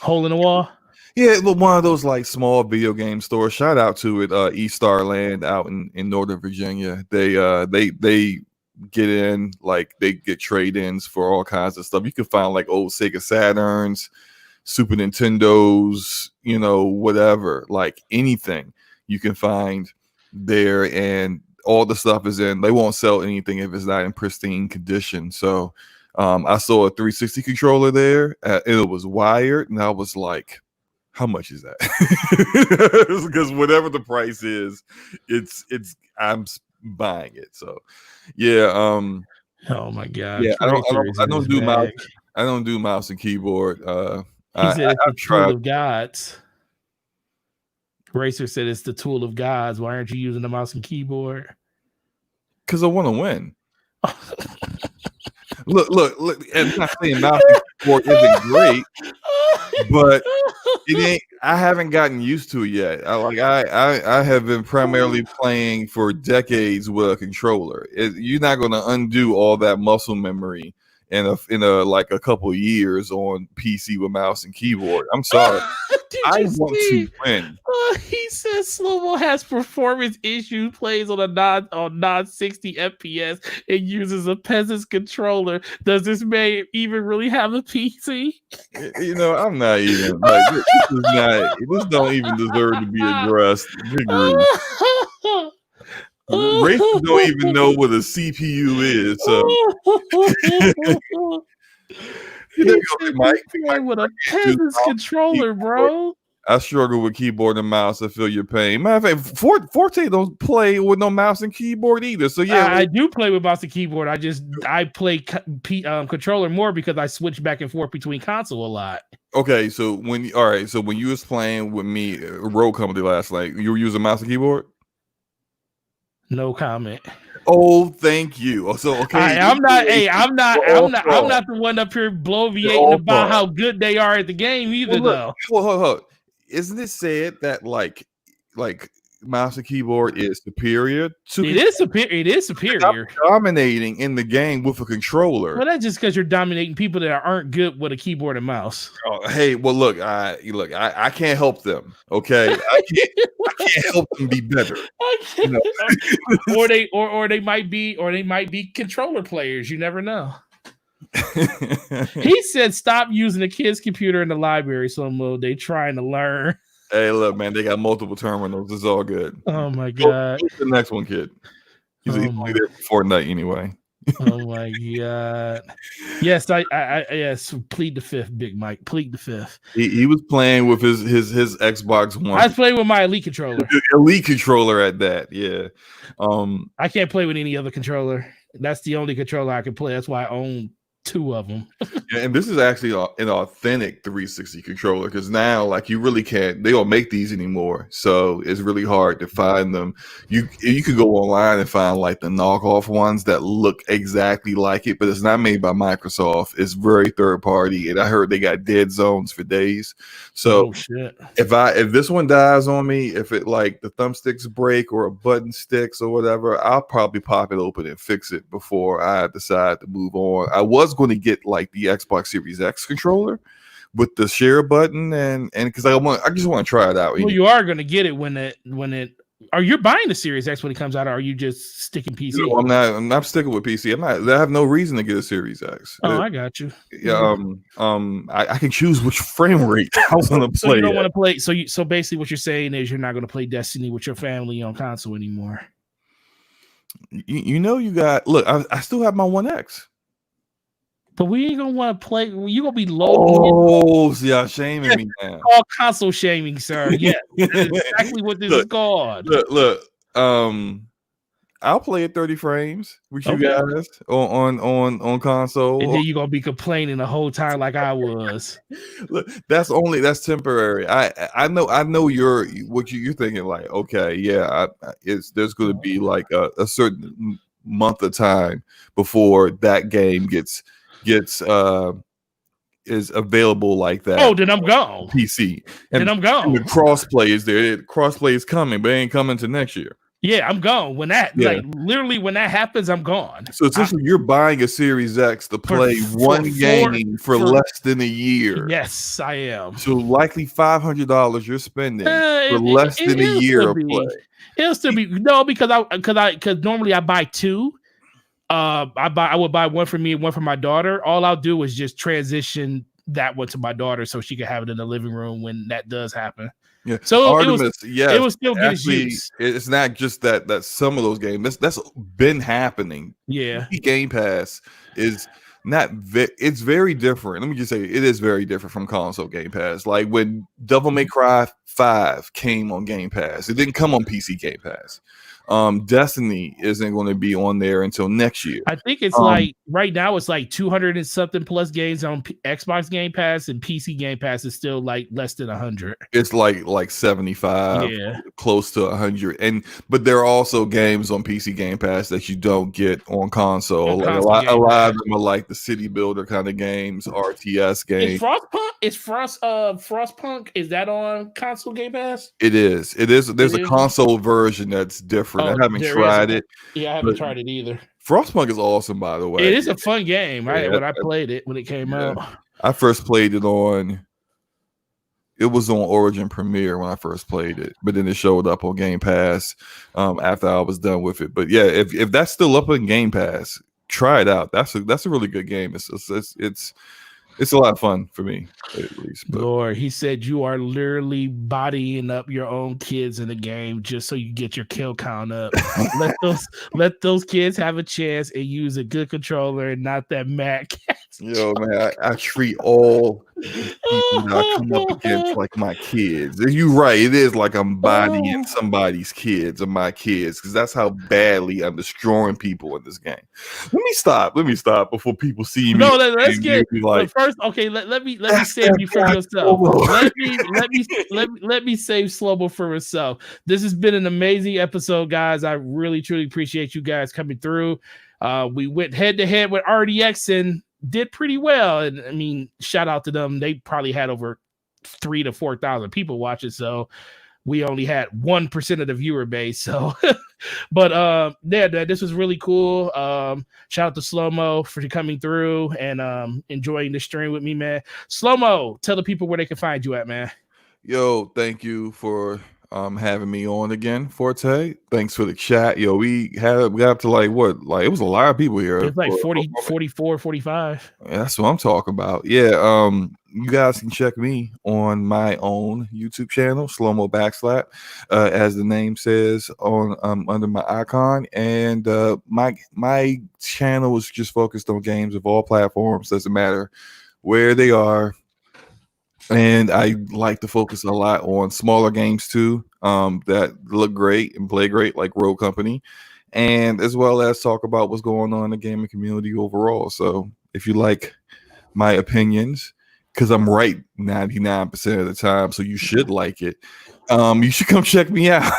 hole in the wall. Yeah, one of those like small video game stores. Shout out to it, East Star Land out in Northern Virginia. They get in, like they get trade-ins for all kinds of stuff. You can find like old Sega Saturns, Super Nintendos, whatever, like anything. You can find there, and all the stuff is in. They won't sell anything if it's not in pristine condition. So I saw a 360 controller there. It was wired, and I was like, how much is that? Because whatever the price is, I'm buying it. So yeah. Oh my god. Yeah, I don't do mouse. I don't do mouse and keyboard. He said it's the tool of gods. Racer said it's the tool of gods. Why aren't you using the mouse and keyboard? Because I want to win. Look. And I'm not saying mouse and keyboard isn't great, but it ain't. I haven't gotten used to it yet. I have been primarily playing for decades with a controller. You're not going to undo all that muscle memory in a couple of years on PC with mouse and keyboard. I'm sorry. I want to win. He says Slow-Mo has performance issues, plays on non 60 FPS, and uses a peasant's controller. Does this man even really have a PC? I'm not even like this don't even deserve to be addressed. Racers don't even know what a CPU is. So Mike with a peasant's controller, bro. I struggle with keyboard and mouse. I feel your pain. Matter of fact, Forte don't play with no mouse and keyboard either. So yeah, I do play with mouse and keyboard. I play controller more because I switch back and forth between console a lot. Okay, so when you was playing with me, Road Company last night, you were using mouse and keyboard? No comment. Oh, thank you. So okay, I'm not the one up here bloviating about how good they are at the game either, though. Hold. Isn't it said that like mouse and keyboard is superior to? It is superior. I'm dominating in the game with a controller. Well, that's just because you're dominating people that aren't good with a keyboard and mouse. Oh, hey, well, look, I can't help them. Okay, I can't help them be better. Or they might be controller players. You never know. He said, "Stop using the kids' computer in the library, Slow-Mo. They trying to learn." Hey, look, man, they got multiple terminals. It's all good. Oh my god! Go to the next one, kid. He's only there for Fortnite anyway. Oh my god! Yes, I yes. Plead the fifth, Big Mike. Plead the fifth. He was playing with his Xbox One. I was playing with my Elite controller. Elite controller at that, yeah. I can't play with any other controller. That's the only controller I can play. That's why I own 2 of them. And this is actually an authentic 360 controller, because now, like, you really can't. They don't make these anymore, so it's really hard to find them. You could go online and find like the knockoff ones that look exactly like it, but it's not made by Microsoft. It's very third party, and I heard they got dead zones for days. So shit. If this one dies on me, if it like the thumbsticks break or a button sticks or whatever, I'll probably pop it open and fix it before I decide to move on. I was going to get like the Xbox Series X controller with the share button, and because I just want to try it out. Well, you are going to get it when it. Are you buying the Series X when it comes out, or are you just sticking PC? No, I'm not sticking with PC. I have no reason to get a Series X. Oh, I got you. Yeah. I can choose which frame rate I want to play. So you don't want to play. So basically, what you're saying is you're not going to play Destiny with your family on console anymore. You know, you got look. I still have my One X. But we ain't gonna want to play. You gonna be low. Oh, see, y'all shaming me now. All console shaming, sir. Yeah, that's exactly what this is called. Look. I'll play at 30 frames with you guys on console. And then you're gonna be complaining the whole time like I was. Look, that's temporary. I know you're thinking, like, okay, yeah, there's gonna be like a certain month of time before that game is available like that. Oh, then I'm gone. PC. And then I'm gone. And the crossplay is there. Crossplay is coming, but it ain't coming to next year. Yeah, I'm gone. When that literally when that happens, I'm gone. So essentially, you're buying a Series X to play one game for less than a year. Yes, I am. So likely $500 you're spending for less than a year of play. It'll still be because normally I buy 2. I would buy one for me and one for my daughter. All I'll do is just transition that one to my daughter so she can have it in the living room when that does happen. Yeah. So Artemis, it was still good use. It's not just that some of those games that's been happening. Yeah. Game Pass is not it's very different. Let me just say it is very different from console Game Pass. Like when Devil May Cry 5 came on Game Pass, it didn't come on PC Game Pass. Destiny isn't going to be on there until next year. I think it's like right now it's like 200 and something plus games on Xbox Game Pass, and PC Game Pass is still like less than 100. It's like 75, close to 100. But there are also games on PC Game Pass that you don't get on console. A lot of them are like the city builder kind of games, RTS games. Frostpunk, is that on console Game Pass? It is. There's a console version that's different. I haven't tried it. Yeah, I haven't tried it either. Frostpunk is awesome, by the way. It is a fun game. When I played it when it came out, I first played it on. It was on Origin Premiere when I first played it, but then it showed up on Game Pass after I was done with it. But yeah, if that's still up on Game Pass, try it out. That's a really good game. It's a lot of fun for me, at least. But. Lord, he said you are literally bodying up your own kids in the game just so you get your kill count up. let those kids have a chance and use a good controller and not that Mac. Yo, man, I treat all people that I come up against like my kids. You're right. It is like I'm bodying somebody's kids or my kids, because that's how badly I'm destroying people in this game. Let me stop before people see me. No, let's get like first. Okay, let me save you from yourself. Let me save Slobo for himself. This has been an amazing episode, guys. I really truly appreciate you guys coming through. We went head to head with RDX and did pretty well, and I mean, shout out to them. They probably had over 3,000 to 4,000 people watching, so we only had 1% of the viewer base. So, but this was really cool. Shout out to Slow-Mo for coming through and enjoying the stream with me, man. Slow-Mo, tell the people where they can find you at, man. Yo, thank you for having me on again, Forte. Thanks for the chat. Yo, we got up to like what? Like it was a lot of people here. It's like 40, 44, 45. That's what I'm talking about. Yeah. You guys can check me on my own YouTube channel, Slow Mo Backslap, as the name says on under my icon. And my channel is just focused on games of all platforms. Doesn't matter where they are. And I like to focus a lot on smaller games too, that look great and play great, like Rogue Company, and as well as talk about what's going on in the gaming community overall. So if you like my opinions, because I'm right 99% of the time, so you should like it. You should come check me out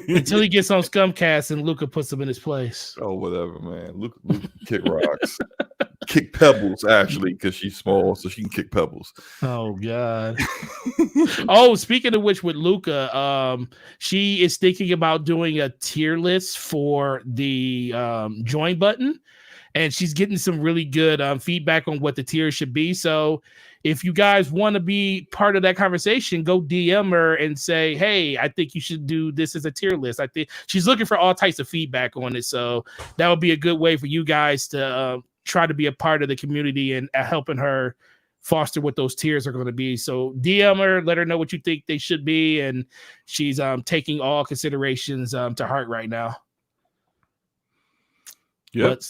until he gets on Scumcast and Luca puts him in his place. Oh, whatever, man. Luca kick rocks. Kick pebbles, actually, because she's small, so she can kick pebbles. Oh God. Oh, speaking of which, with Luca, she is thinking about doing a tier list for the join button, and she's getting some really good feedback on what the tiers should be. So if you guys want to be part of that conversation, go DM her and say, hey, I think you should do this as a tier list. I think she's looking for all types of feedback on it. So that would be a good way for you guys to try to be a part of the community and helping her foster what those tiers are going to be. So DM her, let her know what you think they should be. And she's taking all considerations to heart right now. Yep.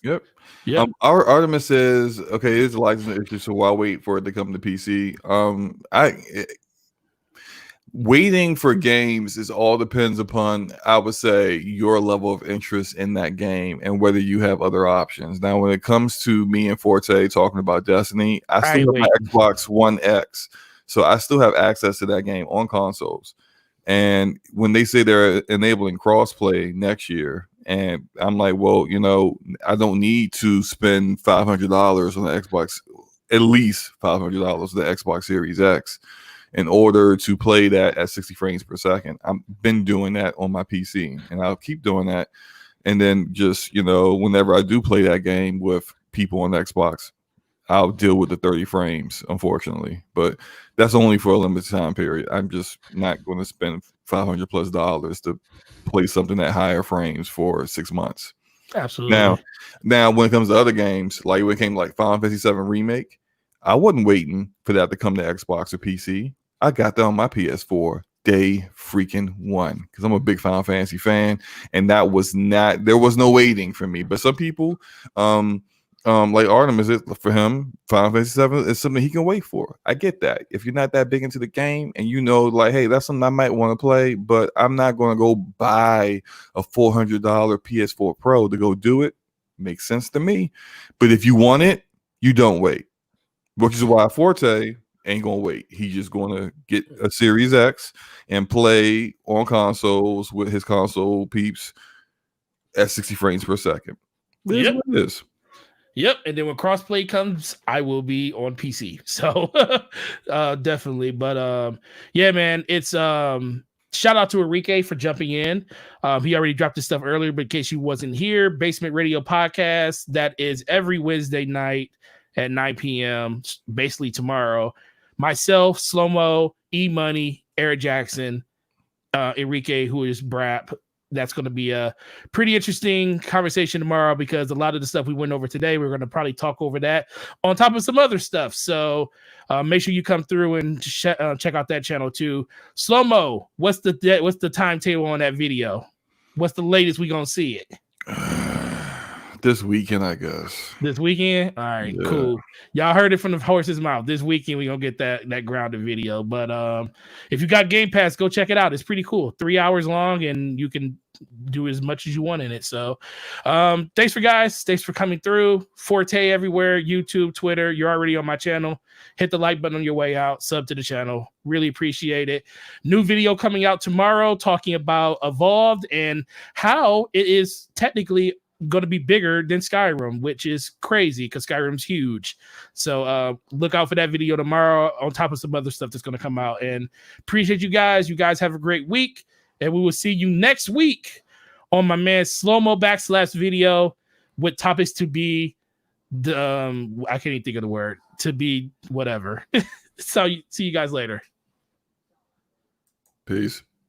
Our Artemis says, okay, it's a license issue, so I'll wait for it to come to PC. Waiting for games is all depends upon, I would say, your level of interest in that game and whether you have other options. Now, when it comes to me and Forte talking about Destiny, I still have my Xbox One X, so I still have access to that game on consoles. And when they say they're enabling crossplay next year, and I'm like, well, I don't need to spend $500 on the Xbox, at least $500 on the Xbox Series X, in order to play that at 60 frames per second. I've been doing that on my PC, and I'll keep doing that. And then just, whenever I do play that game with people on Xbox, I'll deal with the 30 frames, unfortunately. But that's only for a limited time period. I'm just not going to spend $500+ to play something at higher frames for 6 months. Absolutely. Now, when it comes to other games, like when it came to like Final Fantasy VII Remake, I wasn't waiting for that to come to Xbox or PC. I got that on my PS4 day freaking one because I'm a big Final Fantasy fan, and there was no waiting for me. But some people, like Artemis, for him, Final Fantasy VII is something he can wait for. I get that. If you're not that big into the game and like, hey, that's something I might want to play, but I'm not going to go buy a $400 PS4 Pro to go do it. Makes sense to me. But if you want it, you don't wait. Which is why Forte ain't gonna wait. He's just gonna get a Series X and play on consoles with his console peeps at 60 frames per second. Yep. What it is. Yep. And then when crossplay comes, I will be on PC. So definitely. But yeah, man, it's shout out to Enrique for jumping in. He already dropped his stuff earlier, but in case you wasn't here, Basement Radio Podcast, that is every Wednesday night at 9 p.m. basically tomorrow. Myself, Slow-Mo, E-Money, Eric Jackson, Enrique, who is Brap. That's going to be a pretty interesting conversation tomorrow because a lot of the stuff we went over today, we're going to probably talk over that on top of some other stuff. So make sure you come through and check out that channel too. Slow-Mo, what's the timetable on that video? What's the latest we going to see it? This weekend, I guess. This weekend? All right, yeah. Cool. Y'all heard it from the horse's mouth. This weekend, we're going to get that grounded video. But if you got Game Pass, go check it out. It's pretty cool. 3 hours long, and you can do as much as you want in it. So thanks for coming through. Forte everywhere, YouTube, Twitter. You're already on my channel. Hit the like button on your way out. Sub to the channel. Really appreciate it. New video coming out tomorrow talking about Evolved and how it is technically going to be bigger than Skyrim, which is crazy because Skyrim's huge. So look out for that video tomorrow on top of some other stuff that's going to come out. And appreciate you guys. You guys have a great week, and we will see you next week on my man Slow-Mo Backslash video with topics to be the I can't even think of the word, to be whatever. So see you guys later. Peace.